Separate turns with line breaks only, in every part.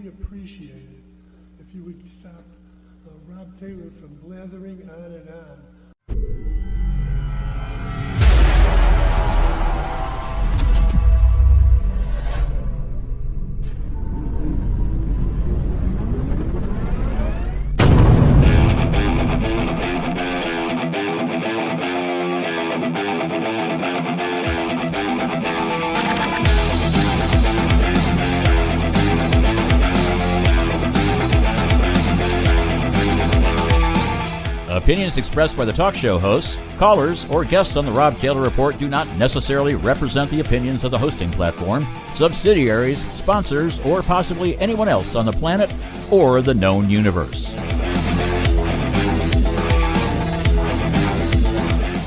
greatly appreciate it if you would stop Rob Taylor from blathering on and on.
Opinions expressed by the talk show hosts, callers, or guests on the Rob Taylor Report do not necessarily represent the opinions of the hosting platform, subsidiaries, sponsors, or possibly anyone else on the planet or the known universe.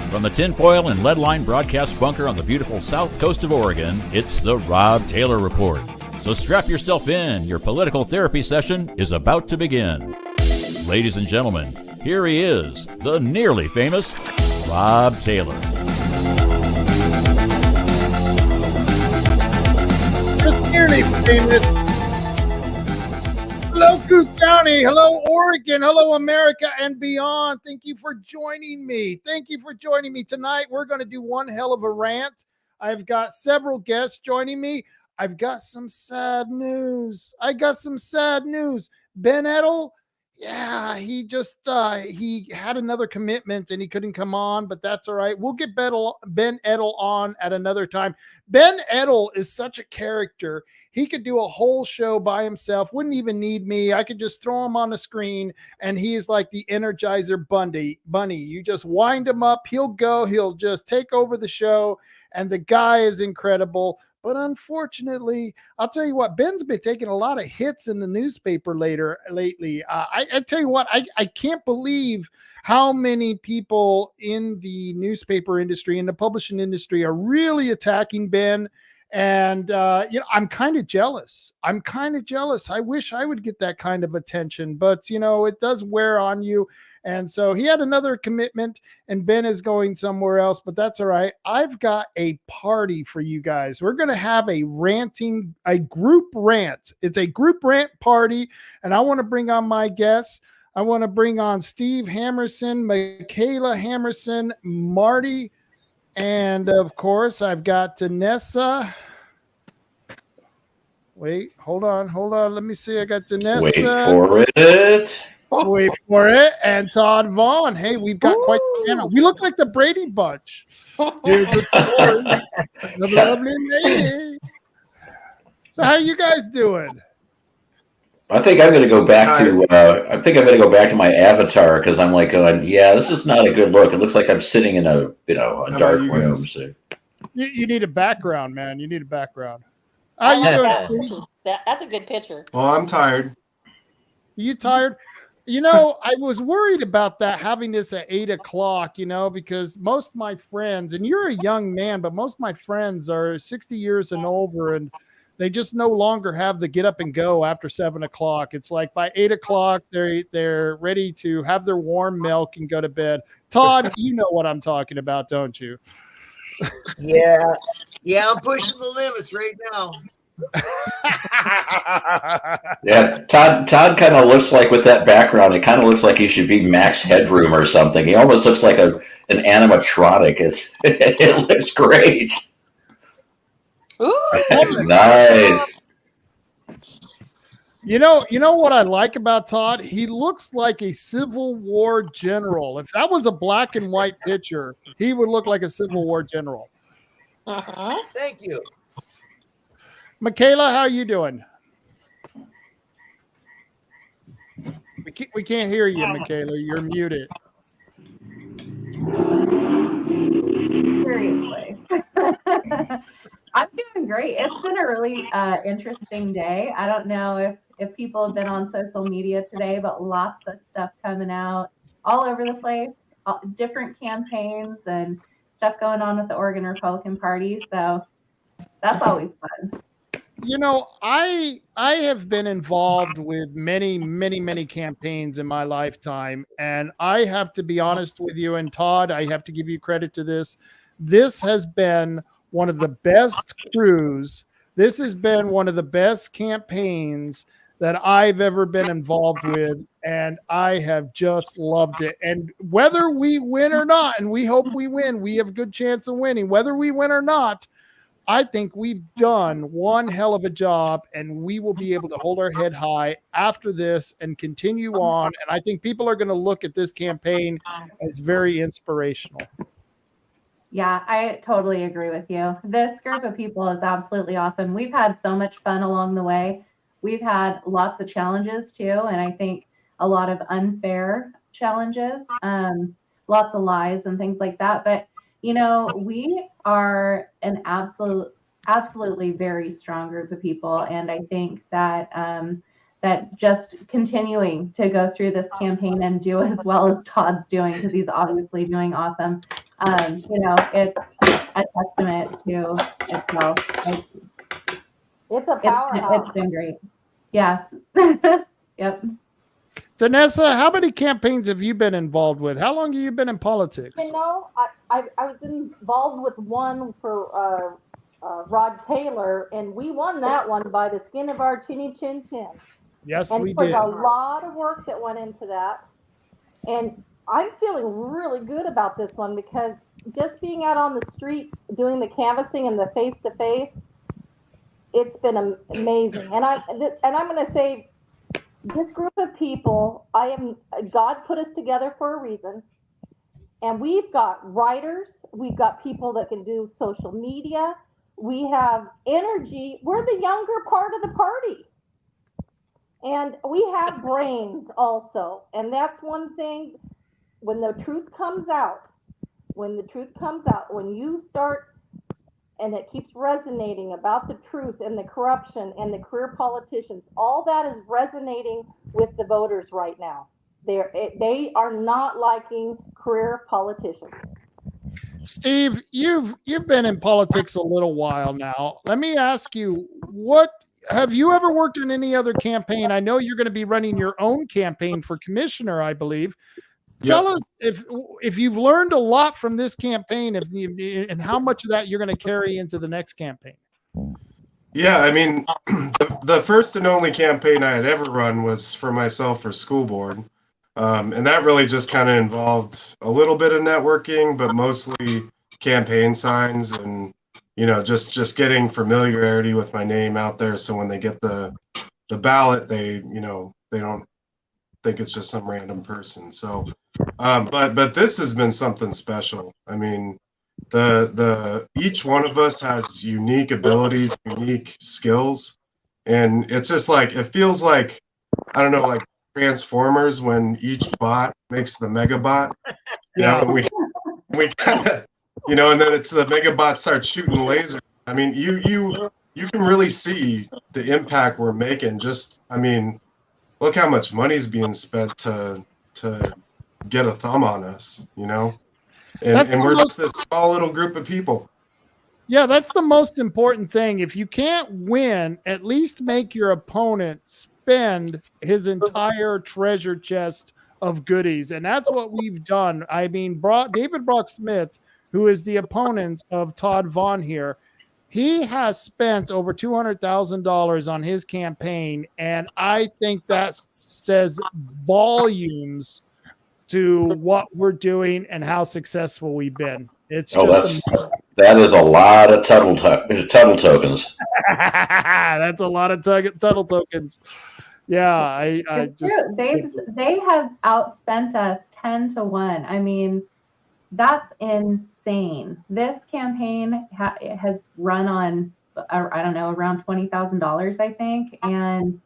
From the tinfoil and lead-lined broadcast bunker on the beautiful south coast of Oregon, it's the Rob Taylor Report. So strap yourself in. Your political therapy session is about to begin. Ladies and gentlemen, here he is, the nearly famous Rob Taylor.
Just nearly famous. Hello, Coos County. Hello, Oregon. Hello, America and beyond. Thank you for joining me. Thank you for joining me tonight. We're going to do one hell of a rant. I've got several guests joining me. I've got some sad news. Ben Edtl. Yeah, he just he had another commitment and he couldn't come on, but that's all right. We'll get Ben Edtl on at another time. Ben Edtl is such a character. He could do a whole show by himself, wouldn't even need me. I could just throw him on the screen and he's like the Energizer Bunny. You just wind him up, he'll go, he'll just take over the show, and the guy is incredible. But unfortunately, I'll tell you what, Ben's been taking a lot of hits in the newspaper lately. I tell you what, I can't believe how many people in the newspaper industry, in the publishing industry, are really attacking Ben. And, I'm kind of jealous. I wish I would get that kind of attention, but, it does wear on you. And so he had another commitment and Ben is going somewhere else, but that's all right. I've got a party for you guys. We're going to have a group rant. It's a group rant party. And I want to bring on my guests. I want to bring on Steve Hammerson, Michaela Hammerson, Marty. And of course I've got Danessa. Wait, hold on. Let me see. I got Danessa. Wait for it. And Todd Vaughn. Hey, we've got quite the panel. We look like the Brady Bunch. Here's the story of a lovely lady. So how you guys doing?
I think I'm going to go back to my avatar because I'm like going, yeah, this is not a good look. It looks like I'm sitting in a dark room. So.
You need a background, man. You need a background. How you doing?
That's a good picture.
Oh, I'm tired.
Are you tired? I was worried about that, having this at 8:00, because most of my friends, and you're a young man, but most of my friends are 60 years and over, and they just no longer have the get up and go after 7:00. It's like by 8:00, they're ready to have their warm milk and go to bed. Todd, you know what I'm talking about, don't you?
Yeah, I'm pushing the limits right now.
Yeah, Todd kind of looks like, with that background, it kind of looks like he should be Max Headroom or something. He almost looks like an animatronic. It looks great.
Ooh,
nice.
You know what I like about Todd? He looks like a Civil War general. If that was a black and white picture, he would look like a Civil War general.
Thank you.
Michaela, how are you doing? We can't hear you, Michaela. You're muted.
Seriously. I'm doing great. It's been a really interesting day. I don't know if people have been on social media today, but lots of stuff coming out all over the place, different campaigns and stuff going on with the Oregon Republican Party. So that's always fun.
I have been involved with many, many, many campaigns in my lifetime, and I have to be honest with you, and Todd, I have to give you credit to this. This has been one of the best crews. This has been one of the best campaigns that I've ever been involved with, and I have just loved it. And whether we win or not, and we hope we win, we have a good chance of winning. Whether we win or not, I think we've done one hell of a job, and we will be able to hold our head high after this and continue on. And I think people are going to look at this campaign as very inspirational.
Yeah, I totally agree with you. This group of people is absolutely awesome. We've had so much fun along the way. We've had lots of challenges too, and I think a lot of unfair challenges, lots of lies and things like that. But you know, we are an absolutely very strong group of people, and I think that that just continuing to go through this campaign and do as well as Todd's doing, because he's obviously doing awesome. You know, it's a testament to itself.
It's a powerhouse.
It's been great. Yeah. Yep.
Danessa, how many campaigns have you been involved with? How long have you been in politics?
You know, I was involved with one for Rod Taylor, and we won that one by the skin of our chinny chin chin.
Yes,
and
we
there's
did.
a lot of work that went into that. And I'm feeling really good about this one, because just being out on the street doing the canvassing and the face-to-face, it's been amazing. And I'm going to say, this group of people, God put us together for a reason. And we've got writers, we've got people that can do social media, we have energy. We're the younger part of the party. And we have brains also. And that's one thing, when the truth comes out, when you start, and it keeps resonating about the truth and the corruption and the career politicians, all that is resonating with the voters right now. They are not liking career politicians.
Steve, you've been in politics a little while now. Let me ask you, what have you ever worked in any other campaign? I know you're going to be running your own campaign for commissioner, I believe. Tell us if you've learned a lot from this campaign, and how much of that you're going to carry into the next campaign.
Yeah, I mean, the first and only campaign I had ever run was for myself for school board. And that really just kind of involved a little bit of networking, but mostly campaign signs and, you know, just getting familiarity with my name out there. So when they get the ballot, they don't think it's just some random person. So, but this has been something special. I mean, each one of us has unique abilities, unique skills. And it's just like, it feels like, I don't know, like Transformers when each bot makes the Megabot. You know, we kind of, you know, and then it's the Megabot starts shooting lasers. I mean, you can really see the impact we're making. Just, I mean, look how much money's being spent to get a thumb on us, you know? And we're just this small little group of people.
Yeah, that's the most important thing. If you can't win, at least make your opponent spend his entire treasure chest of goodies. And that's what we've done. I mean, David Brock Smith, who is the opponent of Todd Vaughn here, he has spent over $200,000 on his campaign. And I think that says volumes to what we're doing and how successful we've been. It's
that is a lot of Tuttle tokens.
That's a lot of Tuttle tokens. Yeah,
It's true. They have outspent us 10-1. I mean, that's insane. This campaign has run on, I don't know, around $20,000, I think, and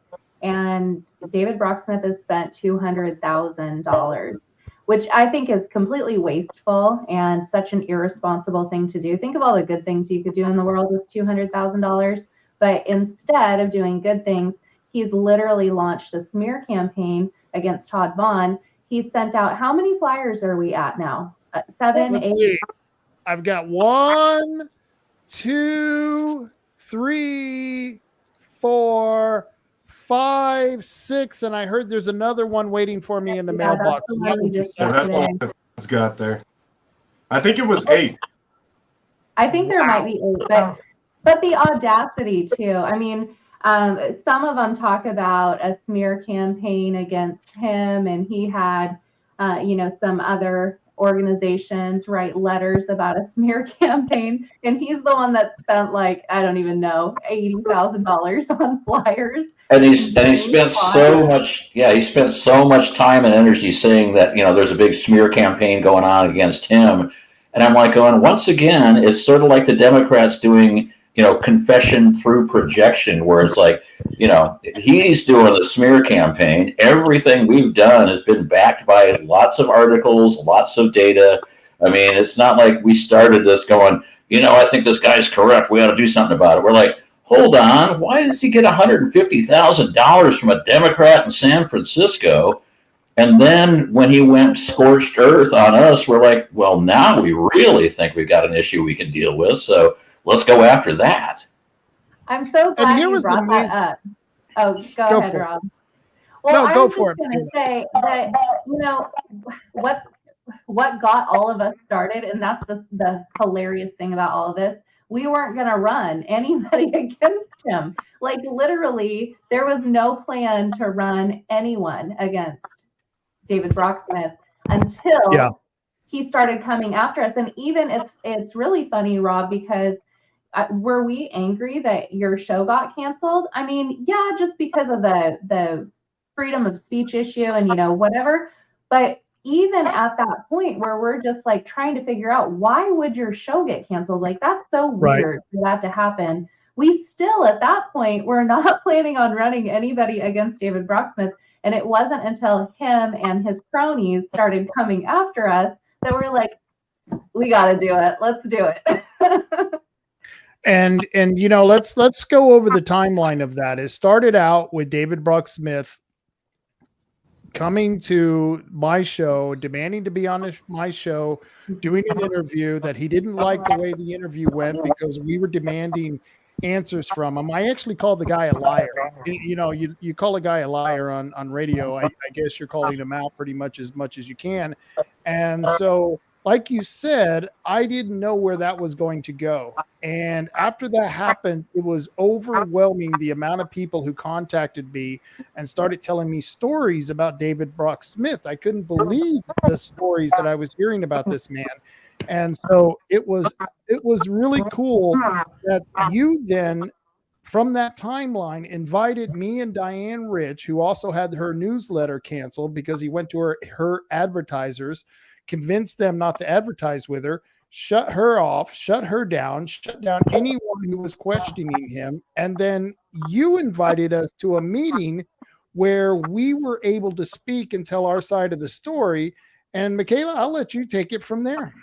David Brocksmith has spent $200,000. Which I think is completely wasteful and such an irresponsible thing to do. Think of all the good things you could do in the world with $200,000. But instead of doing good things, he's literally launched a smear campaign against Todd Vaughn. He's sent out, how many flyers are we at now? 7, 8?
See. I've got 1, 2, 3, 4, 5, 6, and I heard there's another one waiting for me in the mailbox.
That's what it's got there. I think it was 8.
I think there might be 8, but the audacity too. I mean, Some of them talk about a smear campaign against him, and he had, some other organizations write letters about a smear campaign, and he's the one that spent I don't even know, $80,000 on flyers.
And he spent so much, he spent so much time and energy saying that, there's a big smear campaign going on against him. And I'm going, once again, it's sort of like the Democrats doing, confession through projection, where it's he's doing the smear campaign. Everything we've done has been backed by lots of articles, lots of data. I mean, it's not like we started this going, I think this guy's corrupt. We ought to do something about it. We're like, hold on, why does he get $150,000 from a Democrat in San Francisco? And then when he went scorched earth on us, we're like, well, now we really think we've got an issue we can deal with. So let's go after that.
I'm so glad you brought that up. Oh, go ahead, Rob. Well, I was just going to say that, what got all of us started, and that's the hilarious thing about all of this, we weren't going to run anybody against him. Literally, there was no plan to run anyone against David Brocksmith until he started coming after us. And even it's really funny, Rob, because were we angry that your show got canceled? I mean, yeah, just because of the freedom of speech issue and, whatever. But even at that point where we're just trying to figure out, why would your show get canceled? That's so weird for that to happen. We still, at that point, were not planning on running anybody against David Brocksmith. And it wasn't until him and his cronies started coming after us that we're like, we got to do it. Let's do it.
And let's go over the timeline of that. It started out with David Brocksmith coming to my show, demanding to be on my show, doing an interview that he didn't like the way the interview went because we were demanding answers from him. I actually called the guy a liar. You call a guy a liar on radio. I guess you're calling him out pretty much as you can. And so, like you said, I didn't know where that was going to go. And after that happened, it was overwhelming the amount of people who contacted me and started telling me stories about David Brocksmith. I couldn't believe the stories that I was hearing about this man. And so it was really cool that you then, from that timeline, invited me and Diane Rich, who also had her newsletter canceled because he went to her advertisers, convinced them not to advertise with her, shut her off, shut her down, shut down anyone who was questioning him. And then you invited us to a meeting where we were able to speak and tell our side of the story. And Michaela, I'll let you take it from there.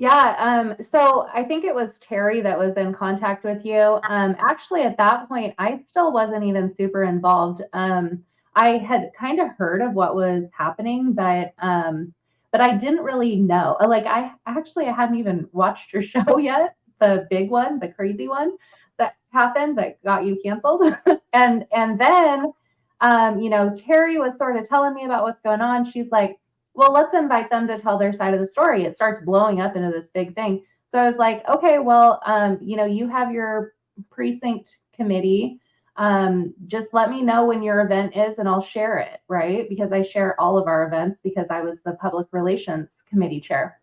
Yeah. So I think it was Terry that was in contact with you. Actually, at that point, I still wasn't even super involved. I had kind of heard of what was happening, but I didn't really know. I hadn't even watched your show yet. The big one, the crazy one that happened that got you canceled. and then, Terry was sort of telling me about what's going on. She's like, well, let's invite them to tell their side of the story. It starts blowing up into this big thing. So I was like, okay, well, you have your precinct committee. Just let me know when your event is and I'll share it, right? Because I share all of our events because I was the public relations committee chair.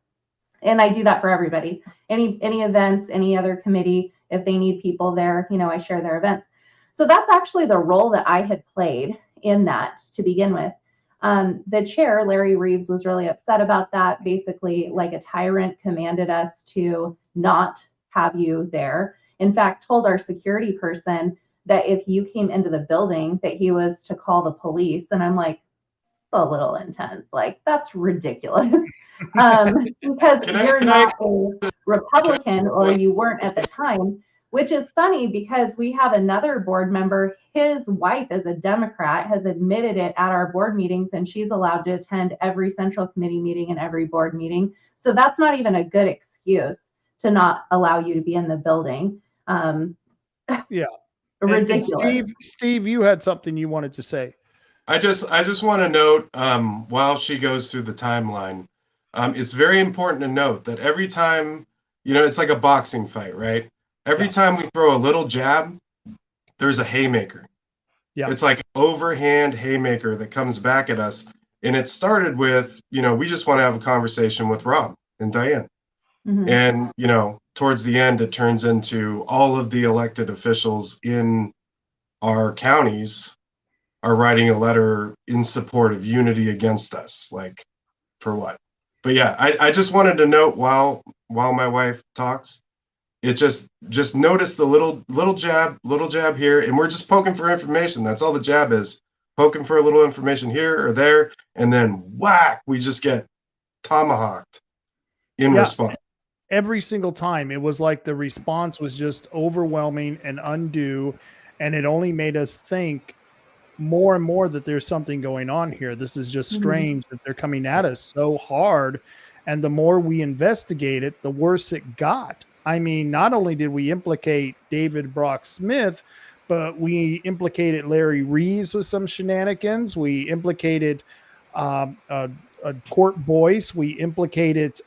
And I do that for everybody. Any events, any other committee, if they need people there, I share their events. So that's actually the role that I had played in that to begin with. The chair, Larry Reeves, was really upset about that. Basically, like a tyrant, commanded us to not have you there. In fact, told our security person that if you came into the building, that he was to call the police. And I'm like, a little intense. That's ridiculous. Because you're not a Republican, or you weren't at the time, which is funny because we have another board member. His wife is a Democrat, has admitted it at our board meetings, and she's allowed to attend every central committee meeting and every board meeting. So that's not even a good excuse to not allow you to be in the building.
Yeah.
Ridiculous.
And Steve, you had something you wanted to say.
I just want to note, while she goes through the timeline, it's very important to note that every time, it's like a boxing fight, right? Every time we throw a little jab, there's a haymaker.
Yeah.
It's like overhand haymaker that comes back at us. And it started with, we just want to have a conversation with Rob and Diane.
Mhm.
And, towards the end, it turns into all of the elected officials in our counties are writing a letter in support of unity against us. Like, for what? But yeah, I just wanted to note while my wife talks, it just notice the little jab here, and we're just poking for information. That's all the jab is, poking for a little information here or there, and then whack, we just get tomahawked in response.
Every single time, it was like the response was just overwhelming and undue, and it only made us think more and more that there's something going on here. This is just strange that they're coming at us so hard, and the more we investigate it, the worse it got. I mean, not only did we implicate David Brock Smith, but we implicated Larry Reeves with some shenanigans. We implicated Court Boyce. We implicated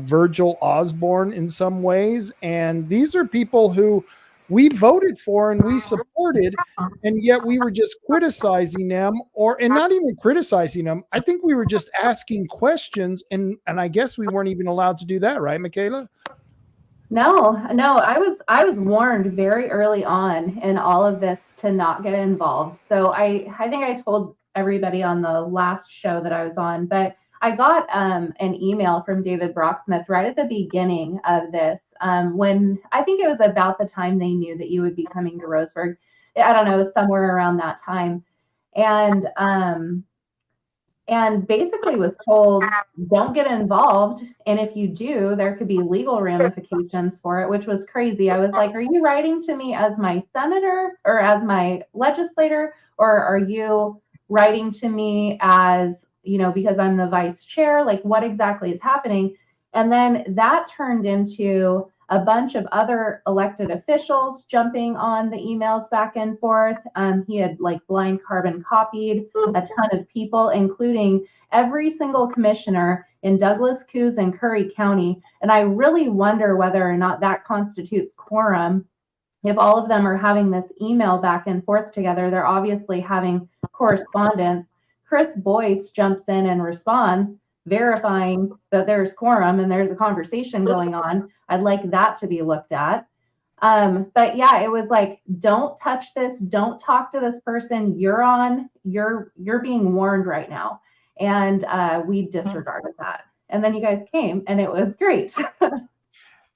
Virgil Osborne in some ways. And these are people who we voted for and we supported, and yet we were just criticizing them, and not even criticizing them. I think we were just asking questions, and I guess we weren't even allowed to do that, right, Michaela?
No, I was warned very early on in all of this to not get involved. So I think I told everybody on the last show that I was on, but I got an email from David Brocksmith right at the beginning of this, when I think it was about the time they knew that you would be coming to Roseburg. I don't know, it was somewhere around that time. And basically was told, don't get involved. And if you do, there could be legal ramifications for it, which was crazy. I was like, are you writing to me as my senator or as my legislator? Or are you writing to me as, because I'm the vice chair? Like, what exactly is happening? And then that turned into a bunch of other elected officials jumping on the emails back and forth. He had like blind carbon copied a ton of people, including every single commissioner in Douglas, Coos, and Curry County. And I really wonder whether or not that constitutes quorum. If all of them are having this email back and forth together, they're obviously having correspondence. Chris Boyce jumps in and responds, verifying that there's quorum and there's a conversation going on. I'd like that to be looked at. But yeah, it was like, don't touch this. Don't talk to this person. You're being warned right now. And we disregarded that. And then you guys came and it was great.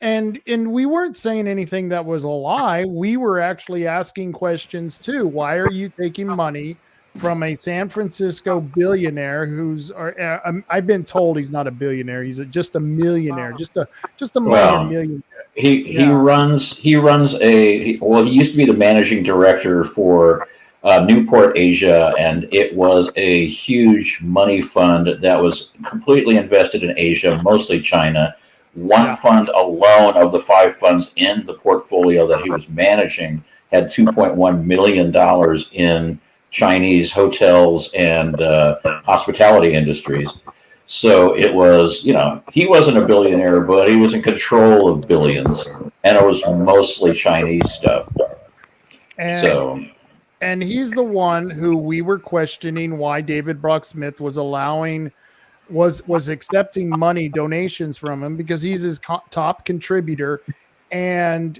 And we weren't saying anything that was a lie. We were actually asking questions too. Why are you taking money from a San Francisco billionaire I've been told he's not a billionaire. He's just a millionaire, just a minor millionaire.
He runs he used to be the managing director for Newport Asia, and it was a huge money fund that was completely invested in Asia, mostly China. One fund alone of the 5 funds in the portfolio that he was managing had $2.1 million in Chinese hotels and hospitality industries. So it was, he wasn't a billionaire, but he was in control of billions, and it was mostly Chinese stuff.
And he's the one who we were questioning why David Brock Smith was accepting money donations from him, because he's his top contributor. And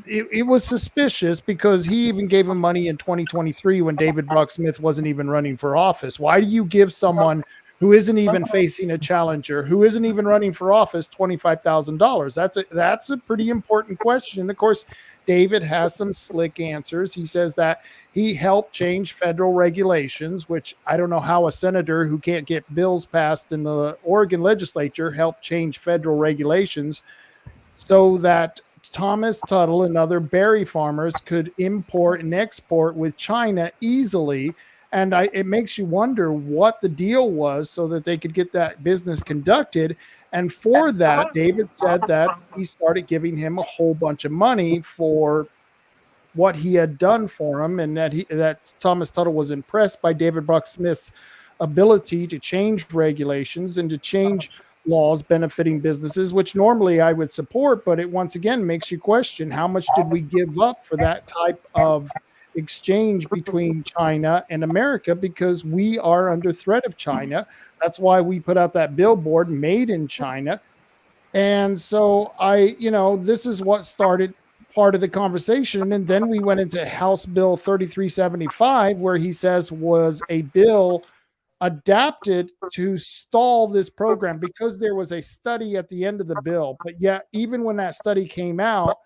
it was suspicious because he even gave him money in 2023 when David Brock Smith wasn't even running for office. Why do you give someone who isn't even facing a challenger, who isn't even running for office, $25,000? That's a pretty important question. Of course, David has some slick answers. He says that he helped change federal regulations, which I don't know how a senator who can't get bills passed in the Oregon legislature helped change federal regulations so that Thomas Tuttle and other berry farmers could import and export with China easily. And it makes you wonder what the deal was so that they could get that business conducted. And for that, David said that he started giving him a whole bunch of money for what he had done for him, and that Thomas Tuttle was impressed by David Brock Smith's ability to change regulations and to change laws benefiting businesses, which normally I would support, but it once again makes you question how much did we give up for that type of exchange between China and America, because we are under threat of China. That's why we put out that billboard, made in China. And so this is what started part of the conversation. And then we went into House Bill 3375, where he says was a bill adapted to stall this program because there was a study at the end of the bill. But yet, even when that study came out,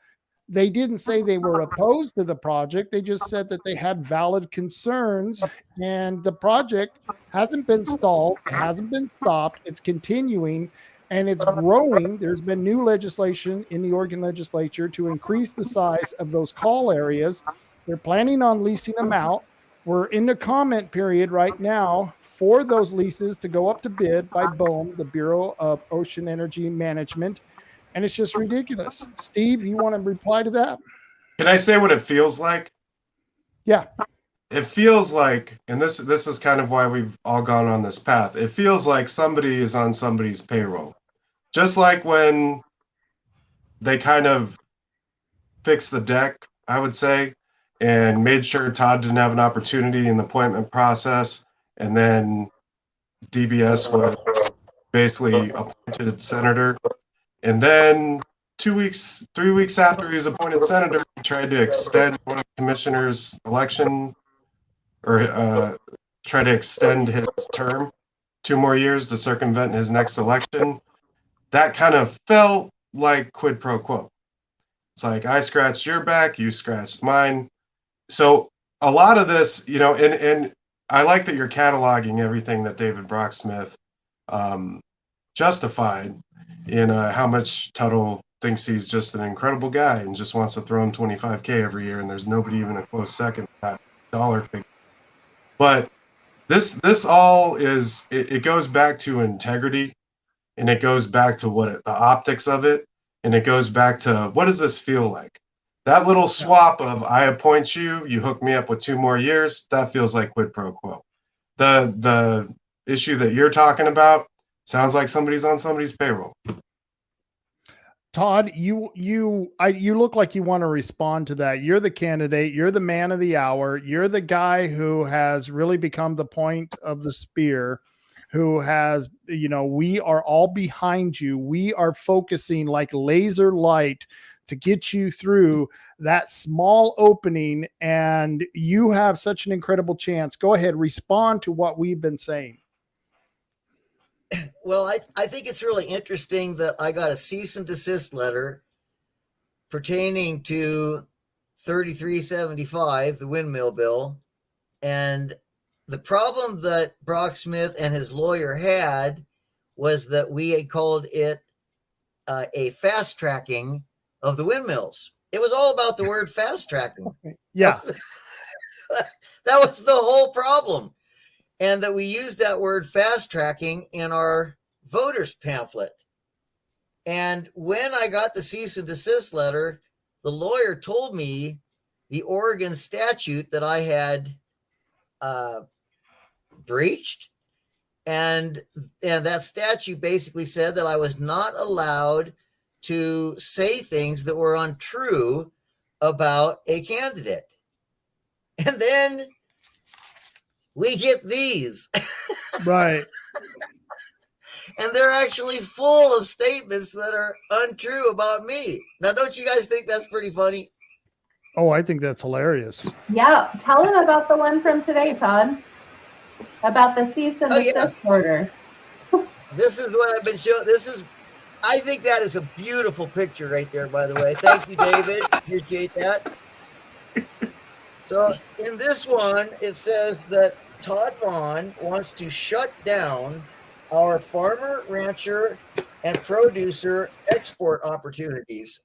they didn't say they were opposed to the project. They just said that they had valid concerns, and the project hasn't been stalled, hasn't been stopped. It's continuing and it's growing. There's been new legislation in the Oregon legislature to increase the size of those call areas. They're planning on leasing them out. We're in the comment period right now for those leases to go up to bid by BOEM, the Bureau of Ocean Energy Management. And it's just ridiculous. Steve, you want to reply to that?
Can I say what it feels like?
Yeah.
It feels like, and this is kind of why we've all gone on this path. It feels like somebody is on somebody's payroll. Just like when they kind of fixed the deck, I would say, and made sure Todd didn't have an opportunity in the appointment process. And then DBS was basically appointed senator. And then 3 weeks after he was appointed senator, he tried to extend one of the commissioners' election, or try to extend his term 2 more years to circumvent his next election. That kind of felt like quid pro quo. It's like, I scratched your back, you scratched mine. So a lot of this, and I like that you're cataloging everything that David Brocksmith justified in how much Tuttle thinks he's just an incredible guy and just wants to throw him $25K every year, and there's nobody even a close second to that dollar figure. But this all is, it goes back to integrity, and it goes back to the optics of it, and it goes back to, what does this feel like? That little swap of, I appoint you, you hook me up with 2 more years, that feels like quid pro quo. The issue that you're talking about sounds like somebody's on somebody's payroll.
Todd, you look like you want to respond to that. You're the candidate. You're the man of the hour. You're the guy who has really become the point of the spear, who has, we are all behind you. We are focusing like laser light to get you through that small opening, and you have such an incredible chance. Go ahead, respond to what we've been saying.
Well, I think it's really interesting that I got a cease and desist letter pertaining to 3375, the windmill bill. And the problem that Brocksmith and his lawyer had was that we had called it a fast tracking of the windmills. It was all about the word fast tracking.
Yeah.
That was the whole problem. And that we used that word fast tracking in our voters pamphlet. And when I got the cease and desist letter, the lawyer told me the Oregon statute that I had breached. And that statute basically said that I was not allowed to say things that were untrue about a candidate. And then we get these.
Right.
And they're actually full of statements that are untrue about me. Now, don't you guys think that's pretty funny?
Oh, I think that's hilarious.
Yeah. Tell him about the one from today, Todd. About the cease and desist order.
This is what I've been showing. I think that is a beautiful picture right there, by the way. Thank you, David. Appreciate that. So in this one, it says that Todd Vaughn wants to shut down our farmer, rancher, and producer export opportunities.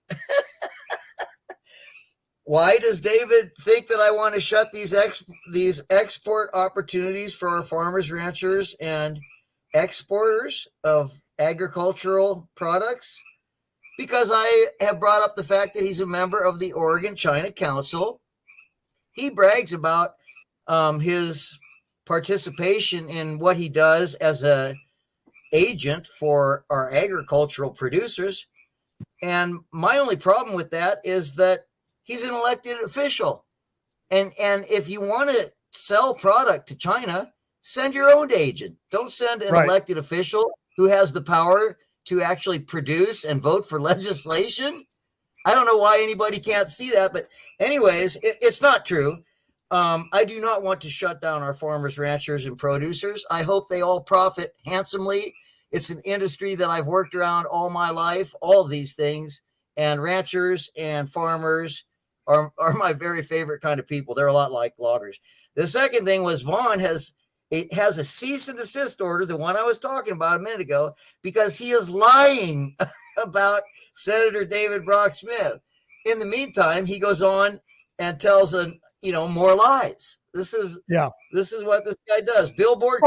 Why does David think that I want to shut these export opportunities for our farmers, ranchers, and exporters of agricultural products? Because I have brought up the fact that he's a member of the Oregon China Council. He brags about his participation in what he does as a agent for our agricultural producers. And my only problem with that is that he's an elected official. And if you want to sell product to China, send your own agent. Don't send an elected official who has the power to actually produce and vote for legislation. I don't know why anybody can't see that, but anyways, it's not true. I do not want to shut down our farmers, ranchers, and producers. I hope they all profit handsomely. It's an industry that I've worked around all my life, all of these things, and ranchers and farmers are my very favorite kind of people. They're a lot like loggers. The second thing was Vaughn has a cease and desist order, the one I was talking about a minute ago, because he is lying about Senator David Brock Smith. In the meantime, he goes on and tells more lies. This is what this guy does. Billboard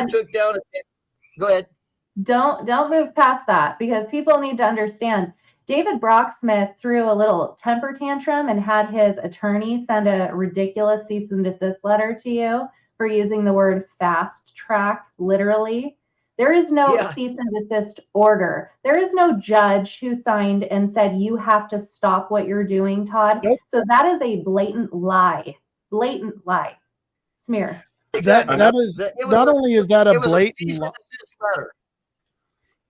took down. Go ahead.
Don't move past that, because people need to understand. David Brocksmith threw a little temper tantrum and had his attorney send a ridiculous cease and desist letter to you for using the word fast track literally. There is no cease and desist order. There is no judge who signed and said you have to stop what you're doing, Todd.
Nope.
So that is a blatant lie. Blatant lie. Smear.
Exactly.
Not only is that a blatant lie.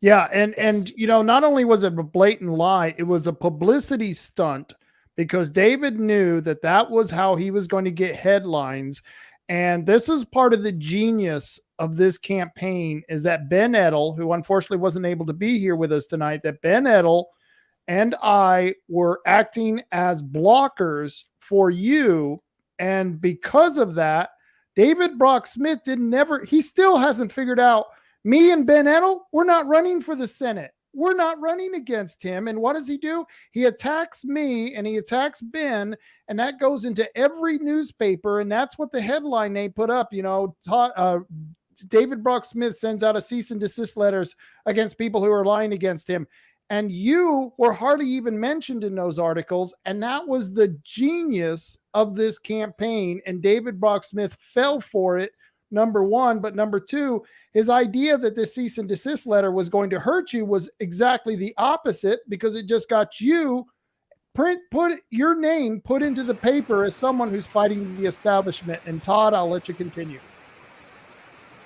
Yeah, and not only was it a blatant lie, it was a publicity stunt, because David knew that was how he was going to get headlines. And this is part of the genius of this campaign, is that Ben Edtl, who unfortunately wasn't able to be here with us tonight, that Ben Edtl and I were acting as blockers for you. And because of that, David Brock Smith he still hasn't figured out, me and Ben Edtl, we're not running for the Senate. We're not running against him. And what does he do? He attacks me and he attacks Ben, and that goes into every newspaper. And that's what the headline they put up, David Brock Smith sends out a cease and desist letters against people who are lying against him. And you were hardly even mentioned in those articles. And that was the genius of this campaign. And David Brock Smith fell for it, number one. But number two, his idea that this cease and desist letter was going to hurt you was exactly the opposite, because it just got you put your name put into the paper as someone who's fighting the establishment. And Todd, I'll let you continue.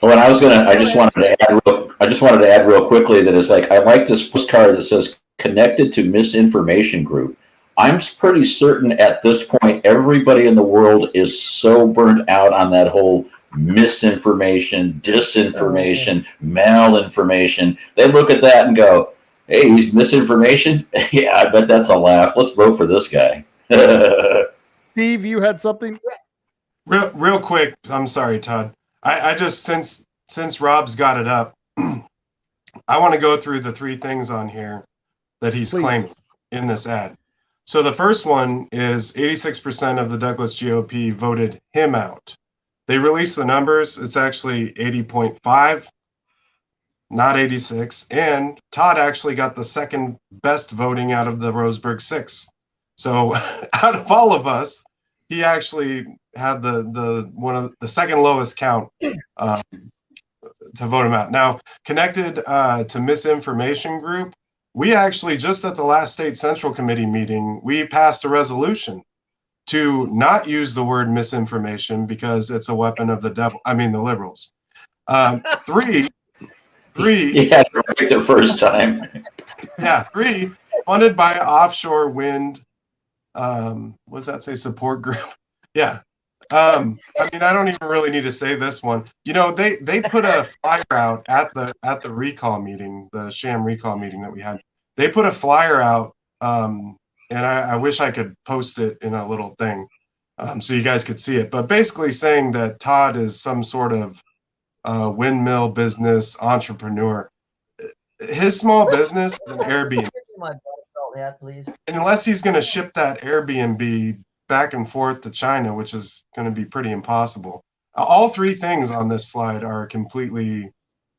Well, I just wanted to add real quickly that it's like, I like this postcard that says connected to misinformation group. I'm pretty certain at this point, everybody in the world is so burnt out on that whole misinformation, disinformation, malinformation. They look at that and go, hey, he's misinformation? Yeah, I bet that's a laugh. Let's vote for this guy.
Steve, you had something?
Real quick. I'm sorry, Todd. I just, since Rob's got it up, I want to go through the three things on here that he's claiming in this ad. So the first one is 86% of the Douglas GOP voted him out. They released the numbers. It's actually 80.5, not 86. And Todd actually got the second best voting out of the Roseburg 6. So out of all of us, he actually had the one of the second lowest count to vote him out. Now, connected to misinformation group, we actually just at the last state central committee meeting, we passed a resolution to not use the word misinformation because it's a weapon of the devil. I mean, the liberals. Three.
Yeah, right the first time.
Yeah, 3, funded by offshore wind. What's that say? Support group. Yeah. I mean, I don't even really need to say this one. They put a flyer out at the recall meeting, the sham recall meeting that we had. They put a flyer out, and I wish I could post it in a little thing, so you guys could see it. But basically saying that Todd is some sort of windmill business entrepreneur. His small business is an Airbnb.
My belt hat, please.
And unless he's going to ship that Airbnb back and forth to China, which is going to be pretty impossible. All three things on this slide are completely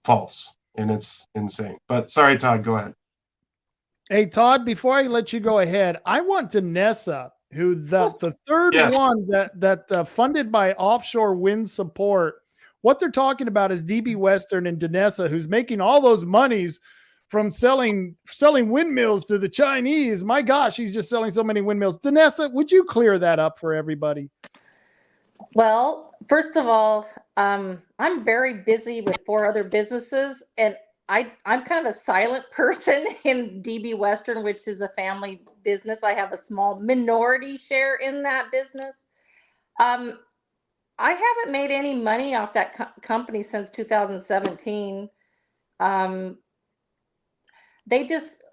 false, and it's insane. But sorry, Todd, go ahead.
Hey, Todd, before I let you go ahead, I want Danessa, who the third one that funded by offshore wind support What they're talking about is DB Western and Danessa, who's making all those monies from selling windmills to the Chinese. My gosh, he's just selling so many windmills. Danessa, would you clear that up for everybody?
Well, first of all, I'm very busy with 4 other businesses, and I'm kind of a silent person in DB Western, which is a family business. I have a small minority share in that business. I haven't made any money off that company since 2017. They just,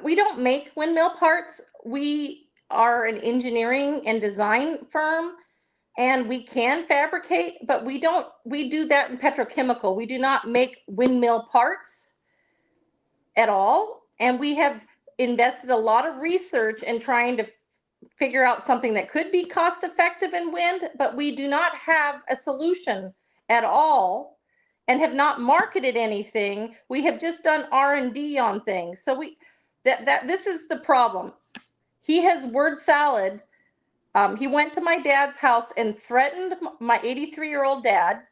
we don't make windmill parts. We are an engineering and design firm, and we can fabricate, but we do that in petrochemical. We do not make windmill parts at all. And we have invested a lot of research in trying to figure out something that could be cost effective in wind, but we do not have a solution at all and have not marketed anything. We have just done R&D on things. So this is the problem. He has word salad. He went to my dad's house and threatened my 83-year-old dad,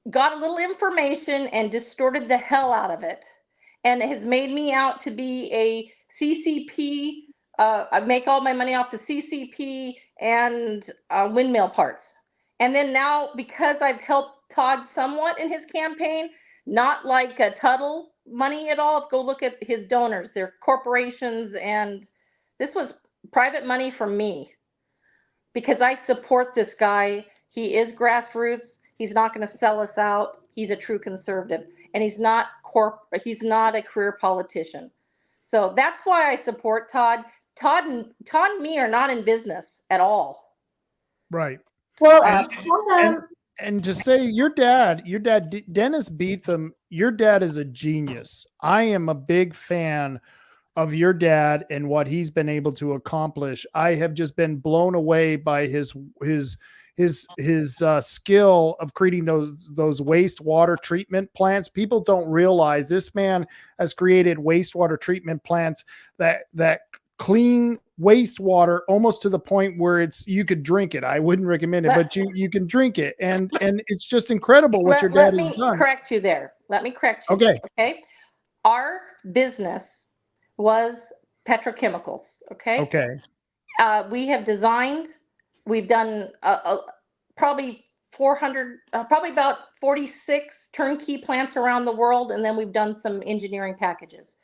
got a little information and distorted the hell out of it, and has made me out to be a CCP. I make all my money off the CCP and windmill parts. And then now, because I've helped Todd somewhat in his campaign, not like a Tuttle money at all. Go look at his donors. They're corporations, and this was private money from me because I support this guy. He is grassroots. He's not going to sell us out. He's a true conservative, and he's not a career politician. So that's why I support Todd. Todd and me are not in business at all.
Right.
Well,
and to say your dad, Dennis Beetham, your dad is a genius. I am a big fan of your dad and what he's been able to accomplish. I have just been blown away by his skill of creating those wastewater treatment plants. People don't realize this man has created wastewater treatment plants that clean wastewater almost to the point where you could drink it. I wouldn't recommend it, but you can drink it, and it's just incredible what your dad has done.
Let me correct you there.
Okay.
Okay. Our business was petrochemicals. Okay. We have designed. We've done probably 400, probably about 46 turnkey plants around the world, and then we've done some engineering packages.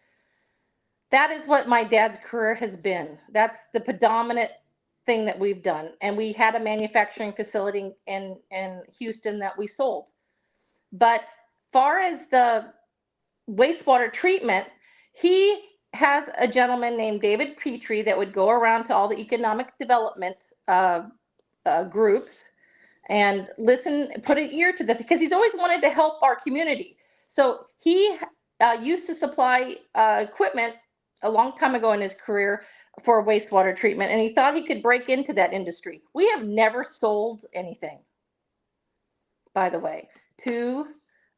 That is what my dad's career has been. That's the predominant thing that we've done. And we had a manufacturing facility in Houston that we sold. But far as the wastewater treatment, he has a gentleman named David Petrie that would go around to all the economic development groups and listen, put an ear to this, because he's always wanted to help our community. So he used to supply equipment a long time ago in his career for wastewater treatment, and he thought he could break into that industry. We have never sold anything, by the way, to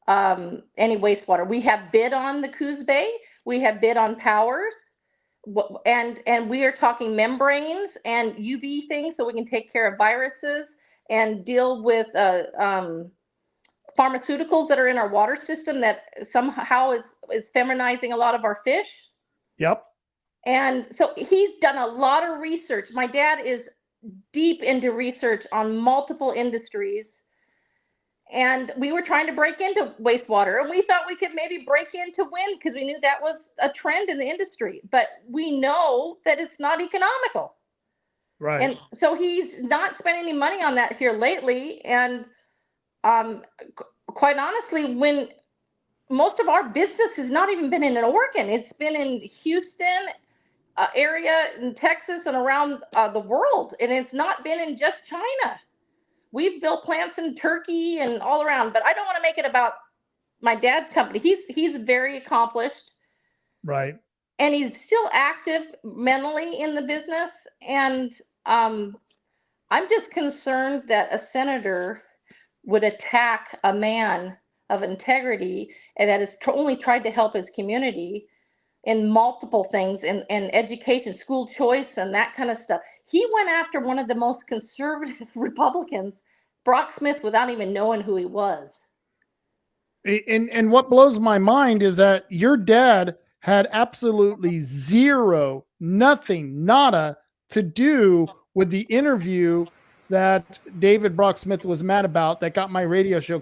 any wastewater. We have bid on the Coos Bay. We have bid on powers, and we are talking membranes and UV things so we can take care of viruses and deal with pharmaceuticals that are in our water system that somehow is feminizing a lot of our fish.
Yep.
And so he's done a lot of research. My dad is deep into research on multiple industries. And we were trying to break into wastewater, and we thought we could maybe break into wind because we knew that was a trend in the industry. But we know that it's not economical.
Right.
And so he's not spent any money on that here lately. And quite honestly, when most of our business has not even been in Oregon. It's been in Houston area, in Texas, and around the world. And it's not been in just China. We've built plants in Turkey and all around. But I don't want to make it about my dad's company. He's very accomplished.
Right.
And he's still active mentally in the business. And I'm just concerned that a senator would attack a man of integrity and that has only tried to help his community in multiple things, in education, school choice, and that kind of stuff. He went after one of the most conservative Republicans Brock Smith without even knowing who he was.
And what blows my mind is that your dad had absolutely zero, nothing, nada to do with the interview that David Brock Smith was mad about that got my radio show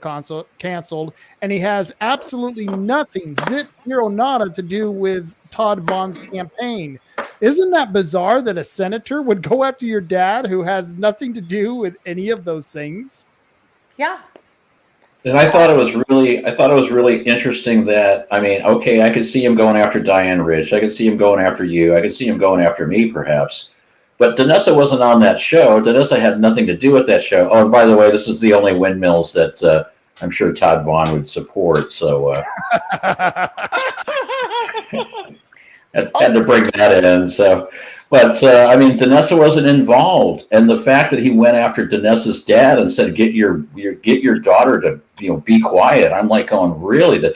canceled. And he has absolutely nothing, zero, nada to do with Todd Vaughn's campaign. Isn't that bizarre that a senator would go after your dad who has nothing to do with any of those things?
Yeah.
And I thought it was really interesting that, I mean, okay, I could see him going after Diane Rich. I could see him going after you. I could see him going after me, perhaps. But Danessa wasn't on that show. Danessa had nothing to do with that show. Oh, and by the way, this is the only windmills that I'm sure Todd Vaughn would support. So had to bring that in. So, but I mean, Danessa wasn't involved, and the fact that he went after Danessa's dad and said, "Get your daughter to be quiet." I'm like going, really? The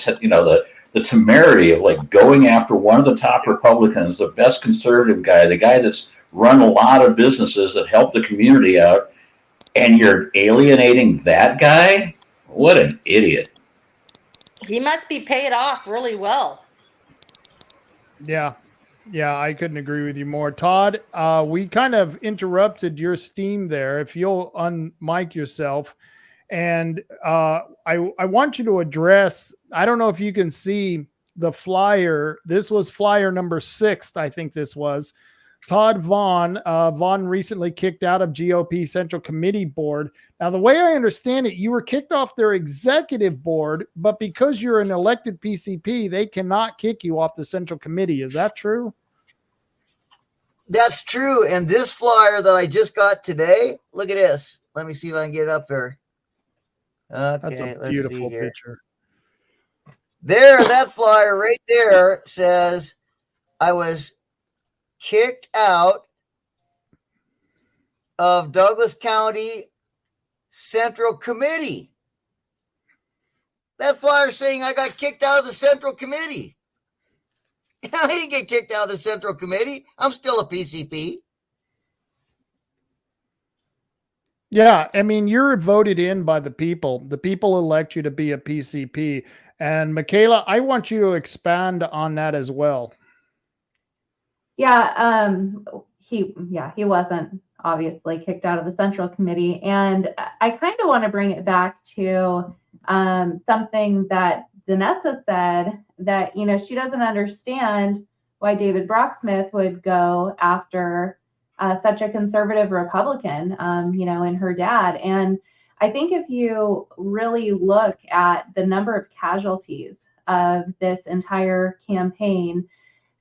temerity of like going after one of the top Republicans, the best conservative guy, the guy that's run a lot of businesses that help the community out, and you're alienating that guy? What an idiot.
He must be paid off really well.
Yeah, I couldn't agree with you more. Todd, we kind of interrupted your steam there. If you'll unmic yourself. And I want you to address, I don't know if you can see the flyer. This was flyer number 6, I think this was. Todd Vaughn. Vaughn recently kicked out of GOP Central Committee Board. Now, the way I understand it, you were kicked off their executive board, but because you're an elected PCP, they cannot kick you off the Central Committee. Is that true?
That's true. And this flyer that I just got today, look at this. Let me see if I can get it up here. Okay,
That's a
let's
beautiful
see here.
picture.
There, that flyer right there says I was kicked out of Douglas County Central Committee. That flyer saying I got kicked out of the Central Committee. I didn't get kicked out of the Central Committee. I'm still a PCP.
Yeah, I mean, you're voted in by the people. The people elect you to be a PCP. And Michaela, I want you to expand on that as well.
Yeah, he wasn't obviously kicked out of the Central Committee. And I kind of want to bring it back to something that Danessa said, that, she doesn't understand why David Brock Smith would go after such a conservative Republican, and her dad. And I think if you really look at the number of casualties of this entire campaign,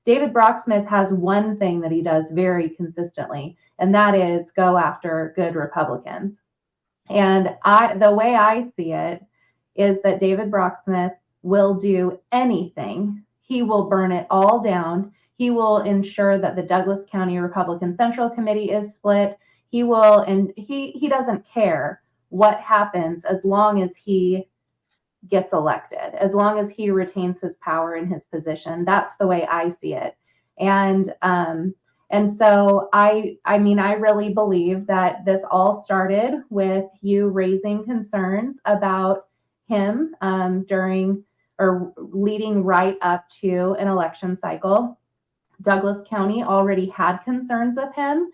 David Brock Smith has one thing that he does very consistently, and that is go after good Republicans. And the way I see it is that David Brock Smith will do anything. He will burn it all down. He will ensure that the Douglas County Republican Central Committee is split. He will, and he doesn't care what happens as long as he gets elected, as long as he retains his power and his position. That's the way I see it. And so I really believe that this all started with you raising concerns about him during or leading right up to an election cycle. Douglas County already had concerns with him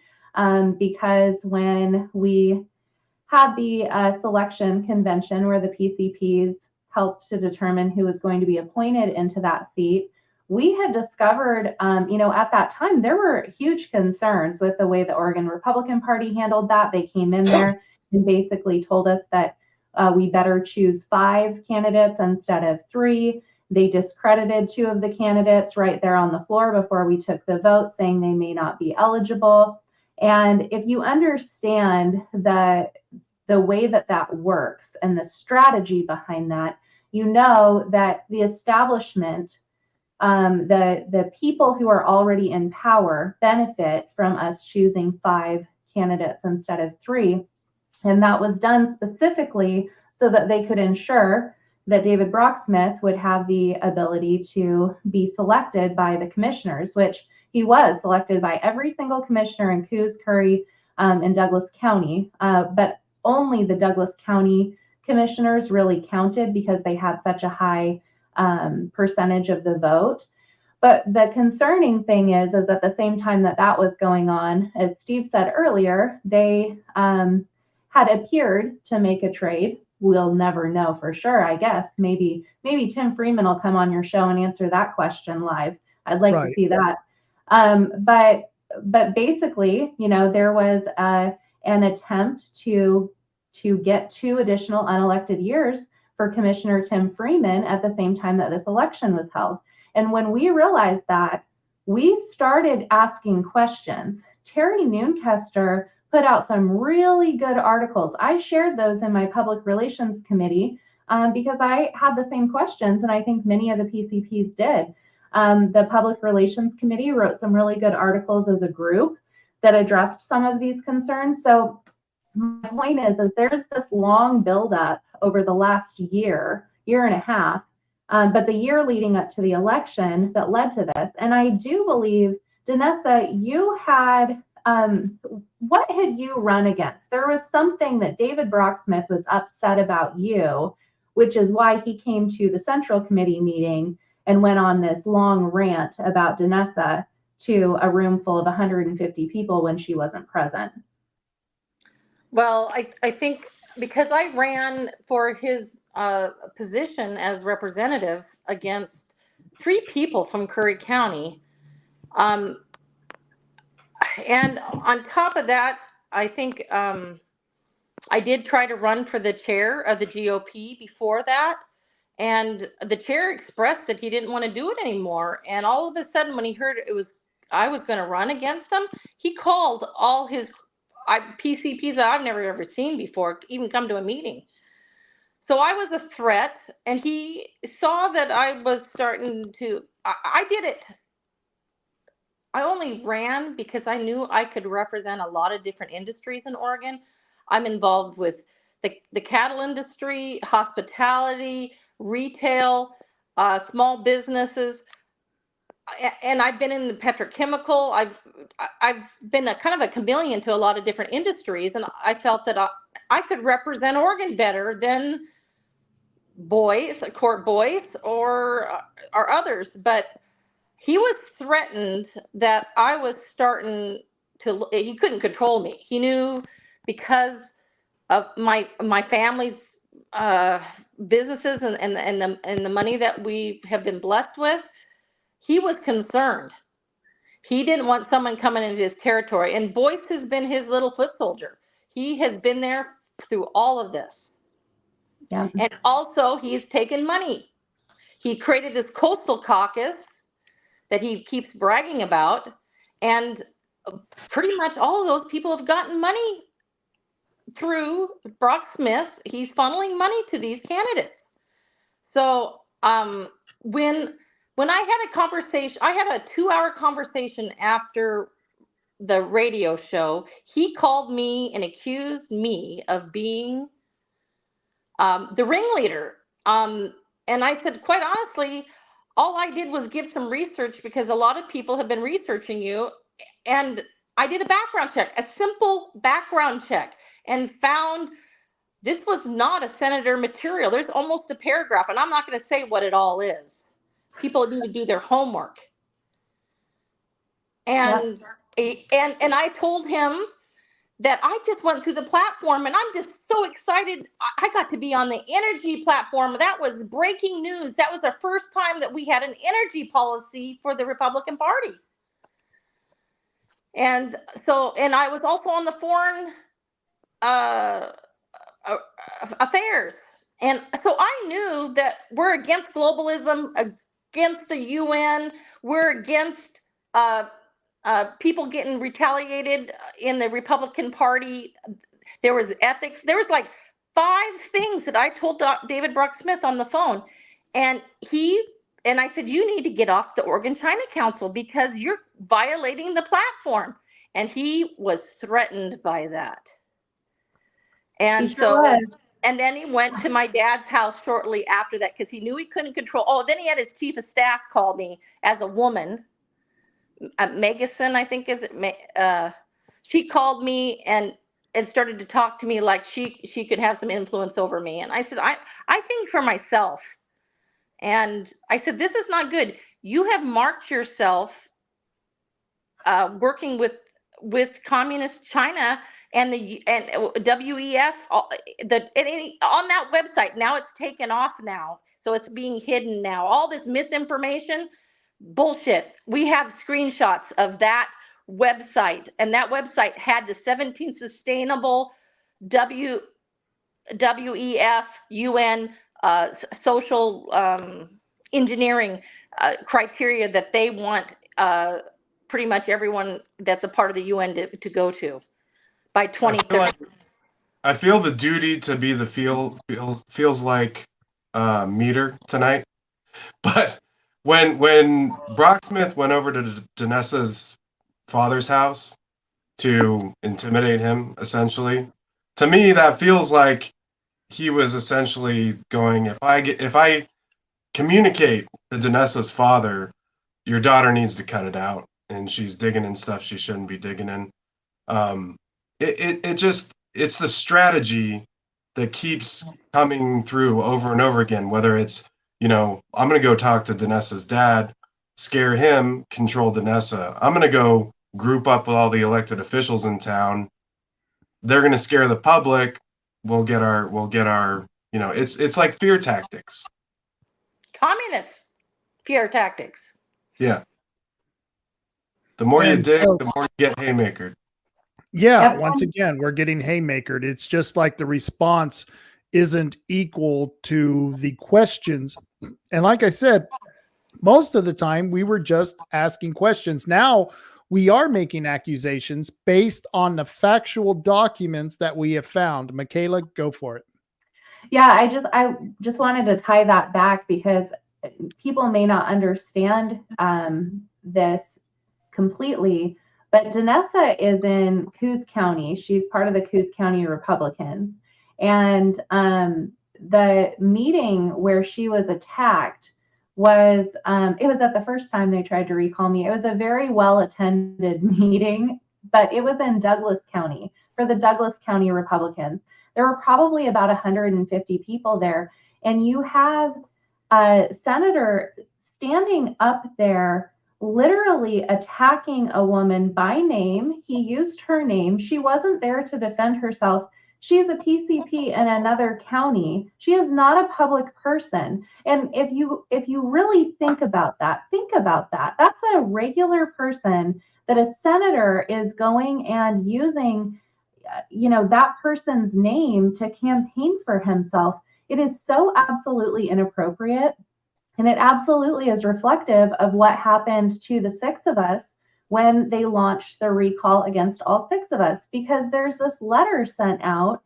because when we had the selection convention where the PCPs helped to determine who was going to be appointed into that seat, we had discovered, at that time, there were huge concerns with the way the Oregon Republican Party handled that. They came in there and basically told us that we better choose 5 candidates instead of 3. They discredited 2 of the candidates right there on the floor before we took the vote, saying they may not be eligible. And if you understand the way that works and the strategy behind that, you know that the establishment, the people who are already in power benefit from us choosing 5 candidates instead of 3. And that was done specifically so that they could ensure that David Brock Smith would have the ability to be selected by the commissioners, which he was selected by every single commissioner in Coos, Curry, and Douglas County. But only the Douglas County commissioners really counted because they had such a high percentage of the vote. But the concerning thing is at the same time that was going on, as Steve said earlier, they had appeared to make a trade. We'll never know for sure, I guess. Maybe Tim Freeman will come on your show and answer that question live. I'd like to see that. But basically, there was an attempt to get 2 additional unelected years for Commissioner Tim Freeman at the same time that this election was held. And when we realized that, we started asking questions. Terry Noonkester put out some really good articles. I shared those in my public relations committee because I had the same questions, and I think many of the PCPs did. The public relations committee wrote some really good articles as a group that addressed some of these concerns. So my point is there's this long buildup over the last year and a half, but the year leading up to the election that led to this. And I do believe, Danessa, you had, what had you run against? There was something that David Brocksmith was upset about you, which is why he came to the Central Committee meeting and went on this long rant about Danessa to a room full of 150 people when she wasn't present.
Well, I think because I ran for his position as representative against 3 people from Curry County. And on top of that, I think I did try to run for the chair of the GOP before that. And the chair expressed that he didn't want to do it anymore. And all of a sudden, when he heard I was going to run against him, he called all his PCPs that I've never ever seen before even come to a meeting. So I was a threat, and he saw that I was starting to, I did it. I only ran because I knew I could represent a lot of different industries in Oregon. I'm involved with the cattle industry, hospitality, retail, small businesses. And I've been in the petrochemical. I've been a kind of a chameleon to a lot of different industries, and I felt that I could represent Oregon better than Court Boyce or others. But he was threatened that I was starting to. He couldn't control me. He knew because of my family's businesses and the money that we have been blessed with. He was concerned. He didn't want someone coming into his territory. And Boyce has been his little foot soldier. He has been there through all of this.
Yeah.
And also, he's taken money. He created this coastal caucus that he keeps bragging about. And pretty much all of those people have gotten money through Brock Smith. He's funneling money to these candidates. So when I had a conversation, I had a 2-hour conversation after the radio show. He called me and accused me of being the ringleader. And I said, quite honestly, all I did was give some research because a lot of people have been researching you. And I did a background check, a simple background check, and found this was not a senator material. There's almost a paragraph, and I'm not going to say what it all is. People need to do their homework. And I told him that I just went through the platform, and I'm just so excited. I got to be on the energy platform. That was breaking news. That was the first time that we had an energy policy for the Republican Party. And I was also on the foreign affairs. And so I knew that we're against globalism, against the UN. We're against people getting retaliated in the Republican Party. There was ethics. There was like 5 things that I told David Brock Smith on the phone. And I said, you need to get off the Oregon China Council because you're violating the platform. And he was threatened by that. And and then he went to my dad's house shortly after that because he knew he couldn't control. Oh, then he had his chief of staff call me as a woman. Megason, I think is it. She called me and and started to talk to me like she could have some influence over me. And I said, I think for myself. And I said, this is not good. You have marked yourself working with communist China and WEF, on that website. Now it's taken off now. So it's being hidden now. All this misinformation, bullshit. We have screenshots of that website, and that website had the 17 sustainable WEF UN social engineering criteria that they want pretty much everyone that's a part of the UN to go to by 2030.
I feel the duty to be the feels like meter tonight. But when Brock Smith went over to Danessa's father's house to intimidate him, essentially, to me that feels like he was essentially going, if I communicate to Danessa's father, your daughter needs to cut it out, and she's digging in stuff she shouldn't be digging in. It's the strategy that keeps coming through over and over again, whether it's, I'm going to go talk to Danessa's dad, scare him, control Danessa. I'm going to go group up with all the elected officials in town. They're going to scare the public. We'll get our, it's like fear tactics.
Communist fear tactics.
Yeah. The more you
And
dig,
so-
the more you get haymakered.
Yeah,
Yep.
once again, we're getting haymakered. It's just like the response isn't equal to the questions. And like I said, most of the time we were just asking questions. Now we are making accusations based on the factual documents that we have found. Michaela, go for it.
Yeah, I just wanted to tie that back because people may not understand this completely, but Danessa is in Coos County. She's part of the Coos County Republicans. And the meeting where she was attacked was, it was at the first time they tried to recall me. It was a very well-attended meeting, but it was in Douglas County for the Douglas County Republicans. There were probably about 150 people there. And you have a senator standing up there literally attacking a woman by name. He used her name. She wasn't there to defend herself. She's a PCP in another county. She is not a public person. And if you really think about that. That's a regular person that a senator is going and using, that person's name to campaign for himself. It is so absolutely inappropriate. And it absolutely is reflective of what happened to the 6 of us when they launched the recall against all 6 of us, because there's this letter sent out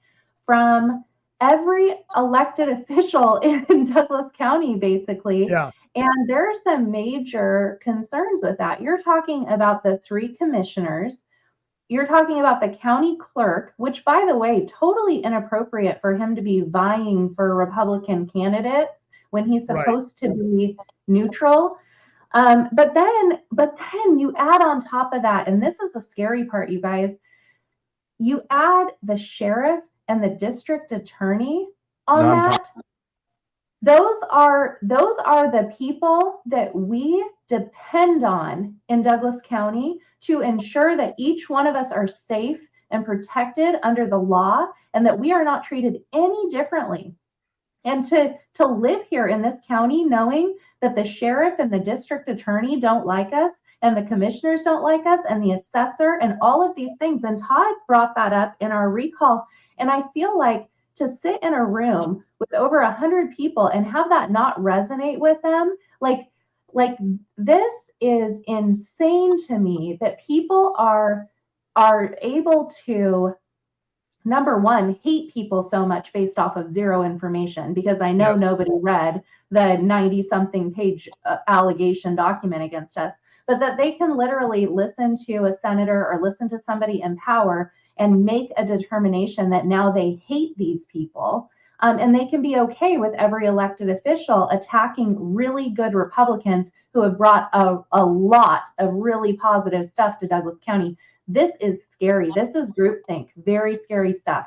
from every elected official in Douglas County, basically.
Yeah.
And there's some major concerns with that. You're talking about the 3 commissioners. You're talking about the county clerk, which, by the way, totally inappropriate for him to be vying for Republican candidates when he's supposed to be neutral. But then you add on top of that, and this is the scary part, you guys, you add the sheriff and the district attorney on that. Those are the people that we depend on in Douglas County to ensure that each one of us are safe and protected under the law, and that we are not treated any differently. And to live here in this county knowing that the sheriff and the district attorney don't like us, and the commissioners don't like us, and the assessor, and all of these things. And Todd brought that up in our recall. And I feel like to sit in a room with over 100 people and have that not resonate with them, like this is insane to me, that people are able to, number one, hate people so much based off of zero information, because I know nobody read the 90-something page allegation document against us, but that they can literally listen to a senator or listen to somebody in power and make a determination that now they hate these people. And they can be okay with every elected official attacking really good Republicans who have brought a lot of really positive stuff to Douglas County. This is scary. This is groupthink. Very scary stuff.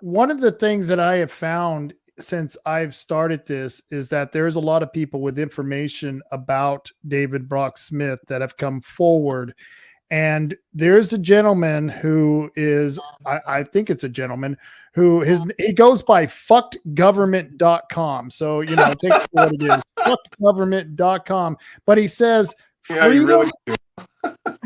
One of the things that I have found since I've started this is that there's a lot of people with information about David Brock Smith that have come forward. And there's a gentleman who is, I think it's a gentleman who he goes by fuckedgovernment.com. So, take it for what it is, fuckedgovernment.com. But he says,
Yeah, you really do.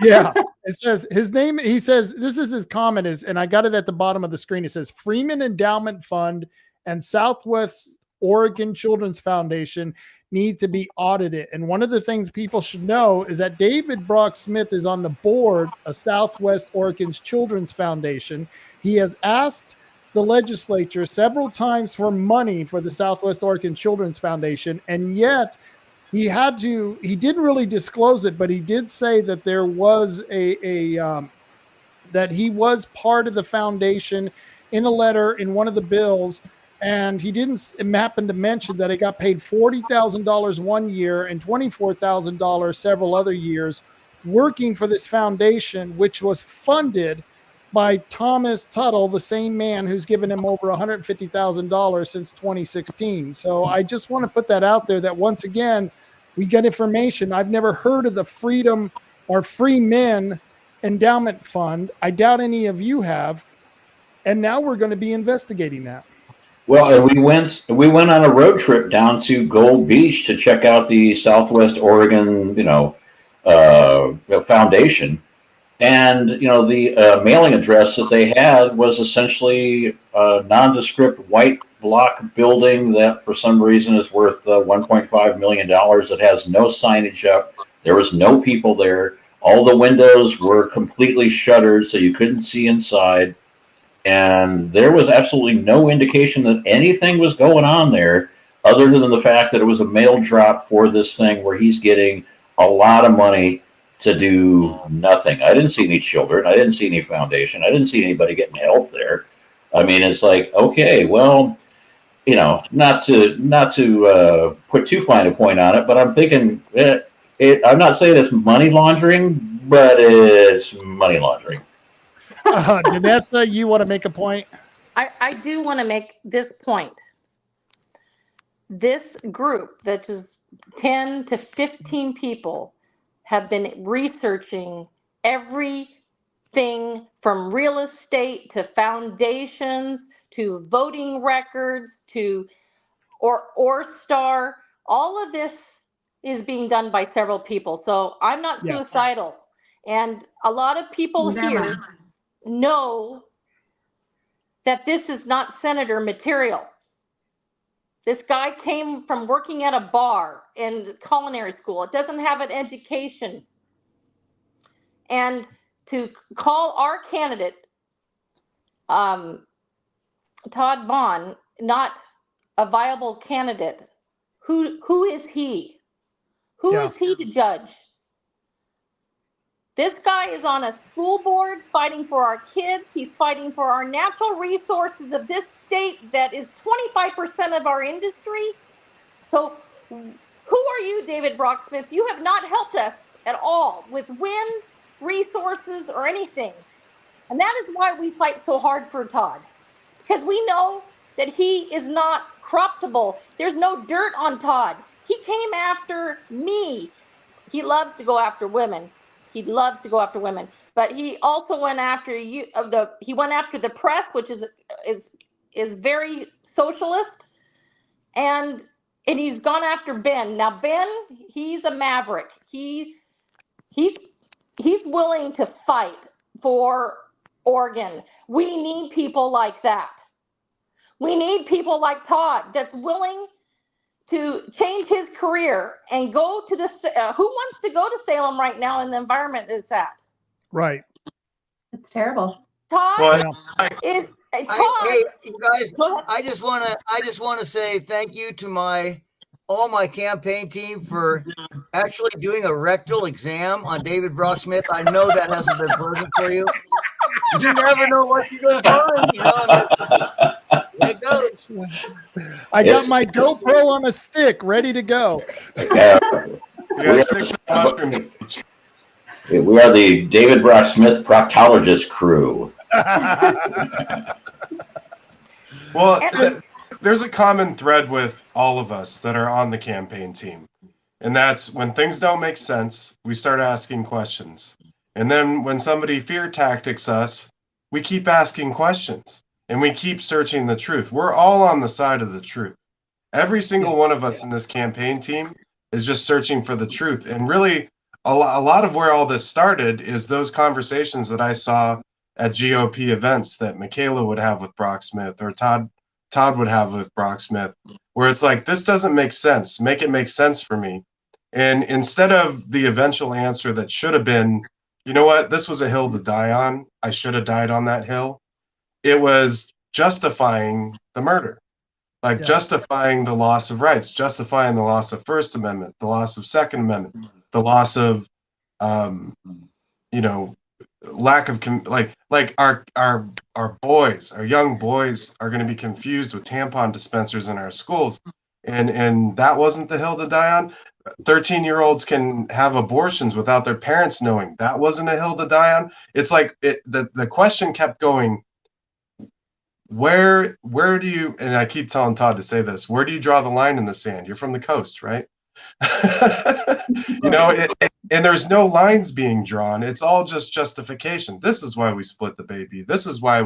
yeah, it says his name. He says, this is his comment is, and I got it at the bottom of the screen. It says Freeman Endowment Fund and Southwest Oregon Children's Foundation need to be audited. And one of the things people should know is that David Brock Smith is on the board of Southwest Oregon's Children's Foundation. He has asked the legislature several times for money for the Southwest Oregon Children's Foundation, and yet he didn't really disclose it, but he did say that there was that he was part of the foundation in a letter in one of the bills. And he didn't happen to mention that he got paid $40,000 one year and $24,000 several other years working for this foundation, which was funded by Thomas Tuttle, the same man who's given him over $150,000 since 2016. So I just want to put that out there that once again, we get information. I've never heard of the Freedom or Free Men Endowment Fund. I doubt any of you have. And now we're going to be investigating that.
Well, and we went on a road trip down to Gold Beach to check out the Southwest Oregon, foundation, and the mailing address that they had was essentially a nondescript white block building that, for some reason, is worth $1.5 million. It has no signage up. There was no people there. All the windows were completely shuttered, so you couldn't see inside. And there was absolutely no indication that anything was going on there other than the fact that it was a mail drop for this thing where he's getting a lot of money to do nothing. I didn't see any children. I didn't see any foundation. I didn't see anybody getting help there. I mean, it's like, okay, well, not to put too fine a point on it, but I'm thinking, I'm not saying it's money laundering, but it's money laundering.
Vanessa, you want to make a point?
I do want to make this point. This group, that is 10 to 15 people, have been researching everything from real estate to foundations to voting records to Star. All of this is being done by several people. So I'm not suicidal. And a lot of people here know that this is not senator material. This guy came from working at a bar and culinary school. It doesn't have an education. And to call our candidate, Todd Vaughn, not a viable candidate, who is he? Who is he to judge? This guy is on a school board fighting for our kids. He's fighting for our natural resources of this state that is 25% of our industry. So who are you, David Brock Smith? You have not helped us at all with wind, resources, or anything. And that is why we fight so hard for Todd. Because we know that he is not corruptible. There's no dirt on Todd. He came after me. He loves to go after women. He loves to go after women, but he also went after you. He went after the press, which is very socialist, and he's gone after Ben. Now Ben, he's a maverick. He's willing to fight for Oregon. We need people like that. We need people like Todd that's willing to change his career and go to who wants to go to Salem right now in the environment that it's at?
Right.
It's terrible.
Todd
Hey, you guys, I just want to say thank you to all my campaign team for actually doing a rectal exam on David Brock Smith. I know that hasn't been pleasant for you. You never know what you're going to find, there it goes.
I got my GoPro on a stick ready to go.
You gotta stick to the mushroom.
We are the David Brock Smith proctologist crew.
Well, there's a common thread with all of us that are on the campaign team. And that's when things don't make sense, we start asking questions. And then when somebody fear tactics us, we keep asking questions and we keep searching the truth. We're all on the side of the truth. Every single one of us in this campaign team is just searching for the truth. And really, a lot of where all this started is those conversations that I saw at GOP events that Michaela would have with Brock Smith or Todd would have with Brock Smith, where it's like, this doesn't make sense. Make it make sense for me. And instead of the eventual answer that should have been, you know what, this was a hill to die on. I should have died on that hill. It was justifying the murder, like justifying the loss of rights, justifying the loss of First Amendment, the loss of Second Amendment, the loss of, lack of like our boys, our young boys are going to be confused with tampon dispensers in our schools, and that wasn't the hill to die on. 13-year-olds can have abortions without their parents knowing. That wasn't a hill to die on. It's like the question kept going. Where do you? And I keep telling Todd to say this. Where do you draw the line in the sand? You're from the coast, right? And there's no lines being drawn. It's all just justification. This is why we split the baby. This is why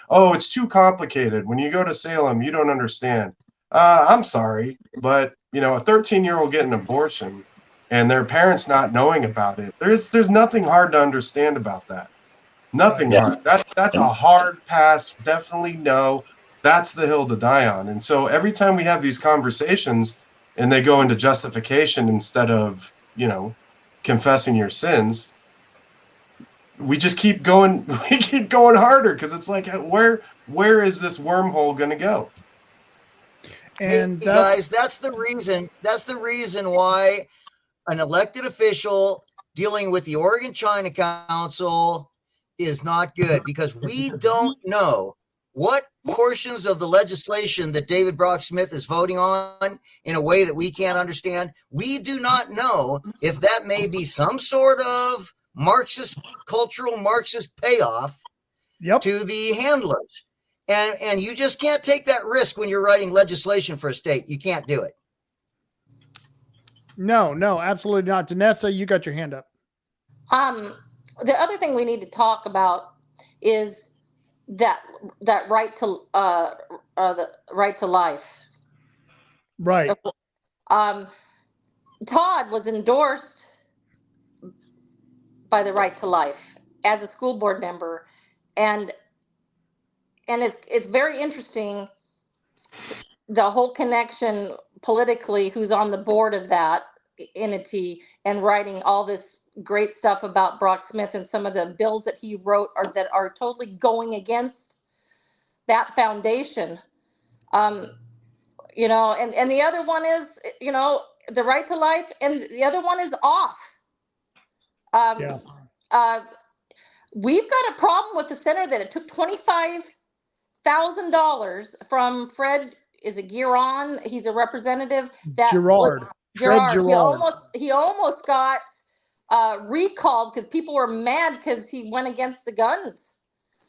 it's too complicated. When you go to Salem, you don't understand. I'm sorry, but a 13-year-old getting an abortion and their parents not knowing about it, there's nothing hard to understand about that. Nothing hard. That's a hard pass. Definitely no. That's the hill to die on. And so every time we have these conversations and they go into justification instead of, confessing your sins, we just keep going. We keep going harder because it's like, where is this wormhole going to go?
And hey, guys, that's the reason. That's the reason why an elected official dealing with the Oregon China Council is not good, because we don't know what portions of the legislation that David Brock Smith is voting on in a way that we can't understand. We do not know if that may be some sort of cultural Marxist payoff to the handlers. And you just can't take that risk when you're writing legislation for a state. You can't do it.
No, absolutely not. Danessa, you got your hand up.
The other thing we need to talk about is that right to the right to life.
Right.
Todd was endorsed by the Right to Life as a school board member, and it's very interesting, the whole connection politically, who's on the board of that entity and writing all this great stuff about Brock Smith and some of the bills that he wrote that are totally going against that foundation. And the other one is, the Right to Life, and the other one is off. We've got a problem with the center that it took $25,000 from Fred. Is it Giron? He's a representative.
Gerard.
He almost got recalled because people were mad because he went against the guns.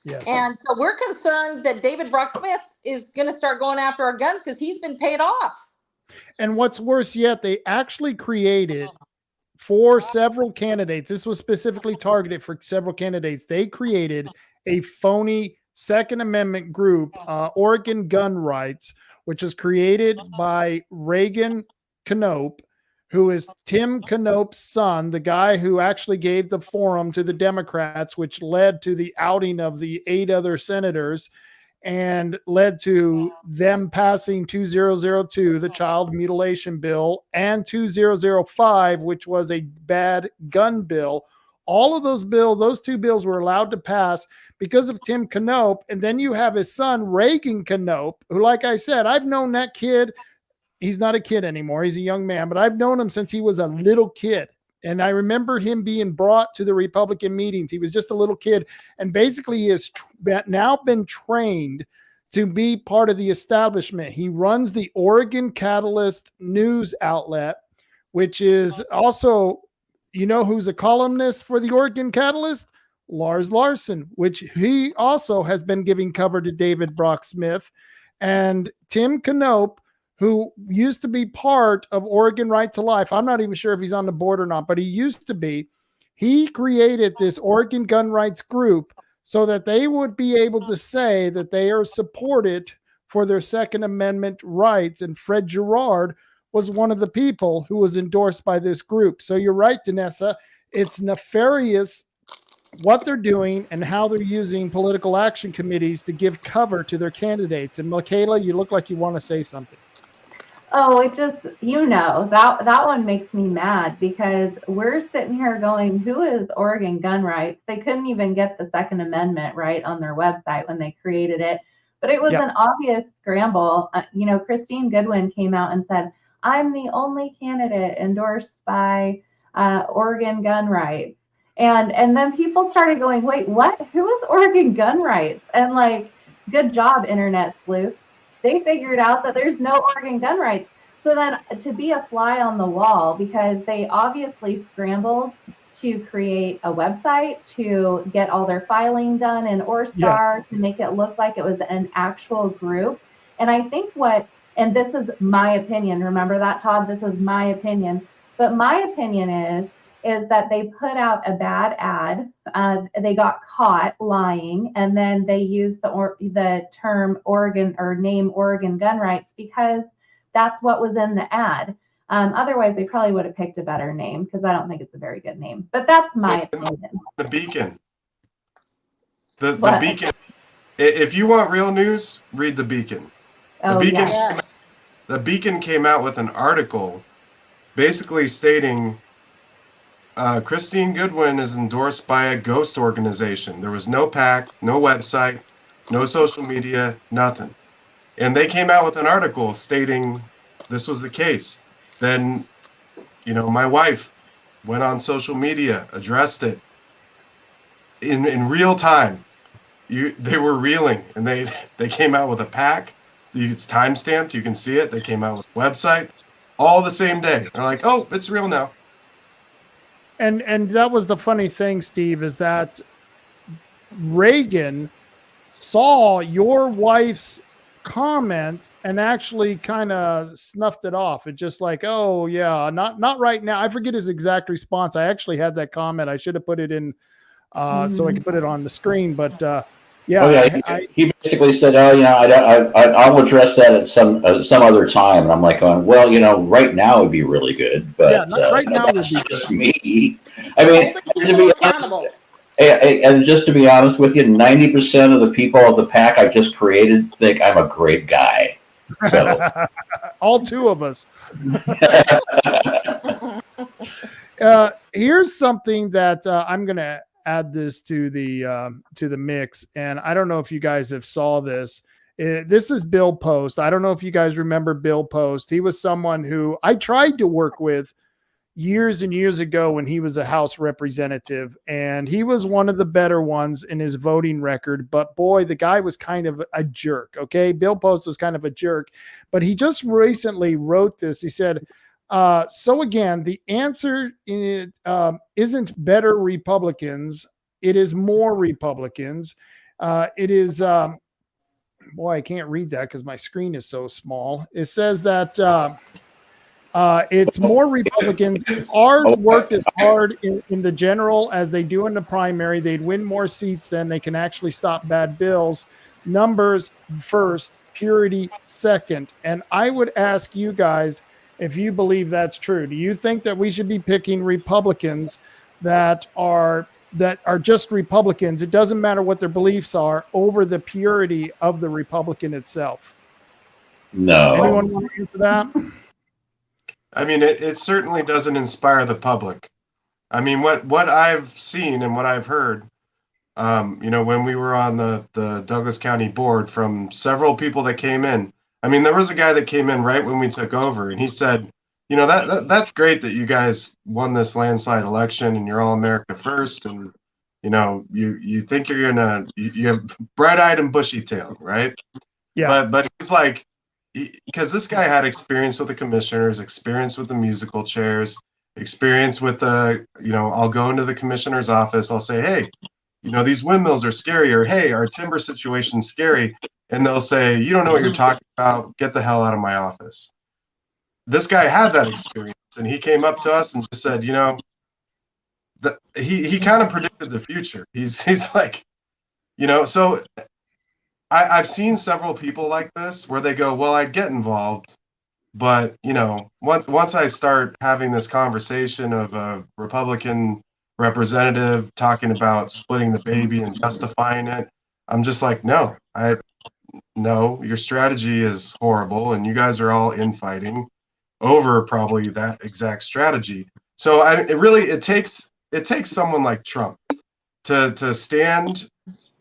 Yes.
And so we're concerned that David Brock Smith is going to start going after our guns because he's been paid off.
And what's worse yet, they actually created for several candidates. This was specifically targeted for several candidates. They created a phony Second Amendment group, Oregon Gun Rights, which was created by Reagan Knopp, who is Tim Knopp's son, the guy who actually gave the forum to the Democrats, which led to the outing of the 8 other senators and led to them passing 2002, the child mutilation bill, and 2005, which was a bad gun bill. All of those bills, those 2 bills were allowed to pass because of Tim Knopp. And then you have his son, Reagan Knopp, who, like I said, I've known that kid. He's not a kid anymore. He's a young man, but I've known him since he was a little kid. And I remember him being brought to the Republican meetings. He was just a little kid. And basically he has now been trained to be part of the establishment. He runs the Oregon Catalyst news outlet, which is also you know who's a columnist for the Oregon Catalyst? Lars Larson, which he also has been giving cover to David Brock Smith. And Tim Knope, who used to be part of Oregon Right to Life. I'm not even sure if he's on the board or not, but he used to be. He created this Oregon gun rights group so that they would be able to say that they are supported for their Second Amendment rights. And Fred Gerard was one of the people who was endorsed by this group. So you're right, Danessa. It's nefarious what they're doing and how they're using political action committees to give cover to their candidates. And Michaela, you look like you want to say something.
Oh, it just, that one makes me mad because we're sitting here going, who is Oregon gun rights? They couldn't even get the Second Amendment right on their website when they created it. But it was an obvious scramble. Christine Goodwin came out and said, I'm the only candidate endorsed by Oregon gun rights. And then people started going, wait, what? Who is Oregon gun rights? And like, good job, internet sleuths. They figured out that there's no Oregon gun rights. So then to be a fly on the wall, because they obviously scrambled to create a website, to get all their filing done in ORSTAR, to make it look like it was an actual group. And I think and this is my opinion, remember that, Todd? This is my opinion. But my opinion is that they put out a bad ad. They got caught lying, and then they used the term Oregon or name Oregon gun rights because that's what was in the ad. Otherwise, they probably would have picked a better name because I don't think it's a very good name. But that's my opinion.
The Beacon. The Beacon. If you want real news, read the Beacon. The Beacon came out with an article basically stating Christine Goodwin is endorsed by a ghost organization. There was no PAC, no website, no social media, nothing. And they came out with an article stating this was the case. Then, my wife went on social media, addressed it in real time. They were reeling, and they came out with a PAC. It's timestamped. You can see it. They came out with a website all the same day. They're like, oh, it's real now.
And that was the funny thing, Steve, is that Reagan saw your wife's comment and actually kind of snuffed it off. It just like, oh yeah, not right now. I forget his exact response. I actually had that comment. I should have put it in so I could put it on the screen. But
he basically said, I'll address that at some other time. And I'm like going, well, right now would be really good, but
right now would be
just me. I mean, to be honest, and just to be honest with you, 90% of the people of the PAC I just created think I'm a great guy. So
all two of us. Here's something that I'm going to add this to the mix, and I don't know if you guys have saw this. This is Bill Post. I don't know if you guys remember Bill Post. He was someone who I tried to work with years and years ago when he was a House representative, and he was one of the better ones in his voting record. But boy, the guy was kind of a jerk. Okay, Bill Post was kind of a jerk, but he just recently wrote this. He said, so again, the answer isn't better Republicans. It is more Republicans. It is, boy, I can't read that because my screen is so small. It says that it's more Republicans. If ours worked as hard in the general as they do in the primary, they'd win more seats than they can actually stop bad bills. Numbers first, purity second. And I would ask you guys, if you believe that's true, do you think that we should be picking Republicans that are just Republicans? It doesn't matter what their beliefs are, over the purity of the Republican itself.
No.
Anyone want to answer that?
I mean, it certainly doesn't inspire the public. I mean, what I've seen and what I've heard, when we were on the Douglas County board, from several people that came in. I mean, there was a guy that came in right when we took over, and he said, that's great that you guys won this landslide election and you're all America first, and you think you're gonna you have bright-eyed and bushy-tailed, right?
Yeah.
But he's like, because this guy had experience with the commissioners, experience with the musical chairs, experience with the, I'll go into the commissioner's office. I'll say, hey, these windmills are scary, or hey, our timber situation's scary. And they'll say, you don't know what you're talking about. Get the hell out of my office. This guy had that experience, and he came up to us and just said, he kind of predicted the future. He's like, so I've seen several people like this where they go, well, I'd get involved, but once I start having this conversation of a Republican representative talking about splitting the baby and justifying it, I'm just like, no, your strategy is horrible, and you guys are all infighting over probably that exact strategy. So it takes someone like Trump to stand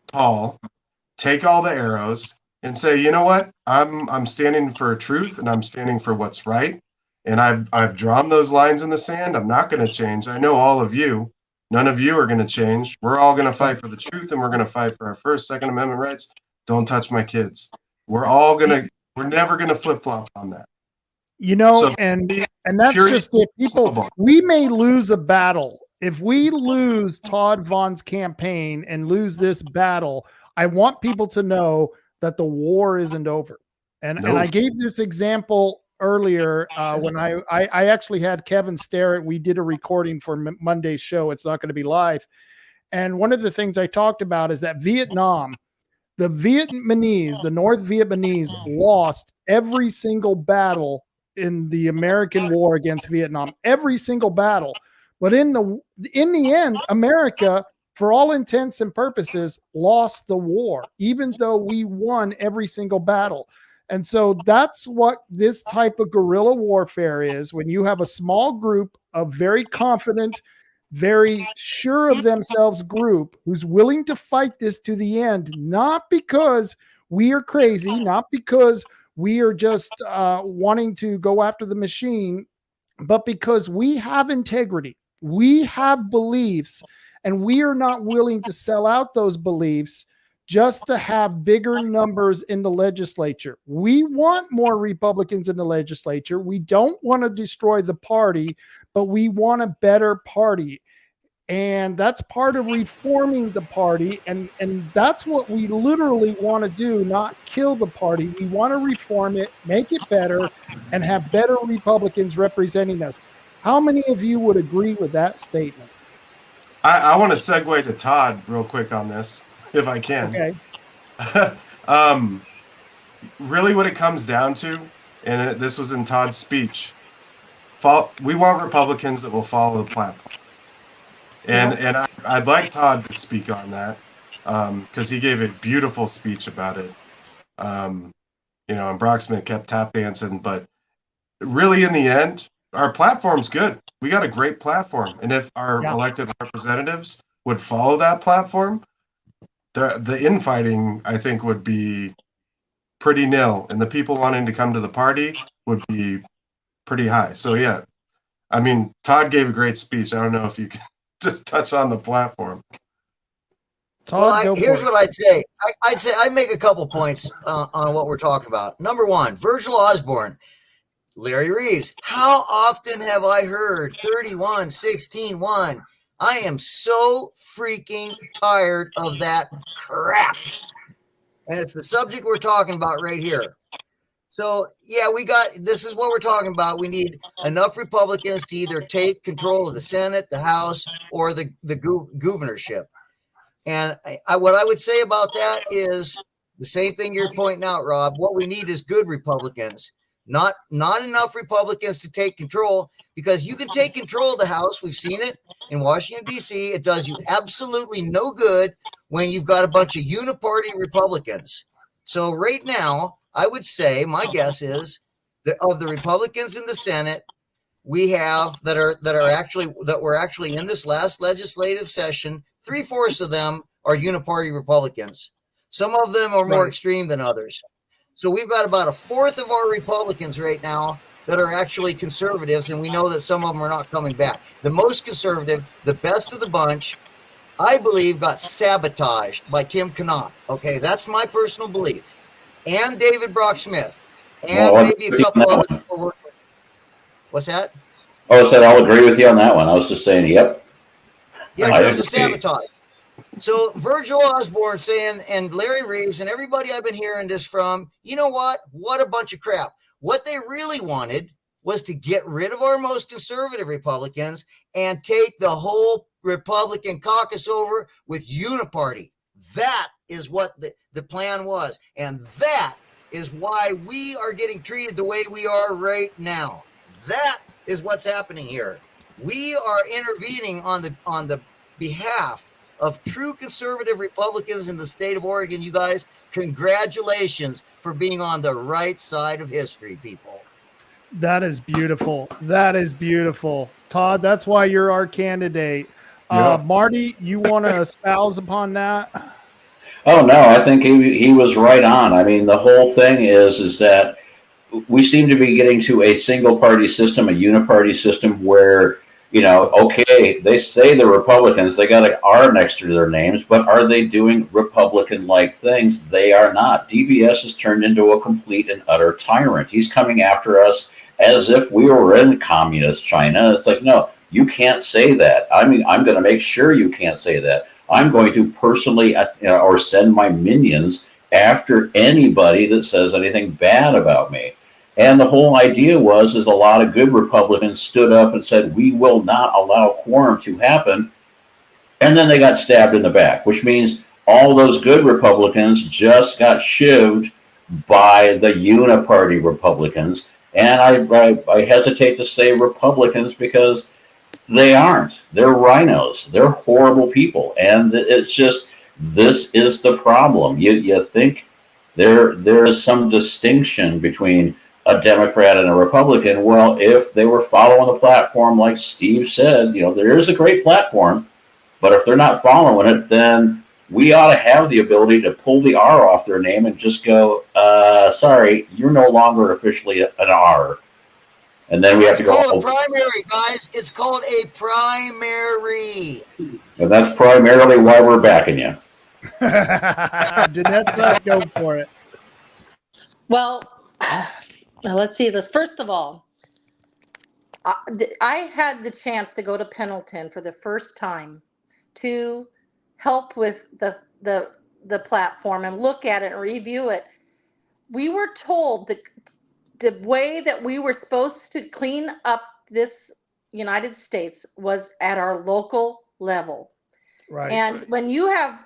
tall, take all the arrows, and say, you know what, I'm standing for truth, and I'm standing for what's right, and I've drawn those lines in the sand. I'm not going to change. I know all of you. None of you are going to change. We're all going to fight for the truth, and we're going to fight for our First, Second Amendment rights. Don't touch my kids. We're never going to flip flop on that.
And that's just it. People, we may lose a battle. If we lose Todd Vaughn's campaign and lose this battle, I want people to know that the war isn't over. And I gave this example earlier when I actually had Kevin Starrett. We did a recording for Monday's show. It's not going to be live. And one of the things I talked about is that Vietnam, the North Vietnamese lost every single battle in the American war against Vietnam, every single battle. But in the end, America, for all intents and purposes, lost the war, even though we won every single battle. And so that's what this type of guerrilla warfare is, when you have a small group of very confident, very sure of themselves group who's willing to fight this to the end, not because we are crazy, not because we are just wanting to go after the machine, but because we have integrity, we have beliefs, and we are not willing to sell out those beliefs just to have bigger numbers in the legislature. We want more Republicans in the legislature. We don't want to destroy the party, but we want a better party. And that's part of reforming the party. And that's what we literally want to do, not kill the party. We want to reform it, make it better, and have better Republicans representing us. How many of you would agree with that statement?
I want to segue to Todd real quick on this, if I can.
Okay.
Really what it comes down to, and this was in Todd's speech, we want Republicans that will follow the platform. And I'd like Todd to speak on that, because he gave a beautiful speech about it. And Brock Smith kept tap dancing, but really in the end, our platform's good. We got a great platform. And if our elected representatives would follow that platform, the infighting, I think, would be pretty nil. And the people wanting to come to the party would be pretty high. So, yeah, I mean, Todd gave a great speech. I don't know if you can just touch on the platform.
Todd,
here's what I'd say. I'd make a couple points on what we're talking about. Number one, Virgil Osborne. Larry Reeves, how often have I heard 31, 16, 1? I am so freaking tired of that crap. And it's the subject we're talking about right here. So, yeah, this is what we're talking about. We need enough Republicans to either take control of the Senate, the House, or the governorship. And what I would say about that is the same thing you're pointing out, Rob. What we need is good Republicans. Not enough Republicans to take control, because you can take control of the House. We've seen it in Washington, D.C. It does you absolutely no good when you've got a bunch of uniparty Republicans. So right now, I would say my guess is that of the Republicans in the Senate, we have that were actually in this last legislative session, 3/4 of them are uniparty Republicans. Some of them are more extreme than others. So we've got about 1/4 of our Republicans right now that are actually conservatives, and we know that some of them are not coming back. The most conservative, the best of the bunch, I believe got sabotaged by Tim Knott. Okay, that's my personal belief. And David Brock Smith. And maybe a couple other people working with. What's that?
Oh, I said I'll agree with you on that one. I was just saying, yep.
Yeah,
I
there's a
agree.
sabotage. So Virgil Osborne saying, and Larry Reeves and everybody I've been hearing this from, you know what? What a bunch of crap. What they really wanted was to get rid of our most conservative Republicans and take the whole Republican caucus over with uniparty. That is what the plan was. And that is why we are getting treated the way we are right now. That is what's happening here. We are intervening on the behalf of true conservative Republicans in the state of Oregon. You guys, congratulations for being on the right side of history, people.
That is beautiful. That is beautiful. Todd, that's why you're our candidate. Marty, you want to espouse upon that?
Oh no, I think he was right on. I mean, the whole thing is that we seem to be getting to a single party system, a uniparty system where, okay, they say the Republicans, they got an R next to their names, but are they doing Republican like things? They are not. DBS has turned into a complete and utter tyrant. He's coming after us as if we were in communist China. It's like, no, you can't say that. I mean, I'm going to make sure you can't say that. I'm going to personally or send my minions after anybody that says anything bad about me. And the whole idea is a lot of good Republicans stood up and said, we will not allow quorum to happen. And then they got stabbed in the back, which means all those good Republicans just got shivved by the uniparty Republicans. And I hesitate to say Republicans because they aren't. They're rhinos. They're horrible people. And it's just, this is the problem. You think there is some distinction between a Democrat and a Republican. Well, if they were following the platform, like Steve said, there is a great platform, but if they're not following it, then we ought to have the ability to pull the R off their name and just go, sorry, you're no longer officially an R. And then we have to go.
It's called a primary, guys. It's called a primary.
And that's primarily why we're backing you.
Janessa, go for it.
Well, let's see this. First of all, I had the chance to go to Pendleton for the first time to help with the platform and look at it and review it. We were told the way that we were supposed to clean up this United States was at our local level.
Right.
And when you have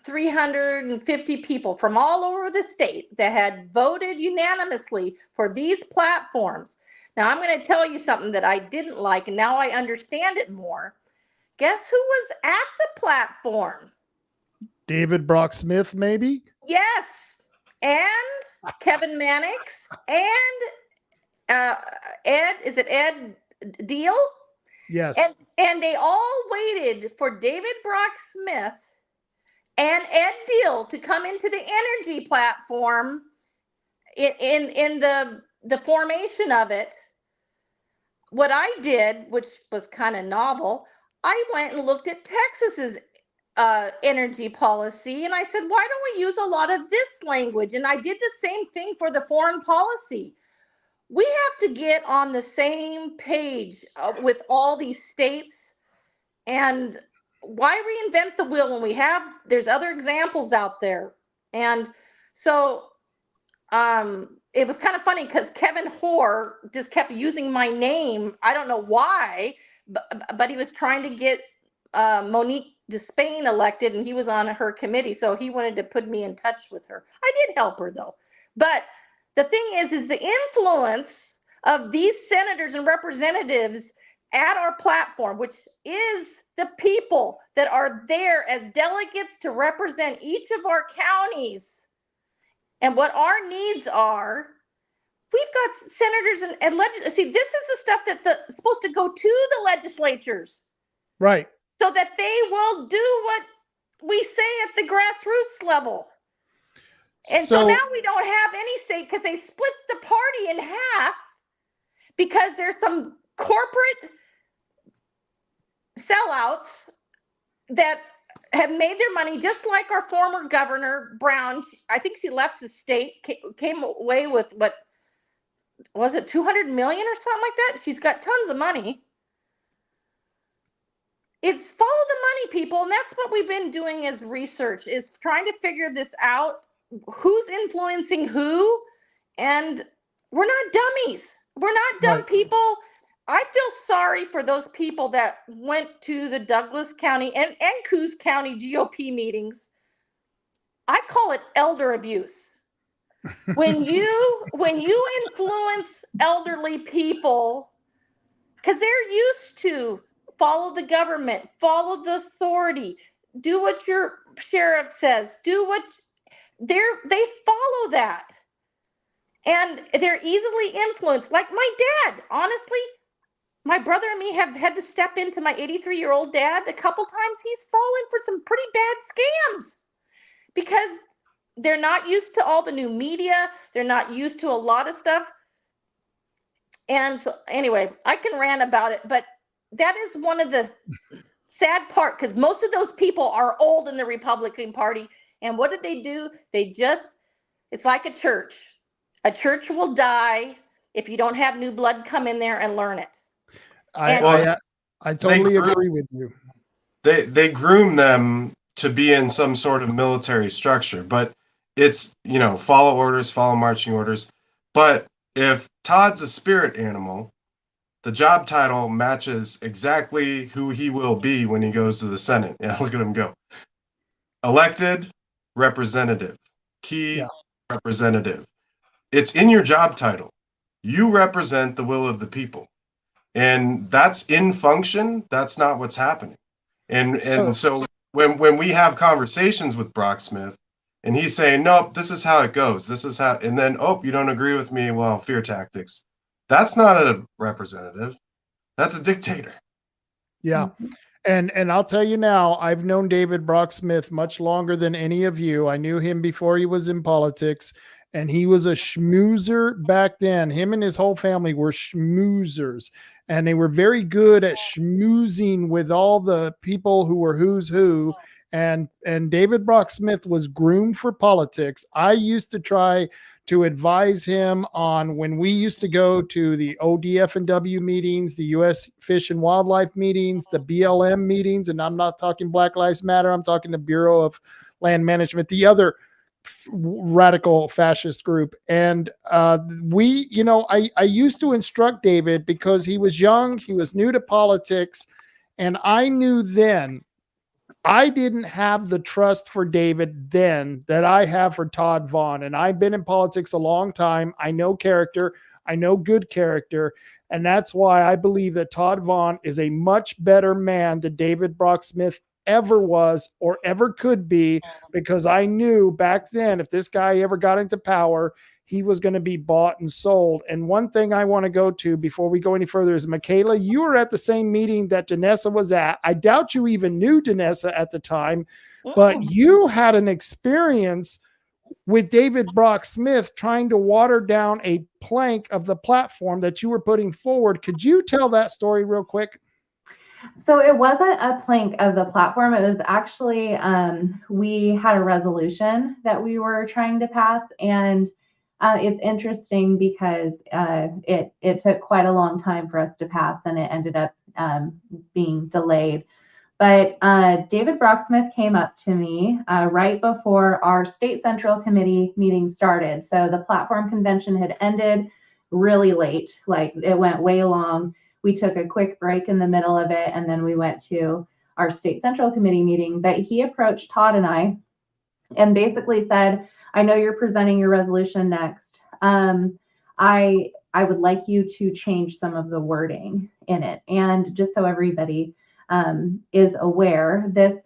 350 people from all over the state that had voted unanimously for these platforms. Now, I'm going to tell you something that I didn't like, and now I understand it more. Guess who was at the platform?
David Brock Smith, maybe?
Yes. And Kevin Mannix and Ed Deal?
Yes.
And they all waited for David Brock Smith and Ed Deal to come into the energy platform in the formation of it. What I did, which was kind of novel, I went and looked at Texas's energy policy, and I said, why don't we use a lot of this language? And I did the same thing for the foreign policy. We have to get on the same page with all these states. And why reinvent the wheel when there's other examples out there? And so it was kind of funny because Kevin Hoare just kept using my name. I don't know why, but he was trying to get Monique Despain elected, and he was on her committee. So he wanted to put me in touch with her. I did help her though. But the thing is the influence of these senators and representatives at our platform, which is the people that are there as delegates to represent each of our counties and what our needs are. We've got senators and legislators. See, this is the stuff that's supposed to go to the legislatures.
Right.
So that they will do what we say at the grassroots level. And so now we don't have any say because they split the party in half because there's some corporate sellouts that have made their money, just like our former governor Brown. I think she left the state, came away with what was it 200 million or something like that? She's got tons of money. It's follow the money, people. And that's what we've been doing as research, is trying to figure this out. Who's influencing who? And we're not dummies. We're not dumb people. I feel sorry for those people that went to the Douglas County and Coos County GOP meetings. I call it elder abuse. When you influence elderly people, because they're used to follow the government, follow the authority, do what your sheriff says, do what they follow that. And they're easily influenced. Like my dad, honestly, my brother and me have had to step into my 83-year-old dad a couple times. He's fallen for some pretty bad scams because they're not used to all the new media. They're not used to a lot of stuff. And so anyway, I can rant about it, but that is one of the sad part, because most of those people are old in the Republican Party. And what did they do? It's like a church. A church will die if you don't have new blood come in there and learn it.
I totally agree with you.
They groom them to be in some sort of military structure, but it's, follow orders, follow marching orders. But if Todd's a spirit animal, the job title matches exactly who he will be when he goes to the Senate. Yeah, look at him go. Elected representative, key representative. It's in your job title. You represent the will of the people. And that's in function. That's not what's happening. And so when we have conversations with Brock Smith and he's saying, nope, this is how it goes. This is how, and then, you don't agree with me. Well, fear tactics. That's not a representative. That's a dictator.
Yeah. And I'll tell you now, I've known David Brock Smith much longer than any of you. I knew him before he was in politics, and he was a schmoozer back then. Him and his whole family were schmoozers, and they were very good at schmoozing with all the people who were who's who. And David Brock Smith was groomed for politics. I used to try to advise him on when we used to go to the ODF&W meetings, the U.S. Fish and Wildlife meetings, the BLM meetings, and I'm not talking Black Lives Matter, I'm talking the Bureau of Land Management, the other radical fascist group. And I used to instruct David because he was young, he was new to politics, and I knew then I didn't have the trust for David then that I have for Todd Vaughn. And I've been in politics a long time. I know character. I know good character. And that's why I believe that Todd Vaughn is a much better man than David Brock Smith ever was or ever could be, because I knew back then if this guy ever got into power, he was going to be bought and sold. And one thing I want to go to before we go any further is, Michaela, you were at the same meeting that Danessa was at. I doubt you even knew Danessa at the time, but you had an experience with David Brock Smith trying to water down a plank of the platform that you were putting forward. Could you tell that story real quick?
So it wasn't a plank of the platform. It was actually, we had a resolution that we were trying to pass, and it's interesting because it took quite a long time for us to pass, and it ended up being delayed. But David Brock Smith came up to me right before our state central committee meeting started. So the platform convention had ended really late, like it went way long. We took a quick break in the middle of it, and then we went to our state central committee meeting. But he approached Todd and I and basically said, I know you're presenting your resolution next. I would like you to change some of the wording in it. And just so everybody is aware, this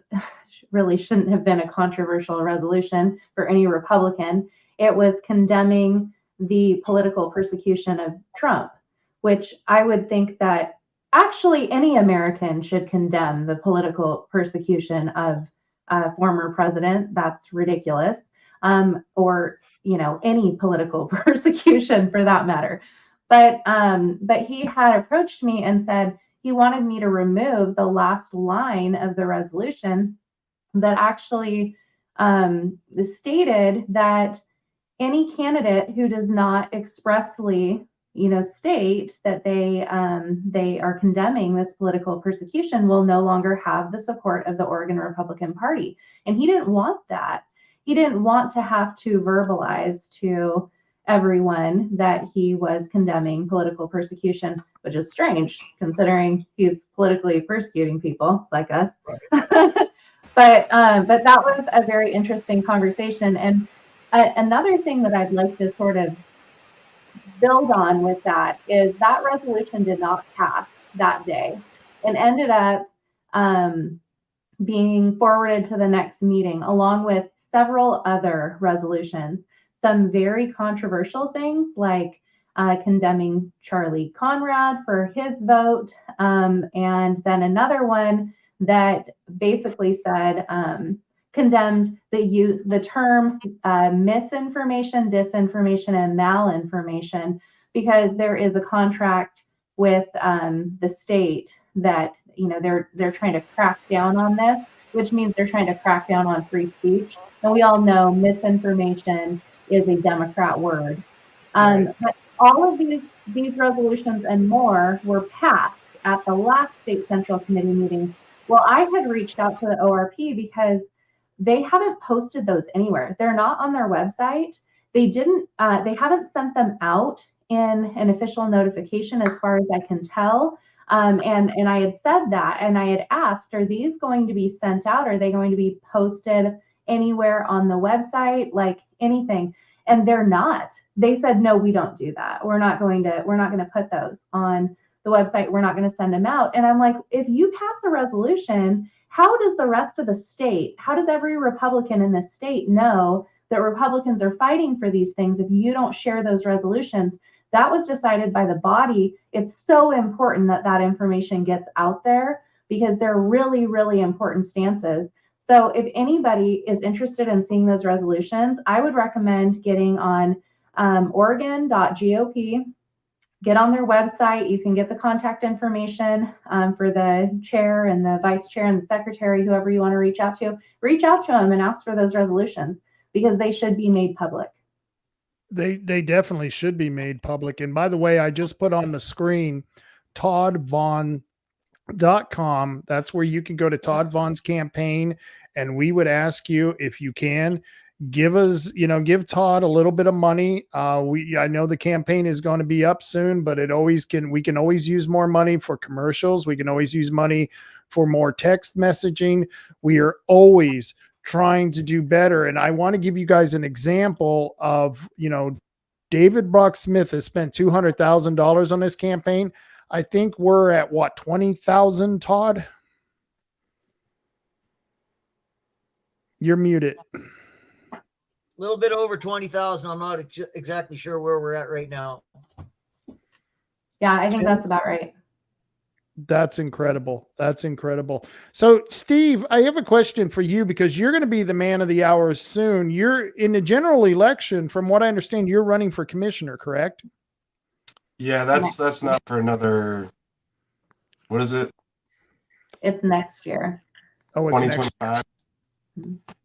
really shouldn't have been a controversial resolution for any Republican. It was condemning the political persecution of Trump, which I would think that actually any American should condemn the political persecution of a former president. That's ridiculous. Or any political persecution for that matter. But he had approached me and said he wanted me to remove the last line of the resolution that actually stated that any candidate who does not expressly state that they are condemning this political persecution will no longer have the support of the Oregon Republican Party. And he didn't want that. He didn't want to have to verbalize to everyone that he was condemning political persecution, which is strange considering he's politically persecuting people like us. But that was a very interesting conversation. And another thing that I'd like to sort of build on with that is that resolution did not pass that day and ended up being forwarded to the next meeting, along with several other resolutions. Some very controversial things like condemning Charlie Conrad for his vote, and then another one that basically said condemned the term misinformation, disinformation, and malinformation, because there is a contract with the state that they're trying to crack down on this, which means they're trying to crack down on free speech. And we all know misinformation is a Democrat word. But all of these resolutions and more were passed at the last state central committee meeting. Well, I had reached out to the ORP because they haven't posted those anywhere. They're not on their website. They haven't sent them out in an official notification, as far as I can tell. And I had said that, and I had asked, are these going to be sent out? Are they going to be posted anywhere on the website, like anything? And they're not. They said, no, we don't do that. We're not going to put those on the website. We're not going to send them out. And I'm like, if you pass a resolution, how does the rest of the state, how does every Republican in the state know that Republicans are fighting for these things if you don't share those resolutions? That was decided by the body. It's so important that that information gets out there because they're really, really important stances. So if anybody is interested in seeing those resolutions, I would recommend getting on Oregon.gop. Get on their website. You can get the contact information for the chair and the vice chair and the secretary, whoever you want to reach out to. Reach out to them and ask for those resolutions because they should be made public.
They definitely should be made public. And by the way, I just put on the screen toddvaughn.com. That's where you can go to Todd Vaughn's campaign. And we would ask you, if you can, give Todd a little bit of money. I know the campaign is going to be up soon, but we can always use more money for commercials. We can always use money for more text messaging. We are always trying to do better. And I want to give you guys an example of, David Brock Smith has spent $200,000 on this campaign. I think we're at what, 20,000, Todd? You're muted.
A little bit over 20,000. I'm not exactly sure where we're at right now.
Yeah, I think that's about right.
That's incredible. That's incredible. So, Steve, I have a question for you because you're going to be the man of the hour soon. You're in the general election. From what I understand, you're running for commissioner, correct?
Yeah, that's not for another, what is it?
It's next year.
Oh, it's
2025.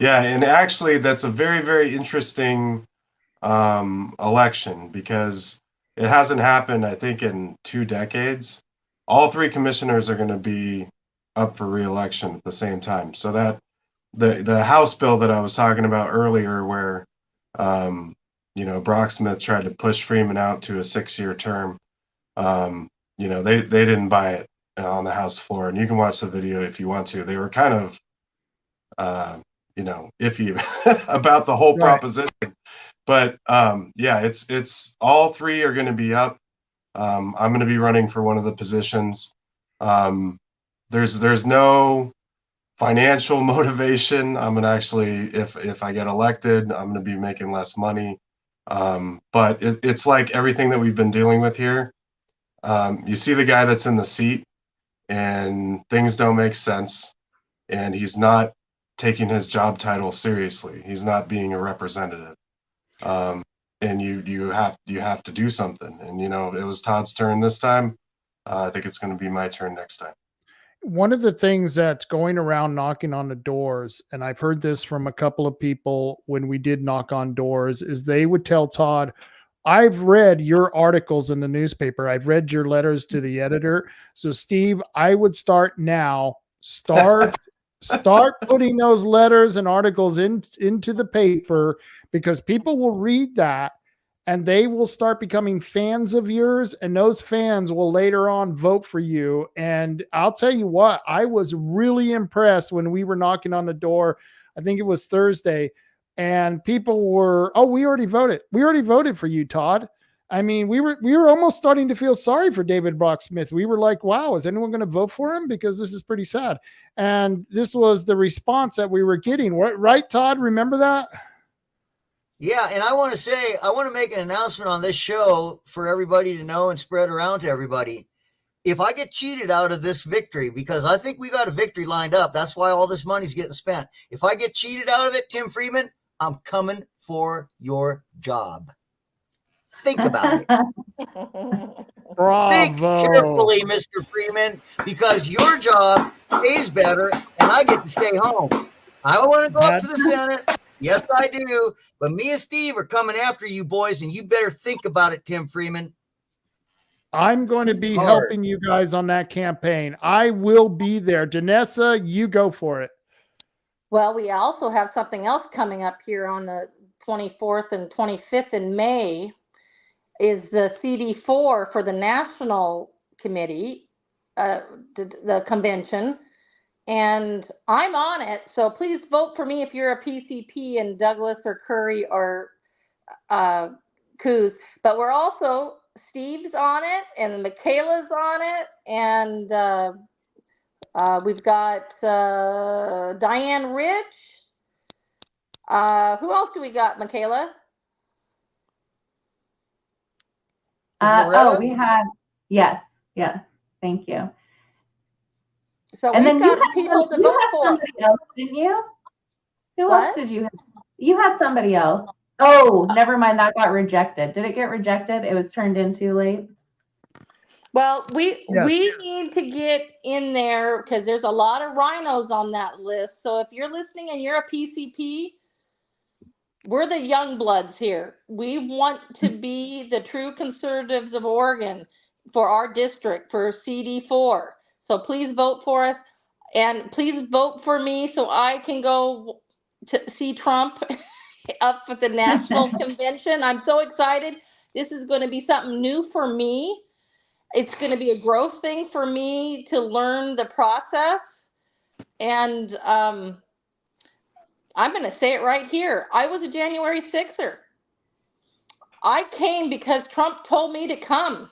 Yeah, and actually that's a very, very interesting election because it hasn't happened, I think, in 2 decades. All 3 commissioners are going to be up for re-election at the same time. So that the House bill that I was talking about earlier, where Brock Smith tried to push Freeman out to a 6-year term, they didn't buy it on the House floor. And you can watch the video if you want to. They were kind of iffy about the whole proposition. But it's all 3 are going to be up. I'm going to be running for one of the positions. There's no financial motivation. I'm going to actually, if I get elected, I'm going to be making less money. But it's like everything that we've been dealing with here. You see the guy that's in the seat and things don't make sense. And he's not taking his job title seriously. He's not being a representative. And you have to do something. And it was Todd's turn this time. I think it's going to be my turn next time.
One of the things that's going around knocking on the doors, and I've heard this from a couple of people when we did knock on doors, is they would tell Todd, I've read your articles in the newspaper. I've read your letters to the editor. So, Steve, I would start now. Start putting those letters and articles into the paper, because people will read that and they will start becoming fans of yours, and those fans will later on vote for you. And I'll tell you what, I was really impressed when we were knocking on the door. I think it was Thursday, and people were, oh, we already voted. We already voted for you, Todd. I mean, we were almost starting to feel sorry for David Brock Smith. We were like, wow, is anyone going to vote for him? Because this is pretty sad. And this was the response that we were getting. Right, Todd? Remember that?
Yeah, and I want to make an announcement on this show for everybody to know and spread around to everybody. If I get cheated out of this victory, because I think we got a victory lined up, that's why all this money's getting spent. If I get cheated out of it, Tim Freeman, I'm coming for your job. Think about it.
Bravo.
Think carefully, Mr. Freeman, because your job pays better and I get to stay home. I don't want to go up to the Senate. Yes, I do. But me and Steve are coming after you boys, and you better think about it, Tim Freeman.
I'm going to be helping you guys on that campaign. I will be there. Danessa, you go for it.
Well, we also have something else coming up here on the 24th and 25th in May, is the CD4 for the National Committee, the convention. And I'm on it. So please vote for me if you're a PCP in Douglas or Curry or Coos. But we're also, Steve's on it and Michaela's on it. And we've got Diane Rich. Who else do we got, Michaela?
We had, yes. Yeah. Thank you.
So
and
we've
then
got people to vote for.
Somebody else, didn't you? Who
What?
else did you have? You had somebody else. Oh, never mind. That got rejected. Did it get rejected? It was turned in too late.
Well, we
Yes.
need to get in there because there's a lot of rhinos on that list. So if you're listening and you're a PCP, we're the young bloods here. We want to be the true conservatives of Oregon for our district, for CD4. So please vote for us, and please vote for me so I can go to see Trump up at the national convention. I'm so excited. This is going to be something new for me. It's going to be a growth thing for me to learn the process. And I'm going to say it right here. I was a January 6er. I came because Trump told me to come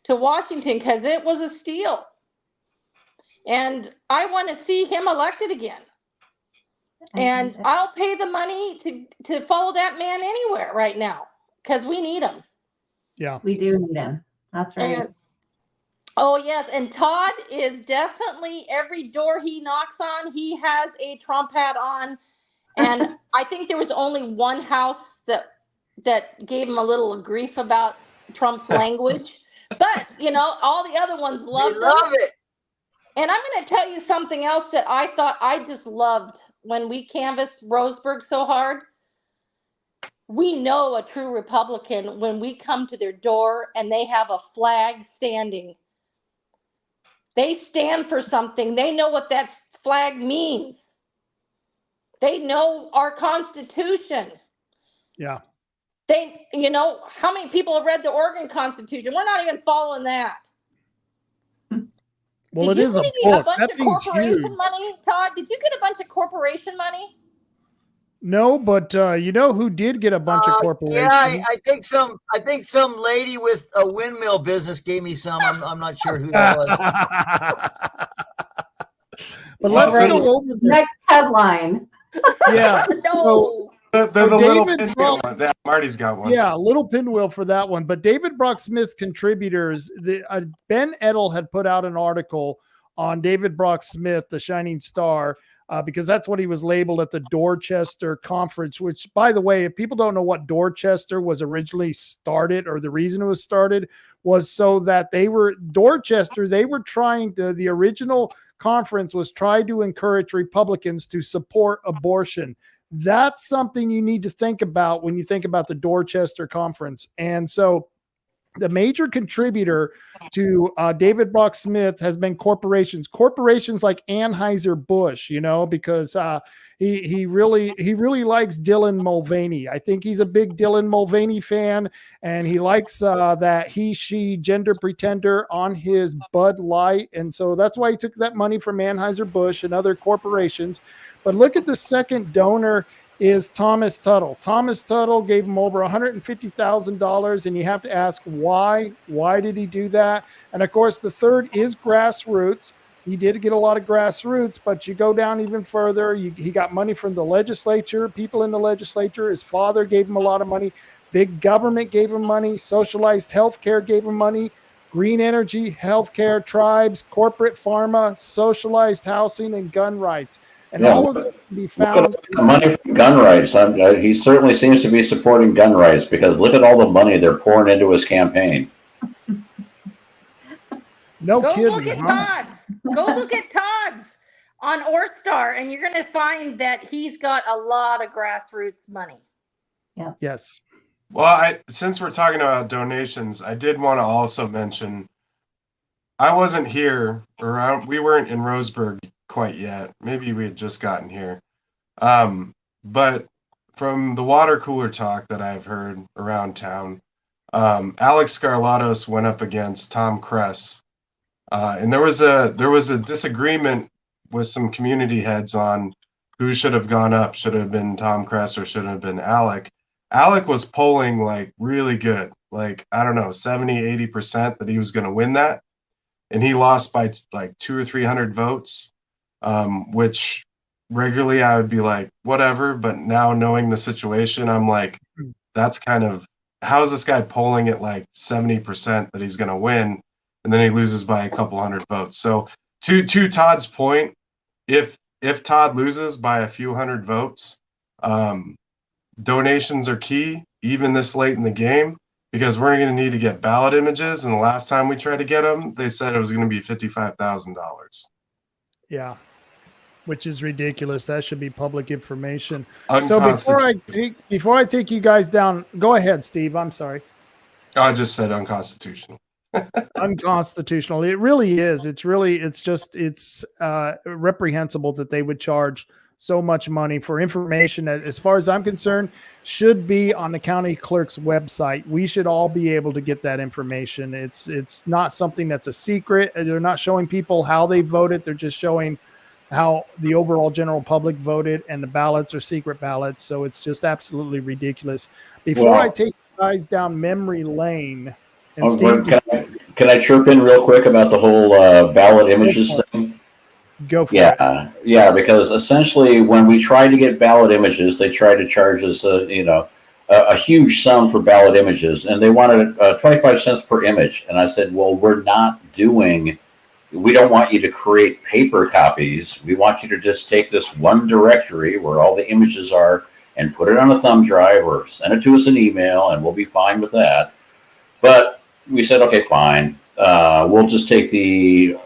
to Washington because it was a steal. And I want to see him elected again. And I'll pay the money to follow that man anywhere right now because we need him.
Yeah.
We do need him. That's right.
And, oh, yes. And Todd is definitely, every door he knocks on, he has a Trump hat on. And I think there was only one house that gave him a little grief about Trump's language. But, all the other ones loved
it.
And I'm going to tell you something else that I thought I just loved when we canvassed Roseburg so hard. We know a true Republican when we come to their door and they have a flag standing. They stand for something. They know what that flag means. They know our Constitution.
Yeah.
They, how many people have read the Oregon Constitution? We're not even following that.
Well, it
Did
is
you
a
get
book.
a bunch
That
of
thing's
corporation
huge.
money, Todd? Did you get a bunch of corporation money?
No, but you know who did get a bunch of corporations?
Yeah, I think some lady with a windmill business gave me some. I'm not sure who that was.
But let's
Right.
go over this.
Next headline.
Yeah.
No.
The
So
little
David
pinwheel
Brock-
one. Yeah, Marty's got one.
Yeah, a little pinwheel for that one. But David Brock Smith's contributors, Ben Edtl had put out an article on David Brock Smith, the shining star, because that's what he was labeled at the Dorchester conference, which, by the way, if people don't know what Dorchester was originally started, or the reason it was started was so that they were trying to, the original conference was trying to encourage Republicans to support abortion. That's something you need to think about when you think about the Dorchester Conference. And so the major contributor to David Brock Smith has been corporations like Anheuser-Busch, because he really likes Dylan Mulvaney. I think he's a big Dylan Mulvaney fan, and he likes that she gender pretender on his Bud Light. And so that's why he took that money from Anheuser-Busch and other corporations. But look at the second donor is Thomas Tuttle. Thomas Tuttle gave him over $150,000, and you have to ask why. Why did he do that? And of course, the third is grassroots. He did get a lot of grassroots, but you go down even further. He got money from the legislature, people in the legislature. His father gave him a lot of money. Big government gave him money. Socialized healthcare gave him money. Green energy, healthcare, tribes, corporate pharma, socialized housing, and gun rights. And all of this can be found.
Money from gun rights. He certainly seems to be supporting gun rights, because look at all the money they're pouring into his campaign.
No
Go
kidding.
look at Todd's. Go look at Todd's on Orthstar, and you're going to find that he's got a lot of grassroots money.
Yeah.
Yes.
Well, since we're talking about donations, I did want to also mention, I wasn't here, or we weren't in Roseburg quite yet. Maybe we had just gotten here. But from the water cooler talk that I've heard around town, Alex Scarlatos went up against Tom Kress, and there was a disagreement with some community heads on who should have gone up. Should have been Tom Kress or should have been Alec. Alec was polling like really good, like, I don't know, 70-80% that he was going to win that, and he lost by like 200 or 300 votes. Which regularly I would be like, whatever. But now knowing the situation, I'm like, that's kind of, how's this guy polling at like 70% that he's going to win? And then he loses by a couple hundred votes. So to Todd's point, if Todd loses by a few hundred votes, donations are key, even this late in the game, because we're going to need to get ballot images. And the last time we tried to get them, they said it was going to be $55,000.
Yeah. Which is ridiculous. That should be public information. So before I take you guys down, go ahead, Steve. I'm sorry.
I just said unconstitutional.
Unconstitutional. It really is. It's reprehensible that they would charge so much money for information that, as far as I'm concerned, should be on the county clerk's website. We should all be able to get that information. It's not something that's a secret. They're not showing people how they voted. They're just showing how the overall general public voted, and the ballots are secret ballots. So it's just absolutely ridiculous. Before I take you guys down memory lane, and Steve,
can I chirp in real quick about the whole ballot images thing?
Go for it.
Yeah, because essentially when we tried to get ballot images, they tried to charge us a huge sum for ballot images, and they wanted 25 cents per image. And I said, well, we don't want you to create paper copies. We want you to just take this one directory where all the images are and put it on a thumb drive or send it to us an email, and we'll be fine with that. But we said, okay, fine. We'll just take the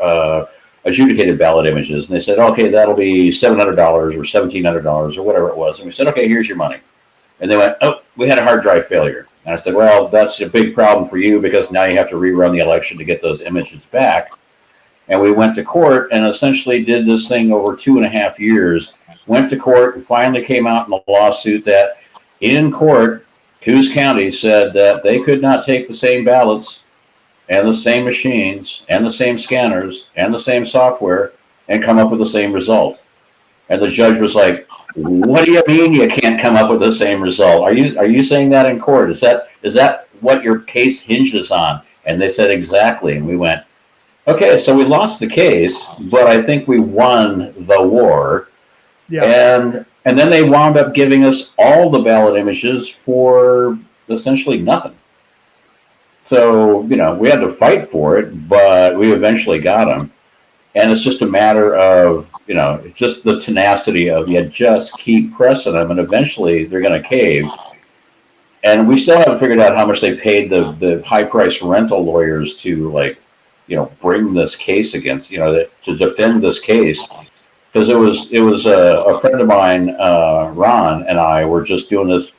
adjudicated ballot images. And they said, okay, that'll be $700 or $1,700 or whatever it was. And we said, okay, here's your money. And they went, oh, we had a hard drive failure. And I said, well, that's a big problem for you, because now you have to rerun the election to get those images back. And we went to court and essentially did this thing over 2.5 years. Went to court and finally came out in a lawsuit that in court, Coos County said that they could not take the same ballots and the same machines and the same scanners and the same software and come up with the same result. And the judge was like, what do you mean you can't come up with the same result? Are you saying that in court? Is that what your case hinges on? And they said, exactly. And we went, okay, so we lost the case, but I think we won the war. Yeah. And then they wound up giving us all the ballot images for essentially nothing. So, we had to fight for it, but we eventually got them. And it's just a matter of, just the tenacity of you just keep pressing them, and eventually they're going to cave. And we still haven't figured out how much they paid the high-priced rental lawyers to, bring this case against, to defend this case. because it was a friend of mine, Ron, and I were just doing this,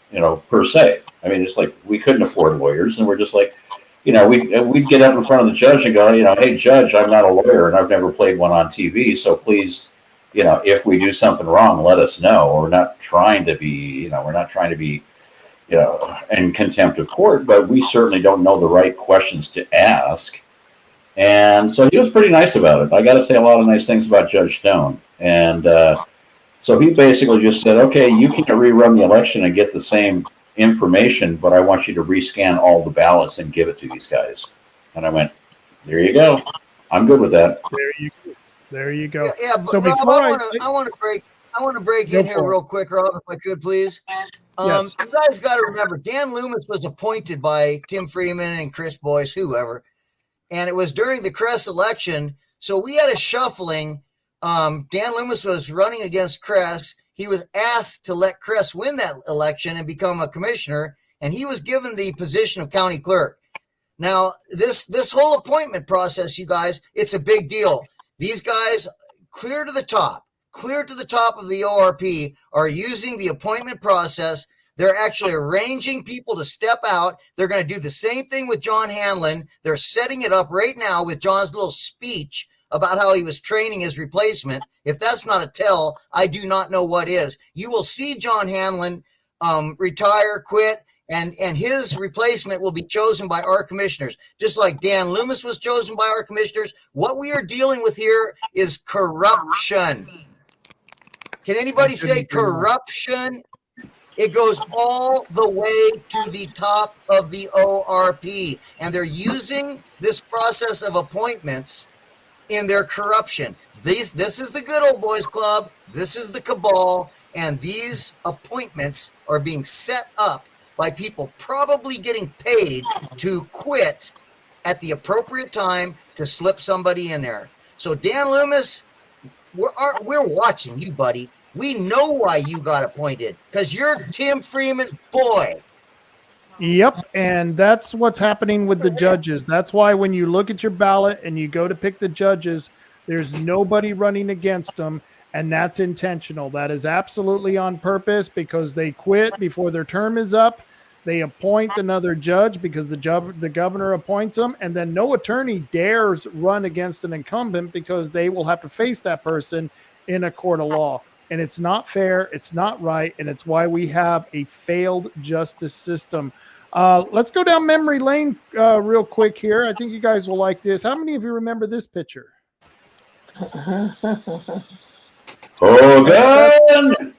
per se. I mean, it's like we couldn't afford lawyers, and we're just like, we'd get up in front of the judge and go, hey, judge, I'm not a lawyer and I've never played one on TV, so please, if we do something wrong, let us know. We're not trying to be, in contempt of court, but we certainly don't know the right questions to ask. And so he was pretty nice about it. I got to say a lot of nice things about Judge Stone. And so he basically just said, okay, you can rerun the election and get the same information, but I want you to rescan all the ballots and give it to these guys. And I went, there you go. I'm good with that.
There you go.
Yeah, but
so
Rob,
before
I want to break in here real quick, Rob, if I could, please.
Yes.
You guys got to remember, Dan Loomis was appointed by Tim Freeman and Chris Boyce, whoever, and it was during the Kress election. So we had a shuffling. Dan Loomis was running against Kress. He was asked to let Kress win that election and become a commissioner, and he was given the position of county clerk. Now, this whole appointment process, you guys, it's a big deal. These guys, clear to the top of the ORP, are using the appointment process. They're actually arranging people to step out. They're going to do the same thing with John Hanlon. They're setting it up right now with John's little speech about how he was training his replacement. If that's not a tell, I do not know what is. You will see John Hanlon retire, quit, and his replacement will be chosen by our commissioners, just like Dan Loomis was chosen by our commissioners. What we are dealing with here is corruption. Can anybody say corruption? It goes all the way to the top of the ORP, and they're using this process of appointments in their corruption. This is the good old boys club. This is the cabal, and these appointments are being set up by people probably getting paid to quit at the appropriate time to slip somebody in there. So Dan Loomis, we're watching you, buddy. We know why you got appointed, because you're Tim Freeman's boy.
Yep, and that's what's happening with the judges. That's why when you look at your ballot and you go to pick the judges, there's nobody running against them, and that's intentional. That is absolutely on purpose, because they quit before their term is up. They appoint another judge because the governor appoints them, and then no attorney dares run against an incumbent because they will have to face that person in a court of law. And it's not fair, it's not right, and it's why we have a failed justice system. Let's go down memory lane real quick here. I think you guys will like this. How many of you remember this picture?
Hogan!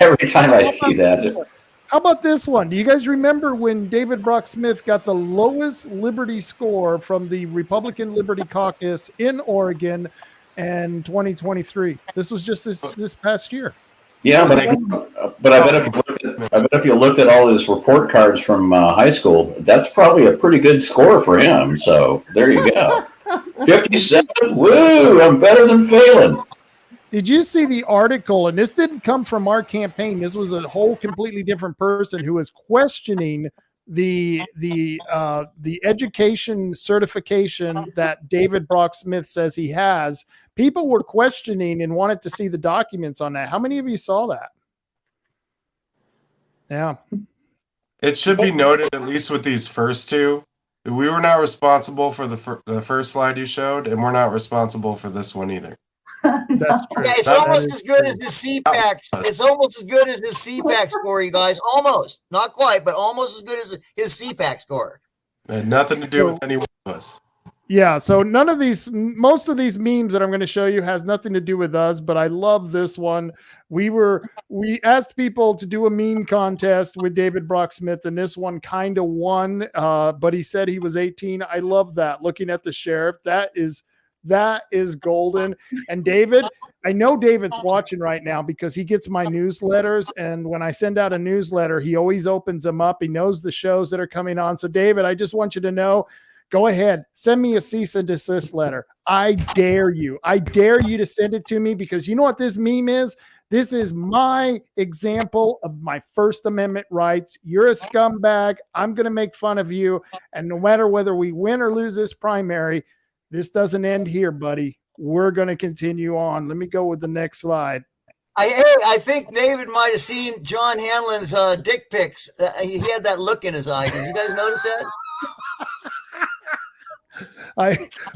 Every time I see that.
How about this one? Do you guys remember when David Brock Smith got the lowest Liberty score from the Republican Liberty Caucus in Oregon in 2023? This was just this past year.
Yeah, but I bet if you looked at all his report cards from high school, that's probably a pretty good score for him. So there you go. 57. Woo! I'm better than Phelan.
Did you see the article? And this didn't come from our campaign. This was a whole completely different person who was questioning the education certification that David Brock Smith says he has. People were questioning and wanted to see the documents on that. How many of you saw that? Yeah.
It should be noted, at least with these first two, we were not responsible for the first slide you showed, and we're not responsible for this one either.
That's true.
Yeah, it's almost as good as his CPAC. It's almost as good as his CPAC score, you guys. Almost. Not quite, but almost as good as his CPAC score.
It had nothing to do with any one of us.
Yeah, so most of these memes that I'm going to show you has nothing to do with us, but I love this one. We asked people to do a meme contest with David Brock Smith, and this one kind of won, but he said he was 18. I love that. Looking at the sheriff, that is golden. And David, I know David's watching right now because he gets my newsletters, and when I send out a newsletter, he always opens them up. He knows the shows that are coming on. So David, I just want you to know, go ahead, send me a cease and desist letter. I dare you. I dare you to send it to me, because you know what this meme is? This is my example of my First Amendment rights. You're a scumbag. I'm going to make fun of you. And no matter whether we win or lose this primary, this doesn't end here, buddy. we're going to continue on. Let me go with the next slide.
I think David might have seen John Hanlon's dick pics. He had that look in his eye. Did you guys notice that?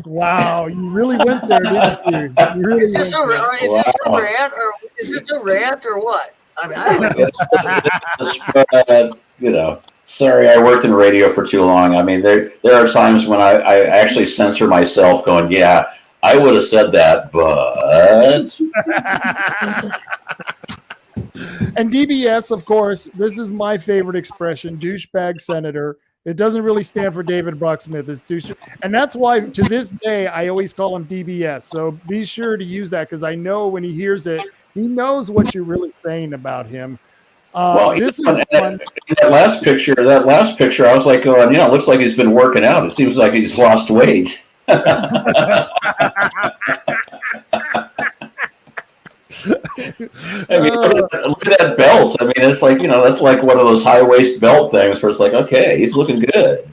Wow, you really went there, didn't you? You really
Is this a rant or what? I mean, I don't know.
Sorry, I worked in radio for too long. I mean, there are times when I actually censor myself going, yeah, I would have said that, but.
And DBS, of course, this is my favorite expression, douchebag senator. It doesn't really stand for David Brock Smith. It's douche. And that's why to this day, I always call him DBS. So be sure to use that because I know when he hears it, he knows what you're really saying about him. This is fun.
That last picture, I was like, going, it looks like he's been working out. It seems like he's lost weight. I mean, look at that belt. I mean, it's like, that's like one of those high waist belt things where it's like, okay, he's looking good.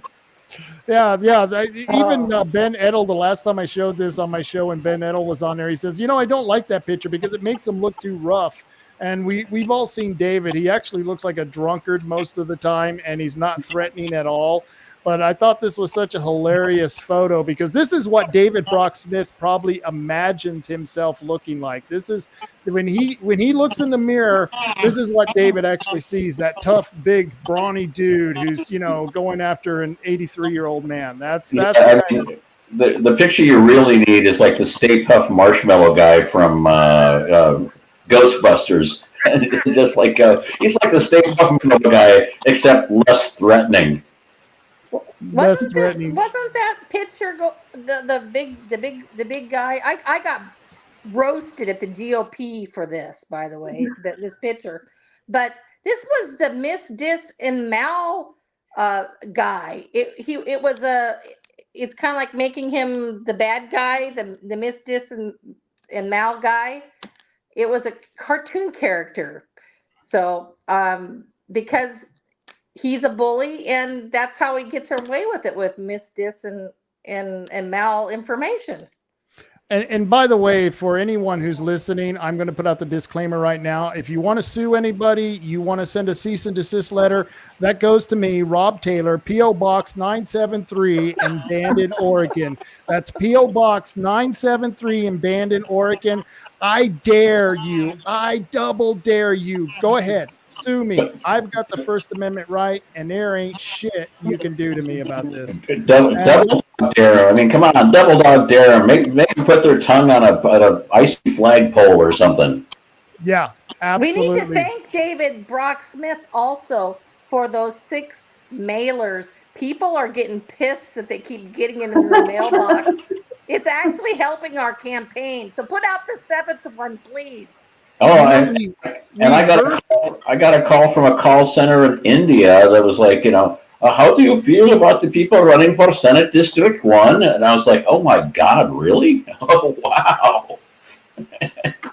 Yeah. Even Ben Edtl, the last time I showed this on my show and Ben Edtl was on there, he says, I don't like that picture because it makes him look too rough. And we've all seen David. He actually looks like a drunkard most of the time, and he's not threatening at all. But I thought this was such a hilarious photo because this is what David Brock Smith probably imagines himself looking like. This is when he looks in the mirror, this is what David actually sees, that tough, big, brawny dude who's, going after an 83-year-old man. That's
the picture you really need is like the Stay Puft Marshmallow guy from Ghostbusters. Just like he's like the Stay Puft Marshmallow guy, except less threatening.
Wasn't that picture the big guy? I got roasted at the GOP for this, by the way, this picture. But this was the Miss Dis and Mal guy. It's kind of like making him the bad guy, the Miss Dis and Mal guy. It was a cartoon character. So because he's a bully, and that's how he gets away with it with Miss Dis and Mal information.
And by the way, for anyone who's listening, I'm going to put out the disclaimer right now. If you want to sue anybody, you want to send a cease and desist letter, that goes to me, Rob Taylor, P.O. Box 973 in Bandon, Oregon. That's P.O. Box 973 in Bandon, Oregon. I dare you. I double dare you. Go ahead. Sue me. I've got the First Amendment right, and there ain't shit you can do to me about this.
Double dog dare. I mean, come on, double dog dare. Make them put their tongue on a icy flagpole or something.
Yeah, absolutely.
We need to thank David Brock Smith also for those 6 mailers. People are getting pissed that they keep getting into the mailbox. It's actually helping our campaign. So put out the 7th one, please.
Oh, and I got a call from a call center in India that was like, how do you feel about the people running for Senate District 1? And I was like, oh my God, really? Oh, wow.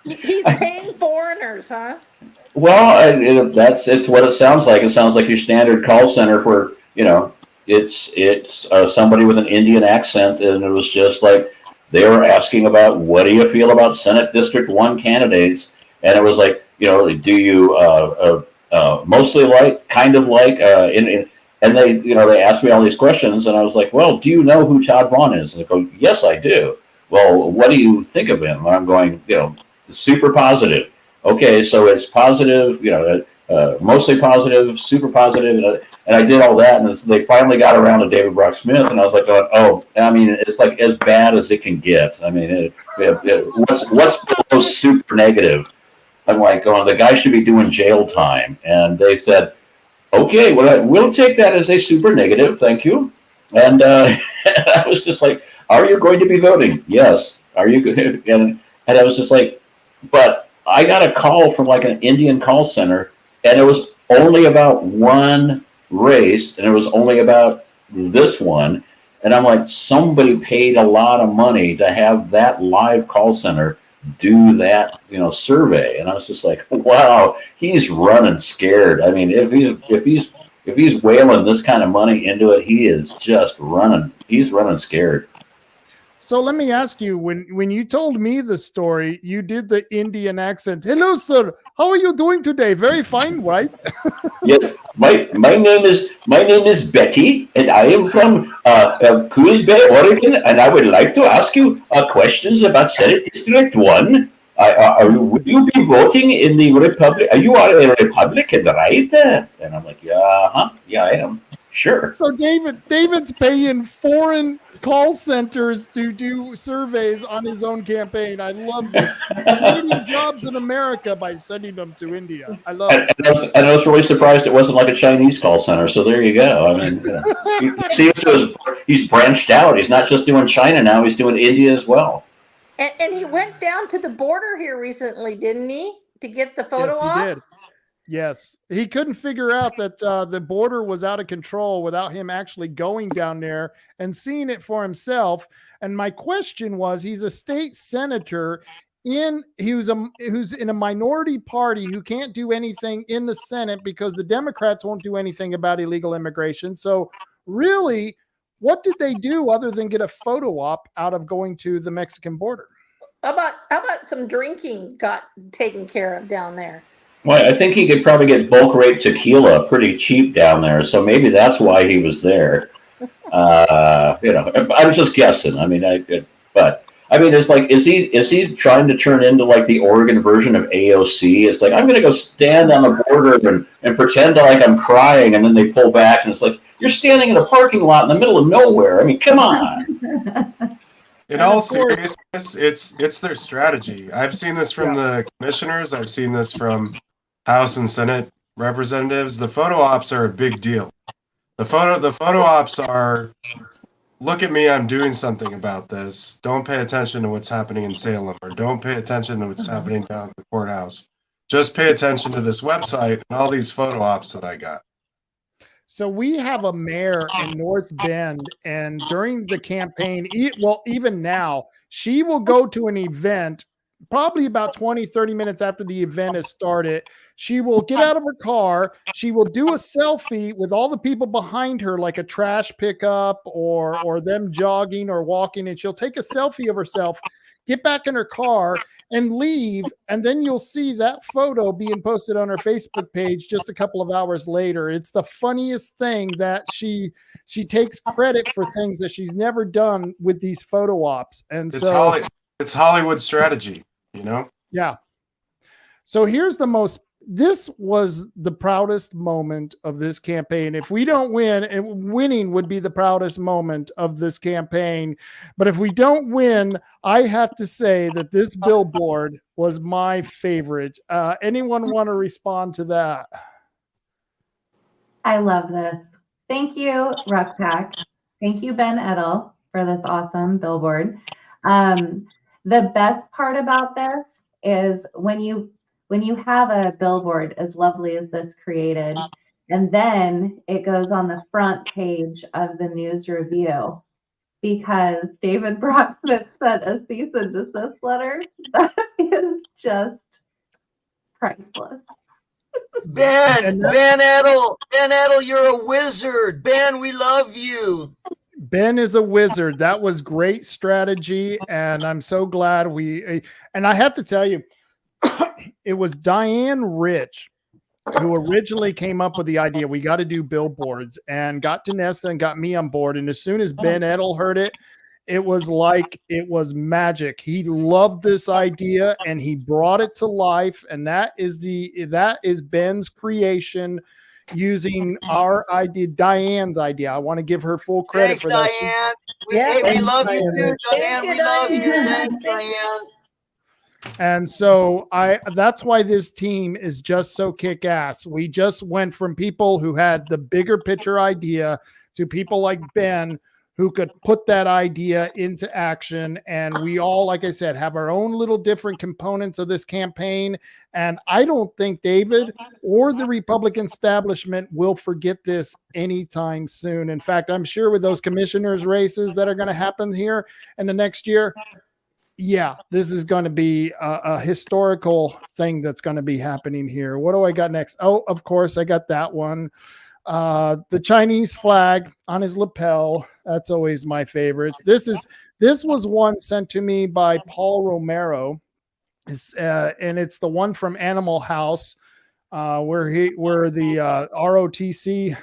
He's paying foreigners, huh?
Well, it's what it sounds like. It sounds like your standard call center for, it's somebody with an Indian accent, and it was just like they were asking about what do you feel about Senate District 1 candidates, and it was like, do you mostly like, kind of like, and they asked me all these questions, and I was like, well, do you know who Todd Vaughn is? And they go, yes, I do. Well, what do you think of him? And I'm going, super positive. Okay, so it's positive, mostly positive, super positive, and I did all that, and they finally got around to David Brock Smith, and I was like, it's like as bad as it can get. I mean, what's below super negative? I'm like, the guy should be doing jail time, and they said, okay, well, we'll take that as a super negative, thank you. And I was just like, are you going to be voting? Yes. Are you good? And I was just like, but I got a call from like an Indian call center, and it was only about one race, and it was only about this one. And I'm like, somebody paid a lot of money to have that live call center do that, survey. And I was just like, wow, he's running scared. I mean, if he's whaling this kind of money into it, he is just running. He's running scared.
So let me ask you, when you told me the story, you did the Indian accent. Hello, sir. How are you doing today? Very fine, right?
Yes, my name is Betty, and I am from Coos Bay, Oregon, and I would like to ask you questions about Senate District One. Will you be voting in the Republic? You are a Republican, right? And I'm like, yeah, yeah, I am. Sure.
So David's paying foreign call centers to do surveys on his own campaign. I love this. Creating jobs in America by sending them to India. I love it.
And I was really surprised it wasn't like a Chinese call center. So there you go. I mean, he seems to he's branched out. He's not just doing China now; he's doing India as well.
And he went down to the border here recently, didn't he, to get the photo
Yes, he
op?
did. Yes, he couldn't figure out that the border was out of control without him actually going down there and seeing it for himself. And my question was, he's a state senator who's in a minority party who can't do anything in the Senate because the Democrats won't do anything about illegal immigration. So really, what did they do other than get a photo op out of going to the Mexican border?
How about some drinking got taken care of down there?
Well, I think he could probably get bulk rate tequila pretty cheap down there, so maybe that's why he was there. I'm just guessing. I mean, it's like, is he trying to turn into like the Oregon version of AOC? It's like, I'm going to go stand on the border and pretend like I'm crying, and then they pull back, and it's like, you're standing in a parking lot in the middle of nowhere. I mean, come on.
In all seriousness, it's their strategy. I've seen this from the commissioners. I've seen this from House and Senate representatives. The photo ops are a big deal. The photo ops are, look at me, I'm doing something about this. Don't pay attention to what's happening in Salem, or don't pay attention to what's happening down at the courthouse. Just pay attention to this website and all these photo ops that I got.
So we have a mayor in North Bend, and during the campaign, even now, she will go to an event probably about 20, 30 minutes after the event has started. She will get out of her car. She will do a selfie with all the people behind her, like a trash pickup or them jogging or walking, and she'll take a selfie of herself, get back in her car, and leave. And then you'll see that photo being posted on her Facebook page just a couple of hours later. It's the funniest thing that she takes credit for things that she's never done with these photo ops. And
it's Hollywood strategy, you know?
Yeah. So this was the proudest moment of this campaign. If we don't win, and winning would be the proudest moment of this campaign. But if we don't win, I have to say that this billboard was my favorite. Anyone want to respond to that?
I love this. Thank you, RUCPAC. Thank you, Ben Edtl, for this awesome billboard. The best part about this is when you have a billboard as lovely as this created, and then it goes on the front page of the News Review because David Brocksmith sent a cease and desist letter. That is just priceless.
Ben Edtl, you're a wizard. Ben, we love you.
Ben is a wizard. That was great strategy, and I'm so glad and I have to tell you, it was Diane Rich who originally came up with the idea. We got to do billboards, and got Danessa and got me on board. And as soon as Ben Edtl heard it, it was like it was magic. He loved this idea and he brought it to life. And that is Ben's creation using our idea, Diane's idea. I want to give her full credit for that.
Diane. We love you too, Diane. We love you. Thanks, Diane.
And so that's why this team is just so kick-ass. We just went from people who had the bigger picture idea to people like Ben who could put that idea into action. And we all, like I said, have our own little different components of this campaign. And I don't think David or the Republican establishment will forget this anytime soon. In fact, I'm sure with those commissioners races that are going to happen here in the next year, yeah, this is going to be a historical thing that's going to be happening here. What do I got next? Oh, of course, I got that one. The Chinese flag on his lapel. That's always my favorite. This This was one sent to me by Paul Romero, and it's the one from Animal House, where the ROTC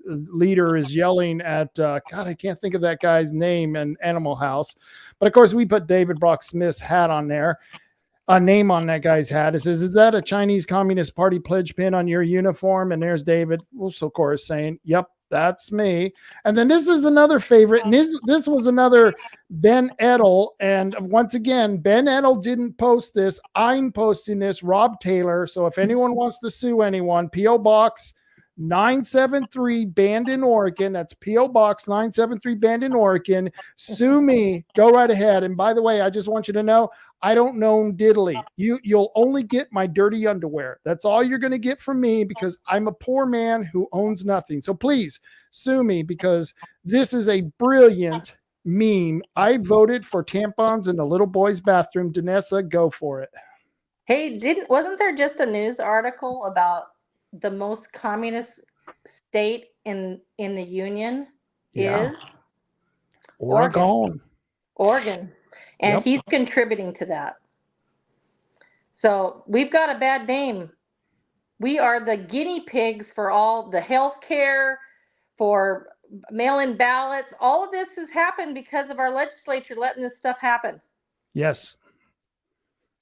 leader is yelling at God, I can't think of that guy's name in Animal House, but of course we put David Brock Smith's hat on there. A name on that guy's hat. It says, "Is that a Chinese Communist Party pledge pin on your uniform?" And there's David, also of course, saying, "Yep, that's me." And then this is another favorite, and this was another Ben Edtl. And once again, Ben Edtl didn't post this. I'm posting this, Rob Taylor. So if anyone wants to sue anyone, P.O. Box 973, Bandon, Oregon. That's P.O. Box 973, Bandon, Oregon. Sue me. Go right ahead. And by the way, I just want you to know, I don't know diddly. You'll only get my dirty underwear. That's all you're going to get from me, because I'm a poor man who owns nothing. So please sue me, because this is a brilliant meme. I voted for tampons in the little boy's bathroom. Danessa, go for it.
Hey, wasn't there just a news article about the most communist state in the union is
Oregon.
And
Yep.
he's contributing to that. So we've got a bad name. We are the guinea pigs for all the health care, for mail-in ballots. All of this has happened because of our legislature letting this stuff happen.
Yes.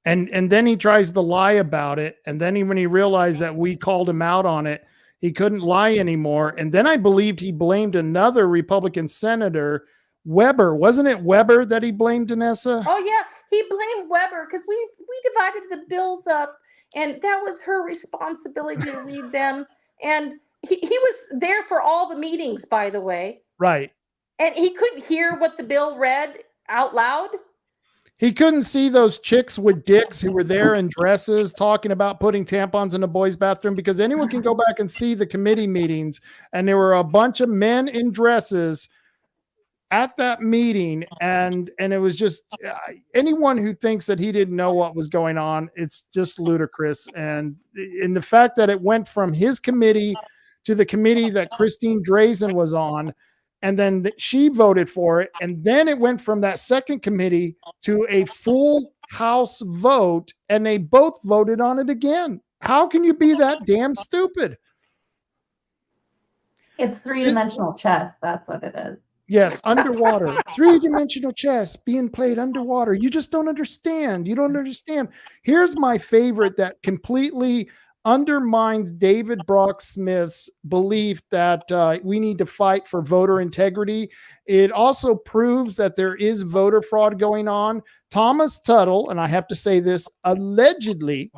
And then he tries to lie about it. And then when he realized that we called him out on it, he couldn't lie anymore. And then I believed he blamed another Republican senator, Weber. Wasn't it Weber that he blamed, Danessa?
Oh yeah, he blamed Weber because we divided the bills up, and that was her responsibility to read them. And he was there for all the meetings, by the way.
Right.
And he couldn't hear what the bill read out loud.
He couldn't see those chicks with dicks who were there in dresses talking about putting tampons in the boys' bathroom, because anyone can go back and see the committee meetings, and there were a bunch of men in dresses at that meeting, and it was just anyone who thinks that he didn't know what was going on, it's just ludicrous. And in the fact that it went from his committee to the committee that Christine Drazen was on, and then she voted for it, and then it went from that second committee to a full House vote, and they both voted on it again. How can you be that damn stupid?
It's three-dimensional chess. That's what it is.
Yes, underwater. Three-dimensional chess being played underwater. You just don't understand. You don't understand. Here's my favorite that completely undermines David Brock Smith's belief that we need to fight for voter integrity. It also proves that there is voter fraud going on. Thomas Tuttle, and I have to say this, allegedly,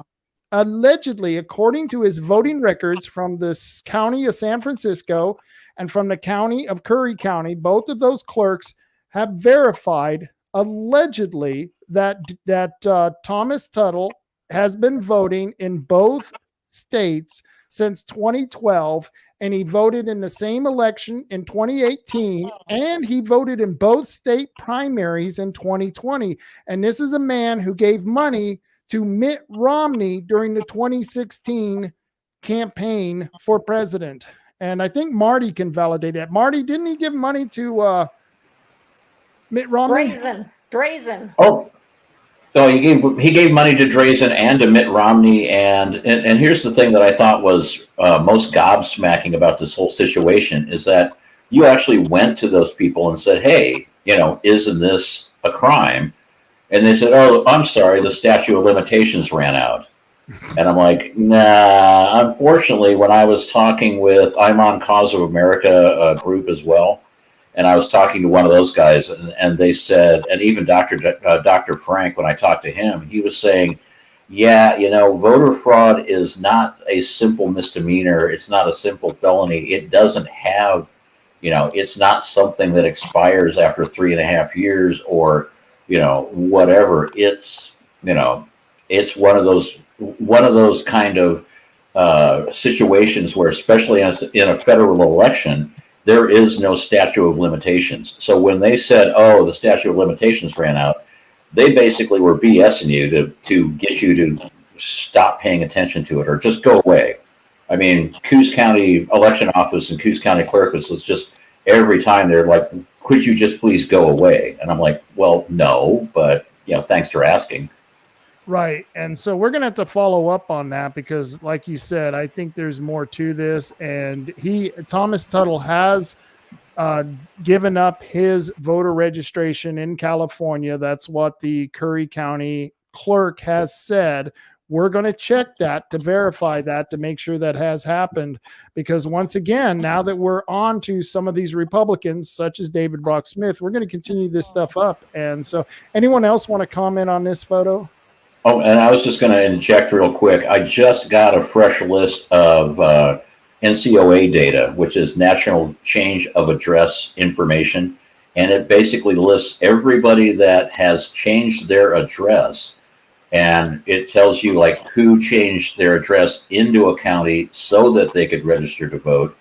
according to his voting records from the county of San Francisco and from the county of Curry County, both of those clerks have verified allegedly that Thomas Tuttle has been voting in both states since 2012, and he voted in the same election in 2018, and he voted in both state primaries in 2020. And this is a man who gave money to Mitt Romney during the 2016 campaign for president. And I think Marty can validate that. Marty, didn't he give money to Mitt Romney?
Drazen.
Oh, so he gave money to Drazen and to Mitt Romney. And here's the thing that I thought was most gobsmacking about this whole situation is that you actually went to those people and said, hey, isn't this a crime? And they said, oh, I'm sorry, the statute of limitations ran out. And I'm like, nah, unfortunately, when I was talking with I'm on Cause of America group as well, and I was talking to one of those guys, and they said, and even Dr. Frank, when I talked to him, he was saying, yeah, voter fraud is not a simple misdemeanor. It's not a simple felony. It doesn't have, it's not something that expires after 3.5 years or, whatever. It's, it's one of those kind of situations where, especially in a federal election, there is no statute of limitations. So when they said, oh, the statute of limitations ran out, they basically were BSing you to get you to stop paying attention to it or just go away. I mean, Coos County election office and Coos County clerk was just every time they're like could you just please go away? And I'm like, well, no, but thanks for asking.
Right. And so we're going to have to follow up on that because, like you said, I think there's more to this. And Thomas Tuttle has given up his voter registration in California. That's what the Curry County clerk has said. We're going to check that to verify that, to make sure that has happened. Because once again, now that we're on to some of these Republicans, such as David Brock Smith, we're going to continue this stuff up. And so anyone else want to comment on this photo?
Oh, and I was just going to inject real quick. I just got a fresh list of NCOA data, which is National Change of Address information. And it basically lists everybody that has changed their address. And it tells you like who changed their address into a county so that they could register to vote.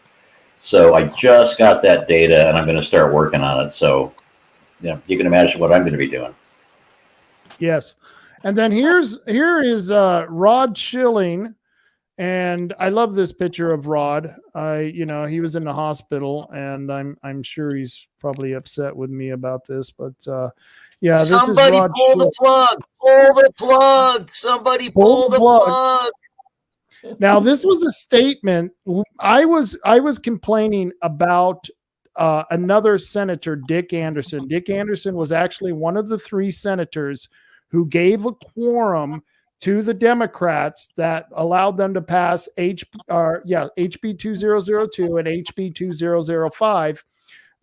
So I just got that data and I'm going to start working on it. So you can imagine what I'm going to be doing.
Yes. And then here is Rod Schilling, and I love this picture of Rod. He was in the hospital, and I'm sure he's probably upset with me about this, but yeah, this
somebody
is Rod
pull
Schilling.
the plug, pull the plug, somebody pull the plug.
Now, this was a statement. I was complaining about another senator, Dick Anderson. Dick Anderson was actually one of the 3 senators who gave a quorum to the Democrats that allowed them to pass HB 2002 and HB 2005,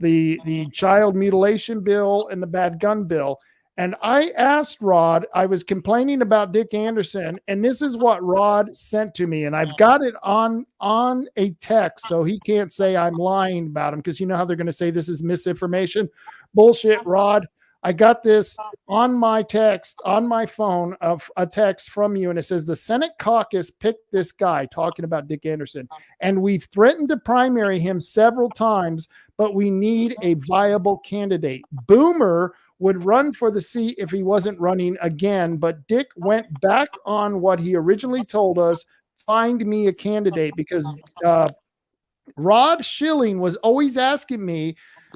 the child mutilation bill and the bad gun bill. And I asked Rod, I was complaining about Dick Anderson, and this is what Rod sent to me. And I've got it on a text, so he can't say I'm lying about him, because you know how they're going to say this is misinformation. Bullshit, Rod. I got this on my text, on my phone, of a text from you, and it says the Senate caucus picked this guy, talking about Dick Anderson, and we've threatened to primary him several times, but we need a viable candidate. Boomer would run for the seat if he wasn't running again, but Dick went back on what he originally told us, find me a candidate, because Rod Schilling was always asking me,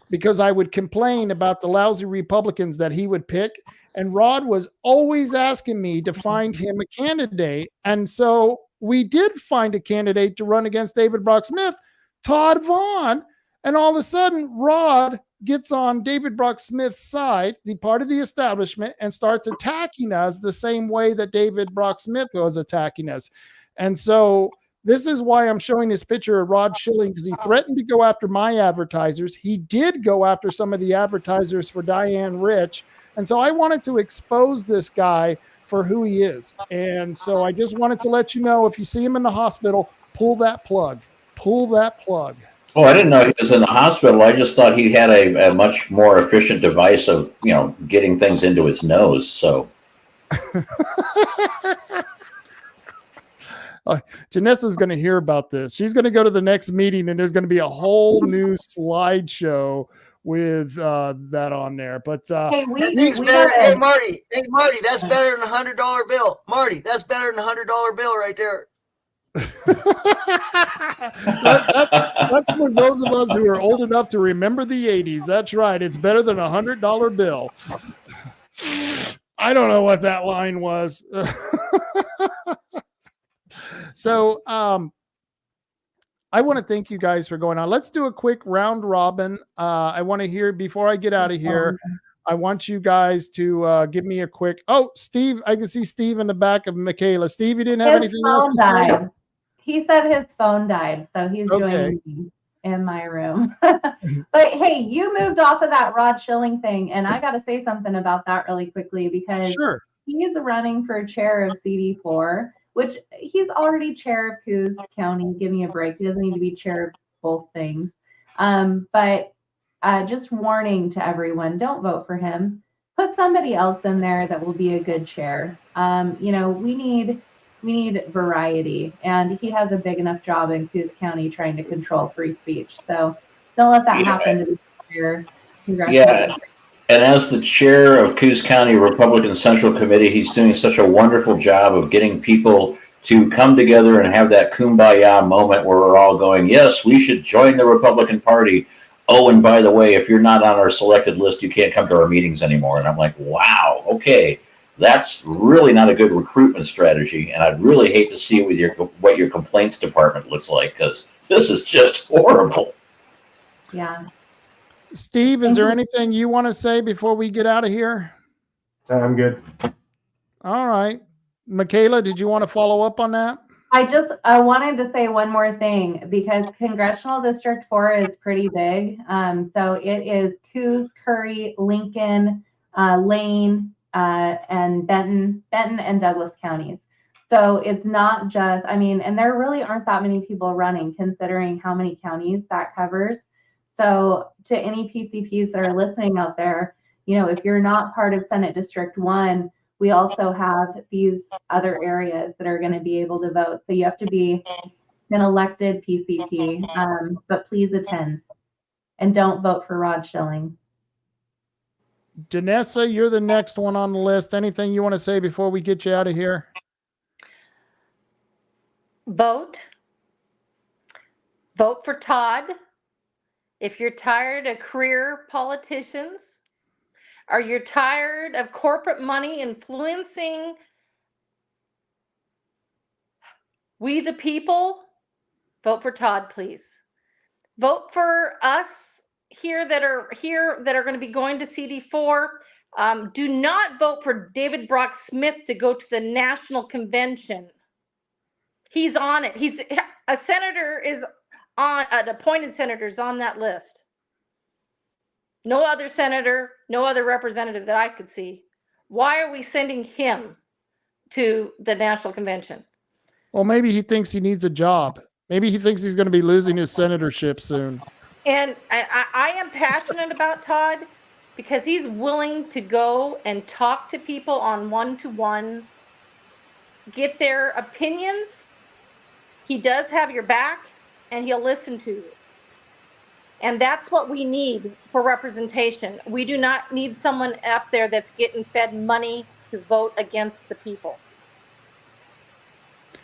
because I would complain about the lousy Republicans that he would pick. And Rod was always asking me to find him a candidate. And so we did find a candidate to run against David Brock Smith, Todd Vaughn. And all of a sudden, Rod gets on David Brock Smith's side, the part of the establishment, and starts attacking us the same way that David Brock Smith was attacking us. And so this is why I'm showing this picture of Rod Schilling, because he threatened to go after my advertisers. He did go after some of the advertisers for Diane Rich. And so I wanted to expose this guy for who he is. And so I just wanted to let you know, if you see him in the hospital, pull that plug. Pull that plug.
Oh, I didn't know he was in the hospital. I just thought he had a much more efficient device of, getting things into his nose. So.
Janessa's going to hear about this. She's going to go to the next meeting, and there's going to be a whole new slideshow with that on there. But
hey, Marty, that's better than $100 bill. Marty, that's better than $100 bill right there.
that's for those of us who are old enough to remember the 80s. That's right. It's better than $100 bill. I don't know what that line was. So I want to thank you guys for going on. Let's do a quick round robin. I want to hear, before I get out of here, I want you guys to give me a quick. Oh, Steve, I can see Steve in the back of Michaela. Steve, you didn't have anything else to say?
He said his phone died, so he's joining me in my room. But hey, you moved off of that Rod Schilling thing, and I got to say something about that really quickly, because he's running for chair of CD4, which he's already chair of Coos County. Give me a break. He doesn't need to be chair of both things. But just warning to everyone, don't vote for him. Put somebody else in there that will be a good chair. We need variety, and he has a big enough job in Coos County trying to control free speech. So don't let that happen to the chair. Congratulations.
Yeah. And as the chair of Coos County Republican Central Committee, he's doing such a wonderful job of getting people to come together and have that kumbaya moment where we're all going, yes, we should join the Republican Party. oh, and by the way, if you're not on our selected list, you can't come to our meetings anymore. And I'm like, wow, okay, that's really not a good recruitment strategy. And I'd really hate to see what your complaints department looks like, because this is just horrible.
Yeah.
Steve, is there anything you want to say before we get out of here?
I'm good.
All right. Michaela, did you want to follow up on that?
I wanted to say one more thing, because Congressional District 4 is pretty big. So it is Coos, Curry, Lincoln, Lane, and Benton and Douglas counties. So it's not just, and there really aren't that many people running considering how many counties that covers. So to any PCPs that are listening out there, if you're not part of Senate District 1, we also have these other areas that are going to be able to vote. So you have to be an elected PCP, but please attend and don't vote for Rod Schilling.
Danessa, you're the next one on the list. Anything you want to say before we get you out of here?
Vote for Todd. If you're tired of career politicians, or you're tired of corporate money influencing we the people, vote for Todd, please. Vote for us here that are going to be going to CD4. Do not vote for David Brock Smith to go to the national convention. He's on it. He's a senator, is on an appointed senator is on that list. No other senator, no other representative that I could see. Why are we sending him to the national convention?
Well, maybe he thinks he needs a job. Maybe he thinks he's going to be losing his senatorship soon.
And I am passionate about Todd because he's willing to go and talk to people on one-to-one, get their opinions. He does have your back, and he'll listen to you. And that's what we need for representation. We do not need someone up there that's getting fed money to vote against the people.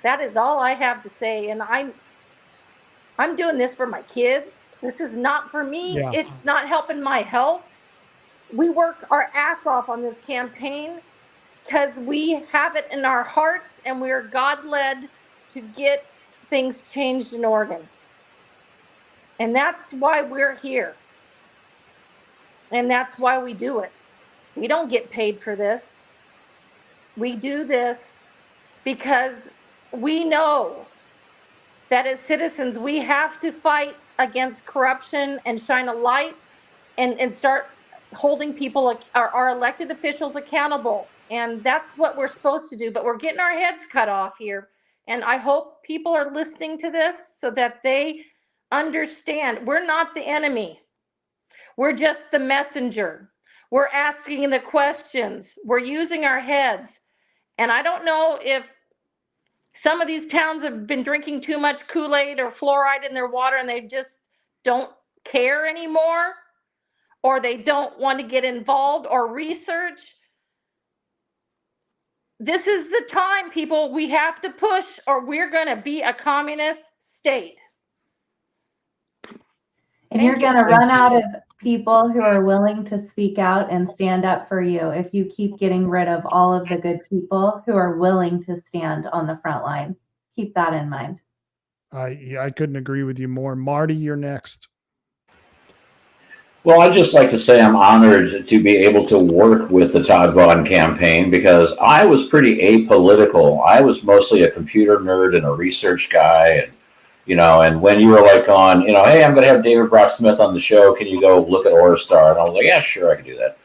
That is all I have to say. And I'm doing this for my kids. This is not for me.
Yeah.
It's not helping my health. We work our ass off on this campaign because we have it in our hearts and we are God-led to get things changed in Oregon. And that's why we're here. And that's why we do it. We don't get paid for this. We do this because we know that as citizens, we have to fight against corruption and shine a light and start holding people, our elected officials, accountable. And that's what we're supposed to do. But we're getting our heads cut off here. And I hope people are listening to this so that they understand we're not the enemy. We're just the messenger. We're asking the questions. We're using our heads. And I don't know if some of these towns have been drinking too much Kool-Aid or fluoride in their water and they just don't care anymore, or they don't want to get involved or research. This is the time, people. We have to push or we're going to be a communist state.
And you're going to run out of people who are willing to speak out and stand up for you if you keep getting rid of all of the good people who are willing to stand on the front lines. Keep that in mind.
I couldn't agree with you more. Marty, you're next.
Well, I'd just like to say I'm honored to be able to work with the Todd Vaughn campaign because I was pretty apolitical. I was mostly a computer nerd and a research guy. And when you were like on, hey, I'm going to have David Brock Smith on the show. Can you go look at Orstar? And I was like, yeah, sure, I can do that.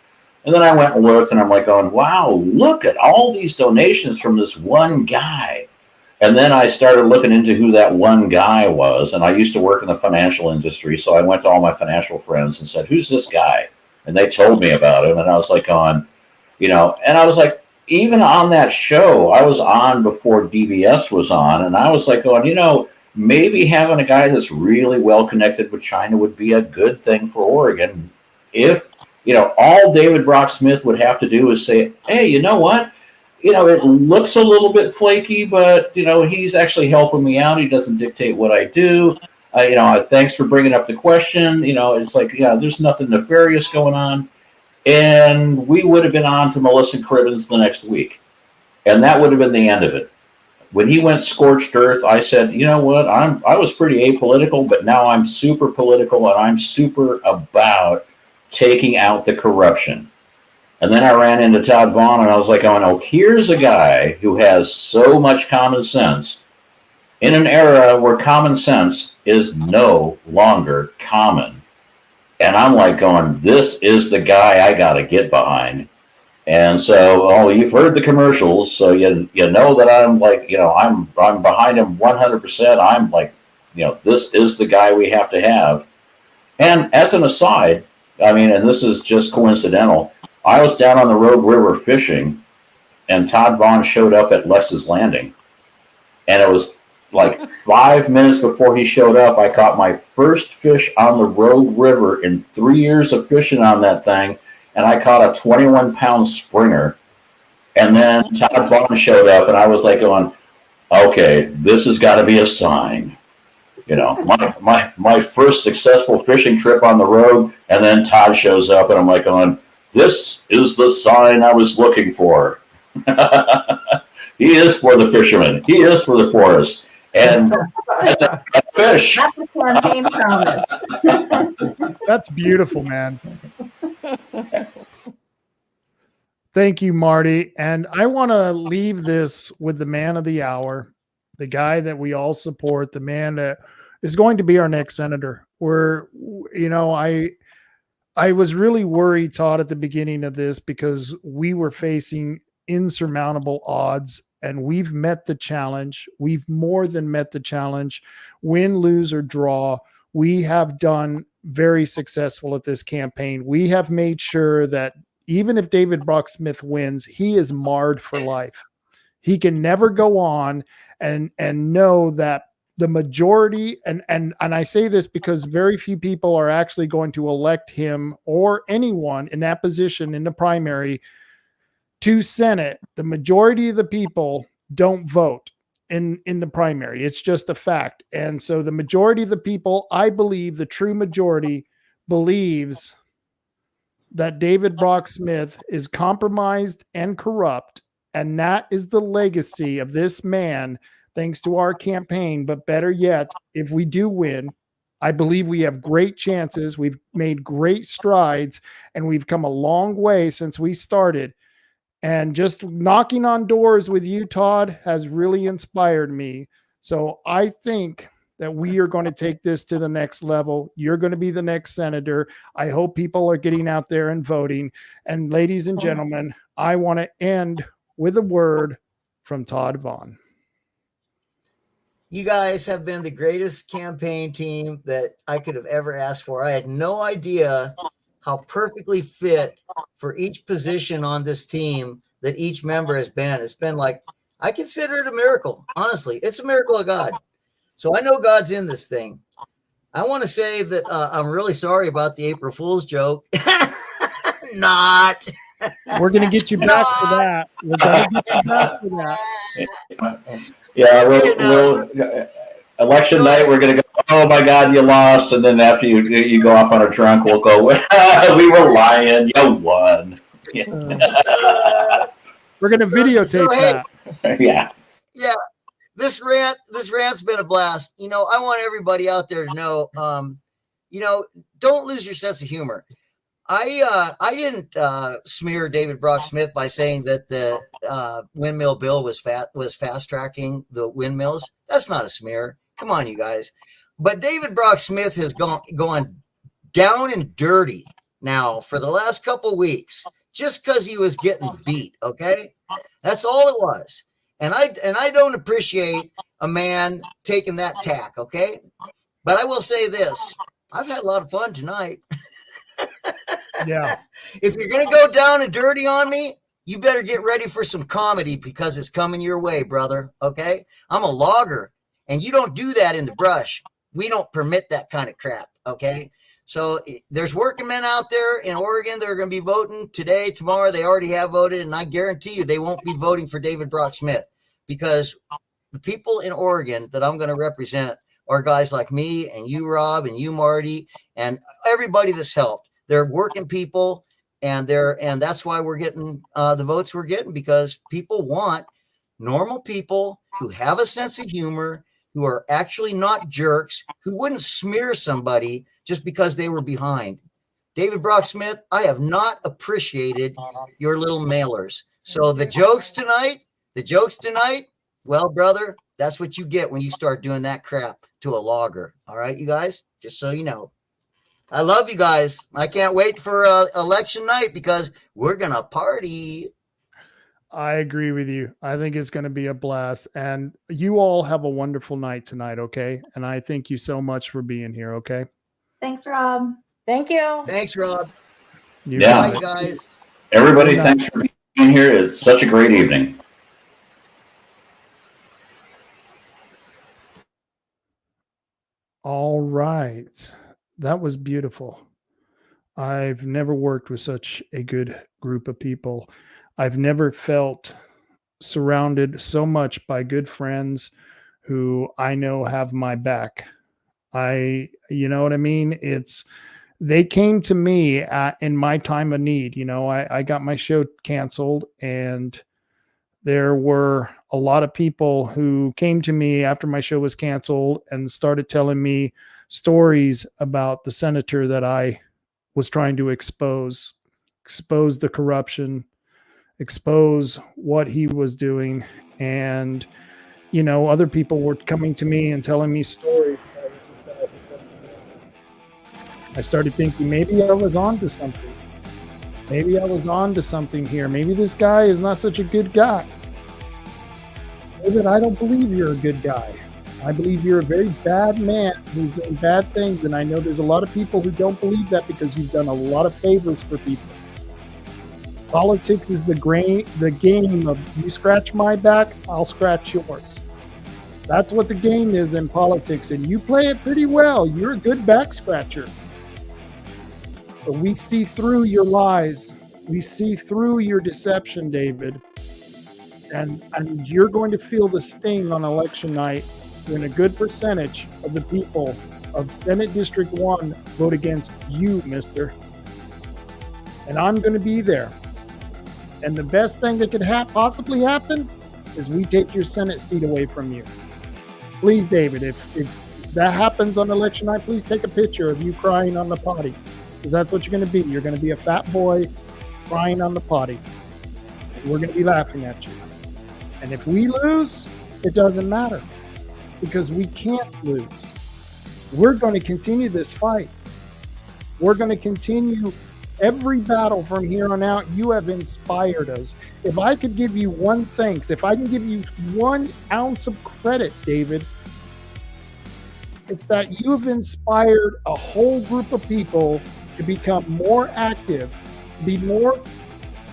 And then I went and looked and I'm like going, wow, look at all these donations from this one guy. And then I started looking into who that one guy was. And I used to work in the financial industry. So I went to all my financial friends and said, who's this guy? And they told me about him. And I was like and I was like, even on that show, I was on before DBS was on. And I was like going, maybe having a guy that's really well connected with China would be a good thing for Oregon. If, all David Brock Smith would have to do is say, hey, you know what? It looks a little bit flaky, but, he's actually helping me out. He doesn't dictate what I do. Thanks for bringing up the question. It's like, yeah, there's nothing nefarious going on. And we would have been on to Melissa Cribbins the next week. And that would have been the end of it. When he went scorched earth, I said, you know what? I was pretty apolitical, but now I'm super political, and I'm super about taking out the corruption. And then I ran into Todd Vaughn, and I was like, oh, here's a guy who has so much common sense in an era where common sense is no longer common. And I'm like going, this is the guy I got to get behind. And so, you've heard the commercials, so you know that I'm like, I'm behind him 100%. I'm like, this is the guy we have to have. And as an aside, and this is just coincidental, I was down on the Rogue River fishing, and Todd Vaughn showed up at Lex's Landing. And it was like 5 minutes before he showed up, I caught my first fish on the Rogue River in 3 years of fishing on that thing. And I caught a 21-pound springer. And then Todd Vaughn showed up, and I was like going, okay, this has got to be a sign. My first successful fishing trip on the road, and then Todd shows up, and I'm like going, this is the sign I was looking for. He is for the fishermen. He is for the forest. And the fish.
That's a campaign promise.
That's beautiful, man. Thank you, Marty. And I want to leave this with the man of the hour, the guy that we all support, the man that is going to be our next senator. I was really worried, Todd, at the beginning of this, because we were facing insurmountable odds, and we've met the challenge. We've more than met the challenge. Win, lose, or draw, we have done very successful at this campaign. We have made sure that even if David Brock Smith wins, he is marred for life. He can never go on and know that the majority, and I say this because very few people are actually going to elect him or anyone in that position in the primary to Senate. The majority of the people don't vote in the primary. It's just a fact. And so the majority of the people, I believe the true majority, believes that David Brock Smith is compromised and corrupt. And that is the legacy of this man, thanks to our campaign. But better yet, if we do win, I believe we have great chances. We've made great strides, and we've come a long way since we started. And just knocking on doors with you, Todd, has really inspired me. So I think that we are going to take this to the next level. You're going to be the next senator. I hope people are getting out there and voting. And ladies and gentlemen, I want to end with a word from Todd Vaughn.
You guys have been the greatest campaign team that I could have ever asked for. I had no idea how perfectly fit for each position on this team that each member has been. It's been like, I consider it a miracle. Honestly, it's a miracle of God. So I know God's in this thing. I want to say that I'm really sorry about the April Fool's joke. Not.
We're going to get you back for that. We're going to get you back for that.
Yeah, we'll election night, we're going to go, oh my God, you lost. And then after you go off on a drunk, we'll go, we were lying, you won.
We're going to videotape that.
Yeah.
Yeah. This rant's been a blast. I want everybody out there to know, don't lose your sense of humor. I didn't smear David Brock Smith by saying that the windmill bill was fast tracking the windmills. That's not a smear. Come on, you guys. But David Brock Smith has gone down and dirty now for the last couple weeks just because he was getting beat. Okay, that's all it was. And I don't appreciate a man taking that tack. Okay, but I will say this: I've had a lot of fun tonight.
Yeah.
If you're going to go down and dirty on me, you better get ready for some comedy because it's coming your way, brother. Okay? I'm a logger, and you don't do that in the brush. We don't permit that kind of crap. Okay? So there's working men out there in Oregon that are going to be voting today, tomorrow. They already have voted, and I guarantee you they won't be voting for David Brock Smith because the people in Oregon that I'm going to represent are guys like me and you, Rob, and you, Marty, and everybody that's helped. They're working people, and that's why we're getting the votes we're getting, because people want normal people who have a sense of humor, who are actually not jerks, who wouldn't smear somebody just because they were behind. David Brock Smith, I have not appreciated your little mailers. So the jokes tonight, well, brother, that's what you get when you start doing that crap to a logger. All right, you guys, just so you know. I love you guys. I can't wait for election night because we're going to party.
I agree with you. I think it's going to be a blast. And you all have a wonderful night tonight, okay? And I thank you so much for being here, okay?
Thanks, Rob.
Thank you.
Thanks, Rob.
Yeah.
Bye, guys.
Everybody, thanks for being here. It's such a great evening.
All right. That was beautiful. I've never worked with such a good group of people. I've never felt surrounded so much by good friends who I know have my back. You know what I mean? They came to me in my time of need. You know, I got my show canceled, and there were a lot of people who came to me after my show was canceled and started telling me stories about the senator that I was trying to expose the corruption, expose what he was doing. And, you know, other people were coming to me and telling me stories. I started thinking maybe I was on to something. Maybe I was on to something here. Maybe this guy is not such a good guy. David, I don't believe you're a good guy. I believe you're a very bad man who's doing bad things. And I know there's a lot of people who don't believe that because you've done a lot of favors for people. Politics is the game of you scratch my back, I'll scratch yours. That's what the game is in politics. And you play it pretty well. You're a good back scratcher. But we see through your lies. We see through your deception, David. And you're going to feel the sting on election night when a good percentage of the people of Senate District 1 vote against you, mister. And I'm going to be there. And the best thing that could possibly happen is we take your Senate seat away from you. Please, David, if that happens on election night, please take a picture of you crying on the potty. Because that's what you're going to be. You're going to be a fat boy crying on the potty. And we're going to be laughing at you. And if we lose, it doesn't matter. Because we can't lose. We're going to continue this fight. We're going to continue every battle from here on out. You have inspired us. If I could give you one thanks, if I can give you 1 ounce of credit, David, it's that you have inspired a whole group of people to become more active,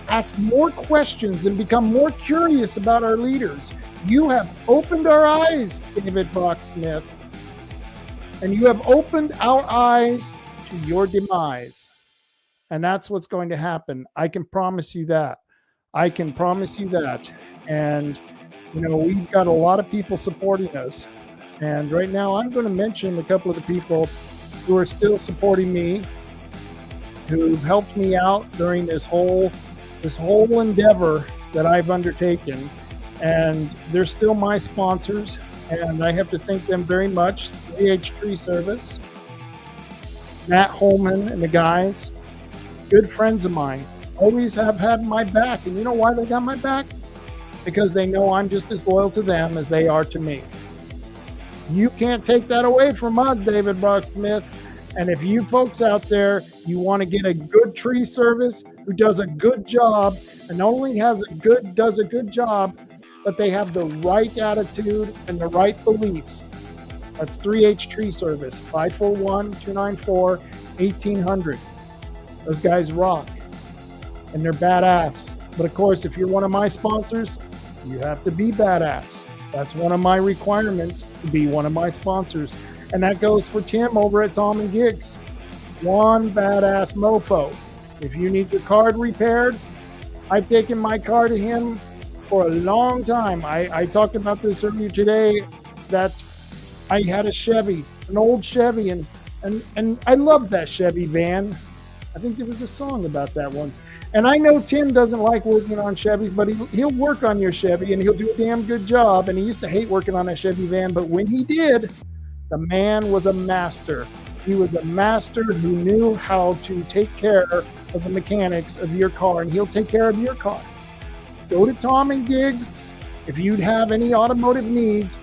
ask more questions, and become more curious about our leaders. You have opened our eyes, David Brock Smith, and you have opened our eyes to your demise. And that's what's going to happen. I can promise you that. I can promise you that. And, you know, we've got a lot of people supporting us. And right now I'm going to mention a couple of the people who are still supporting me, who've helped me out during this whole endeavor that I've undertaken. And they're still my sponsors, and I have to thank them very much. 3H Tree Service, Matt Holman and the guys, good friends of mine, always have had my back. And you know why they got my back? Because they know I'm just as loyal to them as they are to me. You can't take that away from us, David Brock Smith. And if you folks out there, you want to get a good tree service who does a good job, and not only does a good job, but they have the right attitude and the right beliefs. That's 3H Tree Service, 541-294-1800. Those guys rock, and they're badass. But of course, if you're one of my sponsors, you have to be badass. That's one of my requirements, to be one of my sponsors. And that goes for Tim over at Tom and Gigs. One badass mofo. If you need your card repaired, I've taken my car to him for a long time. I talked about this earlier today. That I had a Chevy, an old Chevy, and I loved that Chevy van. I think there was a song about that once. And I know Tim doesn't like working on Chevys, but he'll work on your Chevy and he'll do a damn good job. And he used to hate working on a Chevy van, but when he did, the man was a master. He was a master who knew how to take care of the mechanics of your car, and he'll take care of your car. Go to Tom and Giggs. If you'd have any automotive needs,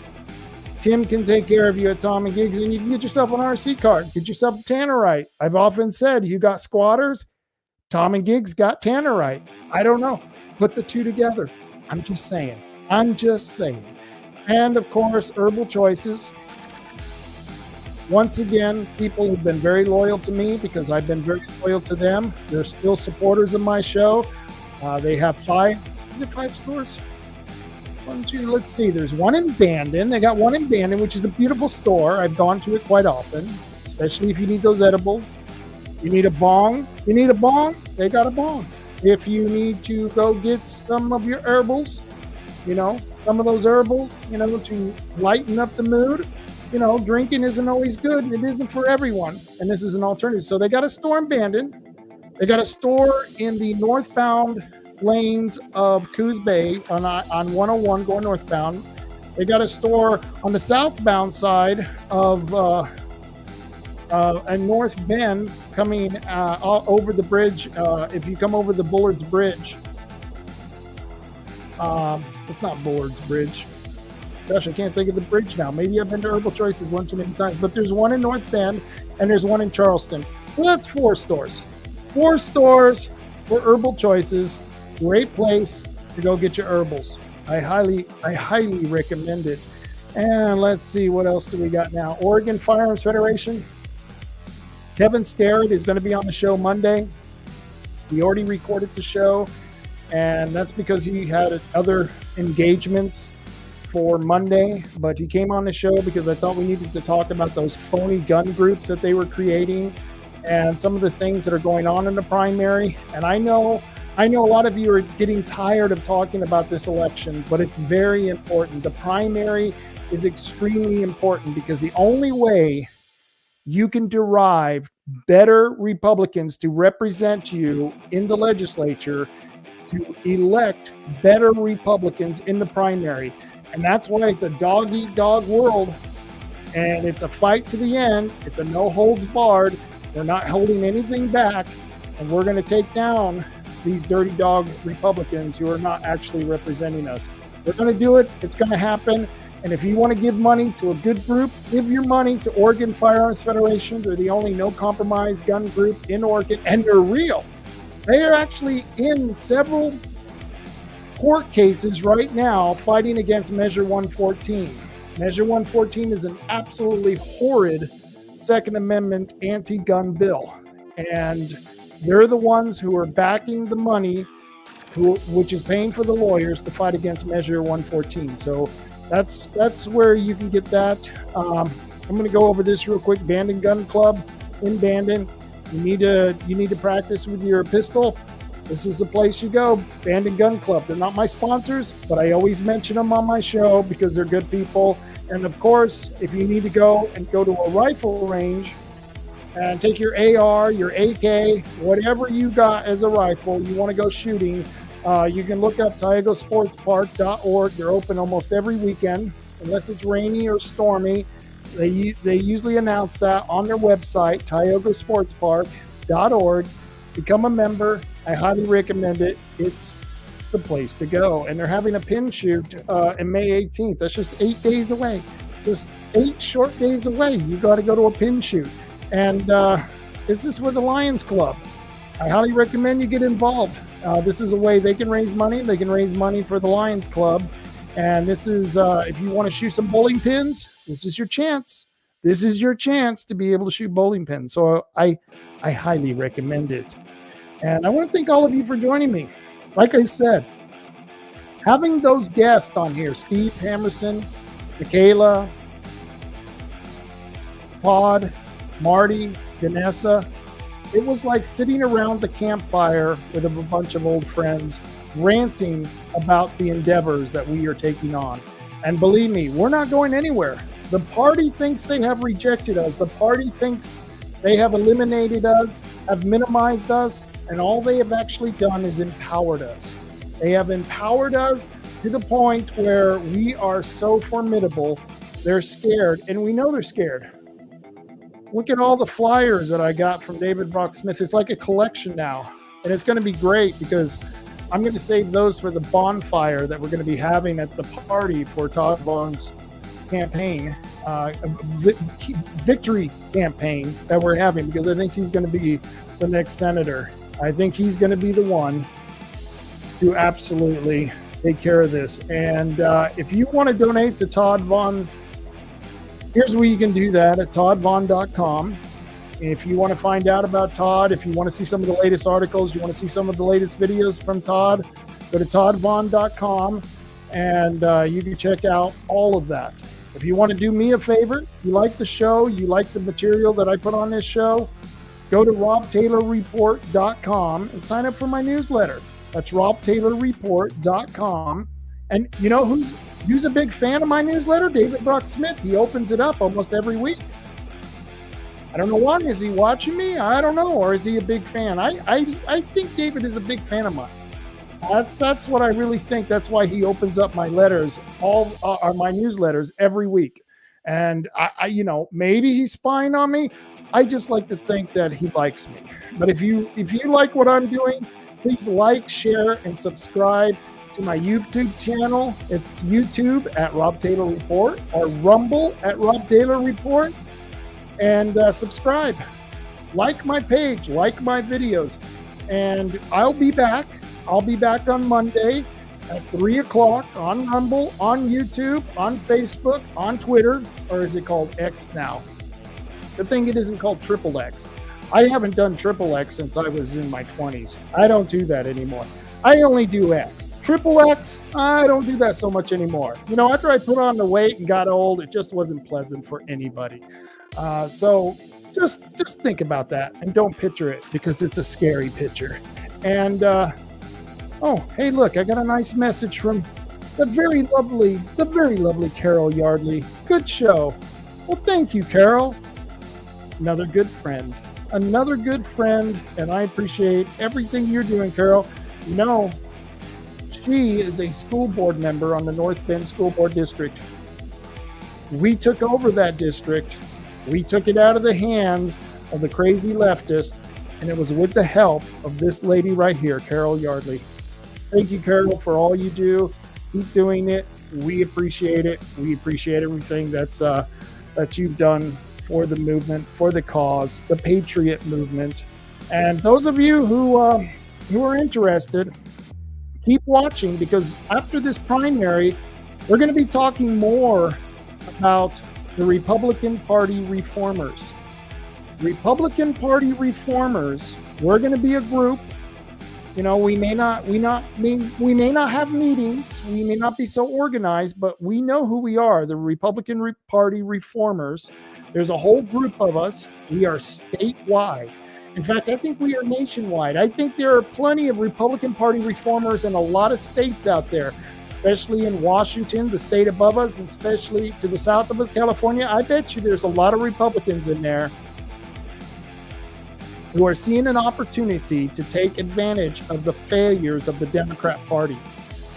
Tim can take care of you at Tom and Giggs, and you can get yourself an RC card. Get yourself a Tannerite. I've often said, you got squatters, Tom and Giggs got Tannerite. I don't know. Put the two together. I'm just saying. And of course, Herbal Choices. Once again, people who've been very loyal to me because I've been very loyal to them. They're still supporters of my show. They have 5 stores? Let's see. There's one in Bandon. They got one in Bandon, which is a beautiful store. I've gone to it quite often, especially if you need those edibles. You need a bong? They got a bong. If you need to go get some of your herbals, some of those herbals, to lighten up the mood, drinking isn't always good. It isn't for everyone. And this is an alternative. So they got a store in Bandon. They got a store in the northbound lanes of Coos Bay on 101 going northbound. They got a store on the southbound side of North Bend coming over the bridge. If you come over the Bullard's Bridge, it's not Bullard's Bridge. Gosh, I can't think of the bridge now. Maybe I've been to Herbal Choices one too many times, but there's one in North Bend and there's one in Charleston. So that's 4 stores. 4 stores for Herbal Choices. Great place to go get your herbals. I highly recommend it. And let's see, what else do we got now? Oregon Firearms Federation. Kevin Starrett is going to be on the show Monday. He already recorded the show, and that's because he had other engagements for Monday, but he came on the show because I thought we needed to talk about those phony gun groups that they were creating and some of the things that are going on in the primary. And I know a lot of you are getting tired of talking about this election, but it's very important. The primary is extremely important because the only way you can derive better Republicans to represent you in the legislature, to elect better Republicans in the primary. And that's why it's a dog-eat-dog world, and it's a fight to the end. It's a no-holds-barred. We're not holding anything back, and we're going to take down these dirty dog Republicans who are not actually representing us. We're going to do it. It's going to happen. And if you want to give money to a good group, give your money to Oregon Firearms Federation. They're the only no-compromise gun group in Oregon, and they're real. They are actually in several court cases right now fighting against Measure 114. Measure 114 is an absolutely horrid Second Amendment anti-gun bill. And they're the ones who are backing the money, which is paying for the lawyers to fight against Measure 114. So that's where you can get that. I'm going to go over this real quick. Bandon Gun Club in Bandon. You need to practice with your pistol. This is the place you go. Bandon Gun Club. They're not my sponsors, but I always mention them on my show because they're good people. And of course, if you need to go to a rifle range and take your AR, your AK, whatever you got as a rifle, you want to go shooting, you can look up TiogaSportsPark.org. They're open almost every weekend, unless it's rainy or stormy. They usually announce that on their website, TiogaSportsPark.org. Become a member. I highly recommend it. It's the place to go. And they're having a pin shoot in May 18th. That's just 8 days away. Just 8 short days away. You got to go to a pin shoot. And this is for the Lions Club. I highly recommend you get involved. This is a way they can raise money. They can raise money for the Lions Club. And this is, if you want to shoot some bowling pins, this is your chance. This is your chance to be able to shoot bowling pins. So I highly recommend it. And I want to thank all of you for joining me. Like I said, having those guests on here, Steve Hamerson, Michaela, Pod, Marty, Vanessa, it was like sitting around the campfire with a bunch of old friends, ranting about the endeavors that we are taking on. And believe me, we're not going anywhere. The party thinks they have rejected us. The party thinks they have eliminated us, have minimized us, and all they have actually done is empowered us. They have empowered us to the point where we are so formidable, they're scared, and we know they're scared. Look at all the flyers that I got from David Brock Smith. It's like a collection now, and it's going to be great because I'm going to save those for the bonfire that we're going to be having at the party for Todd Vaughn's campaign, victory campaign that we're having, because I think he's going to be the next senator. I think he's going to be the one to absolutely take care of this. And if you want to donate to Todd Vaughn, here's where you can do that at toddvaughn.com. If you want to find out about Todd, if you want to see some of the latest articles, you want to see some of the latest videos from Todd, go to toddvaughn.com and you can check out all of that. If you want to do me a favor, you like the show, you like the material that I put on this show, go to robtaylorreport.com and sign up for my newsletter. That's robtaylorreport.com. And you know who's a big fan of my newsletter? David Brock Smith. He opens it up almost every week. I don't know why. Is he watching me? I don't know. Or is he a big fan? I think David is a big fan of mine. That's what I really think. That's why he opens up my letters, all my newsletters every week. And I maybe he's spying on me. I just like to think that he likes me. But if you like what I'm doing, please like, share, and subscribe to my YouTube channel. It's YouTube at Rob Taylor Report or Rumble at Rob Taylor Report. And subscribe. Like my page, like my videos. And I'll be back. I'll be back on Monday at 3 o'clock on Rumble, on YouTube, on Facebook, on Twitter, or is it called X now? Good thing it isn't called Triple X. I haven't done Triple X since I was in my 20s. I don't do that anymore. I only do X. Triple X, I don't do that so much anymore. After I put on the weight and got old, it just wasn't pleasant for anybody. So just think about that and don't picture it, because it's a scary picture. And, oh, hey, look, I got a nice message from the very lovely Carol Yardley. Good show. Well, thank you, Carol. Another good friend, and I appreciate everything you're doing, Carol. She is a school board member on the North Bend School Board District. We took over that district. We took it out of the hands of the crazy leftists, and it was with the help of this lady right here, Carol Yardley. Thank you, Carol, for all you do. Keep doing it. We appreciate it. We appreciate everything that you've done for the movement, for the cause, the Patriot movement. And those of you who are interested, keep watching, because after this primary, we're going to be talking more about the Republican Party reformers. Republican Party reformers, we're going to be a group. We may not have meetings. We may not be so organized, but we know who we are, the Republican Party reformers. There's a whole group of us. We are statewide. In fact, I think we are nationwide. I think there are plenty of Republican Party reformers in a lot of states out there, especially in Washington, the state above us, and especially to the south of us, California. I bet you there's a lot of Republicans in there who are seeing an opportunity to take advantage of the failures of the Democrat Party.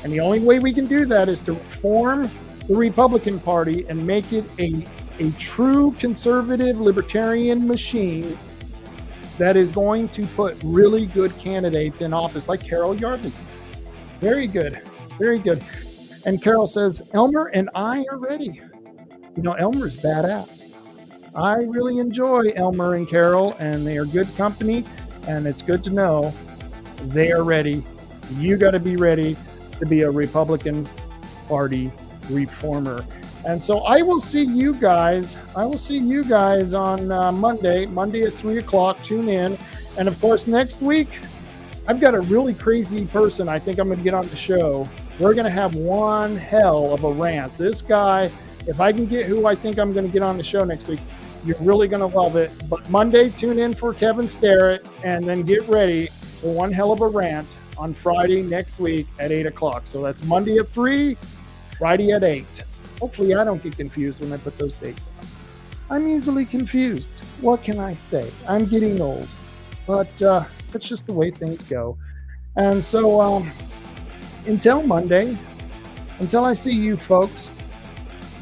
And the only way we can do that is to reform the Republican Party and make it a true conservative libertarian machine that is going to put really good candidates in office, like Carol Yardley. Very good. Very good. And Carol says, Elmer and I are ready. Elmer's badass. I really enjoy Elmer and Carol, and they are good company, and it's good to know they are ready. You got to be ready to be a Republican Party reformer. And so I will see you guys. On Monday at 3 o'clock. Tune in. And of course, next week, I've got a really crazy person I think I'm going to get on the show. We're going to have one hell of a rant. This guy, if I can get who I think I'm going to get on the show next week, you're really going to love it. But Monday, tune in for Kevin Starrett, and then get ready for one hell of a rant on Friday next week at 8 o'clock. So that's Monday at 3, Friday at 8. Hopefully I don't get confused when I put those dates on. I'm easily confused. What can I say? I'm getting old, but that's just the way things go. And so until Monday, until I see you folks,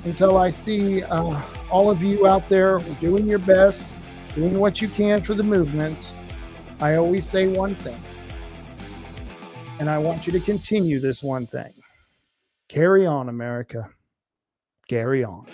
until I see all of you out there doing your best, doing what you can for the movement, I always say one thing. And I want you to continue this one thing. Carry on, America. Carry on.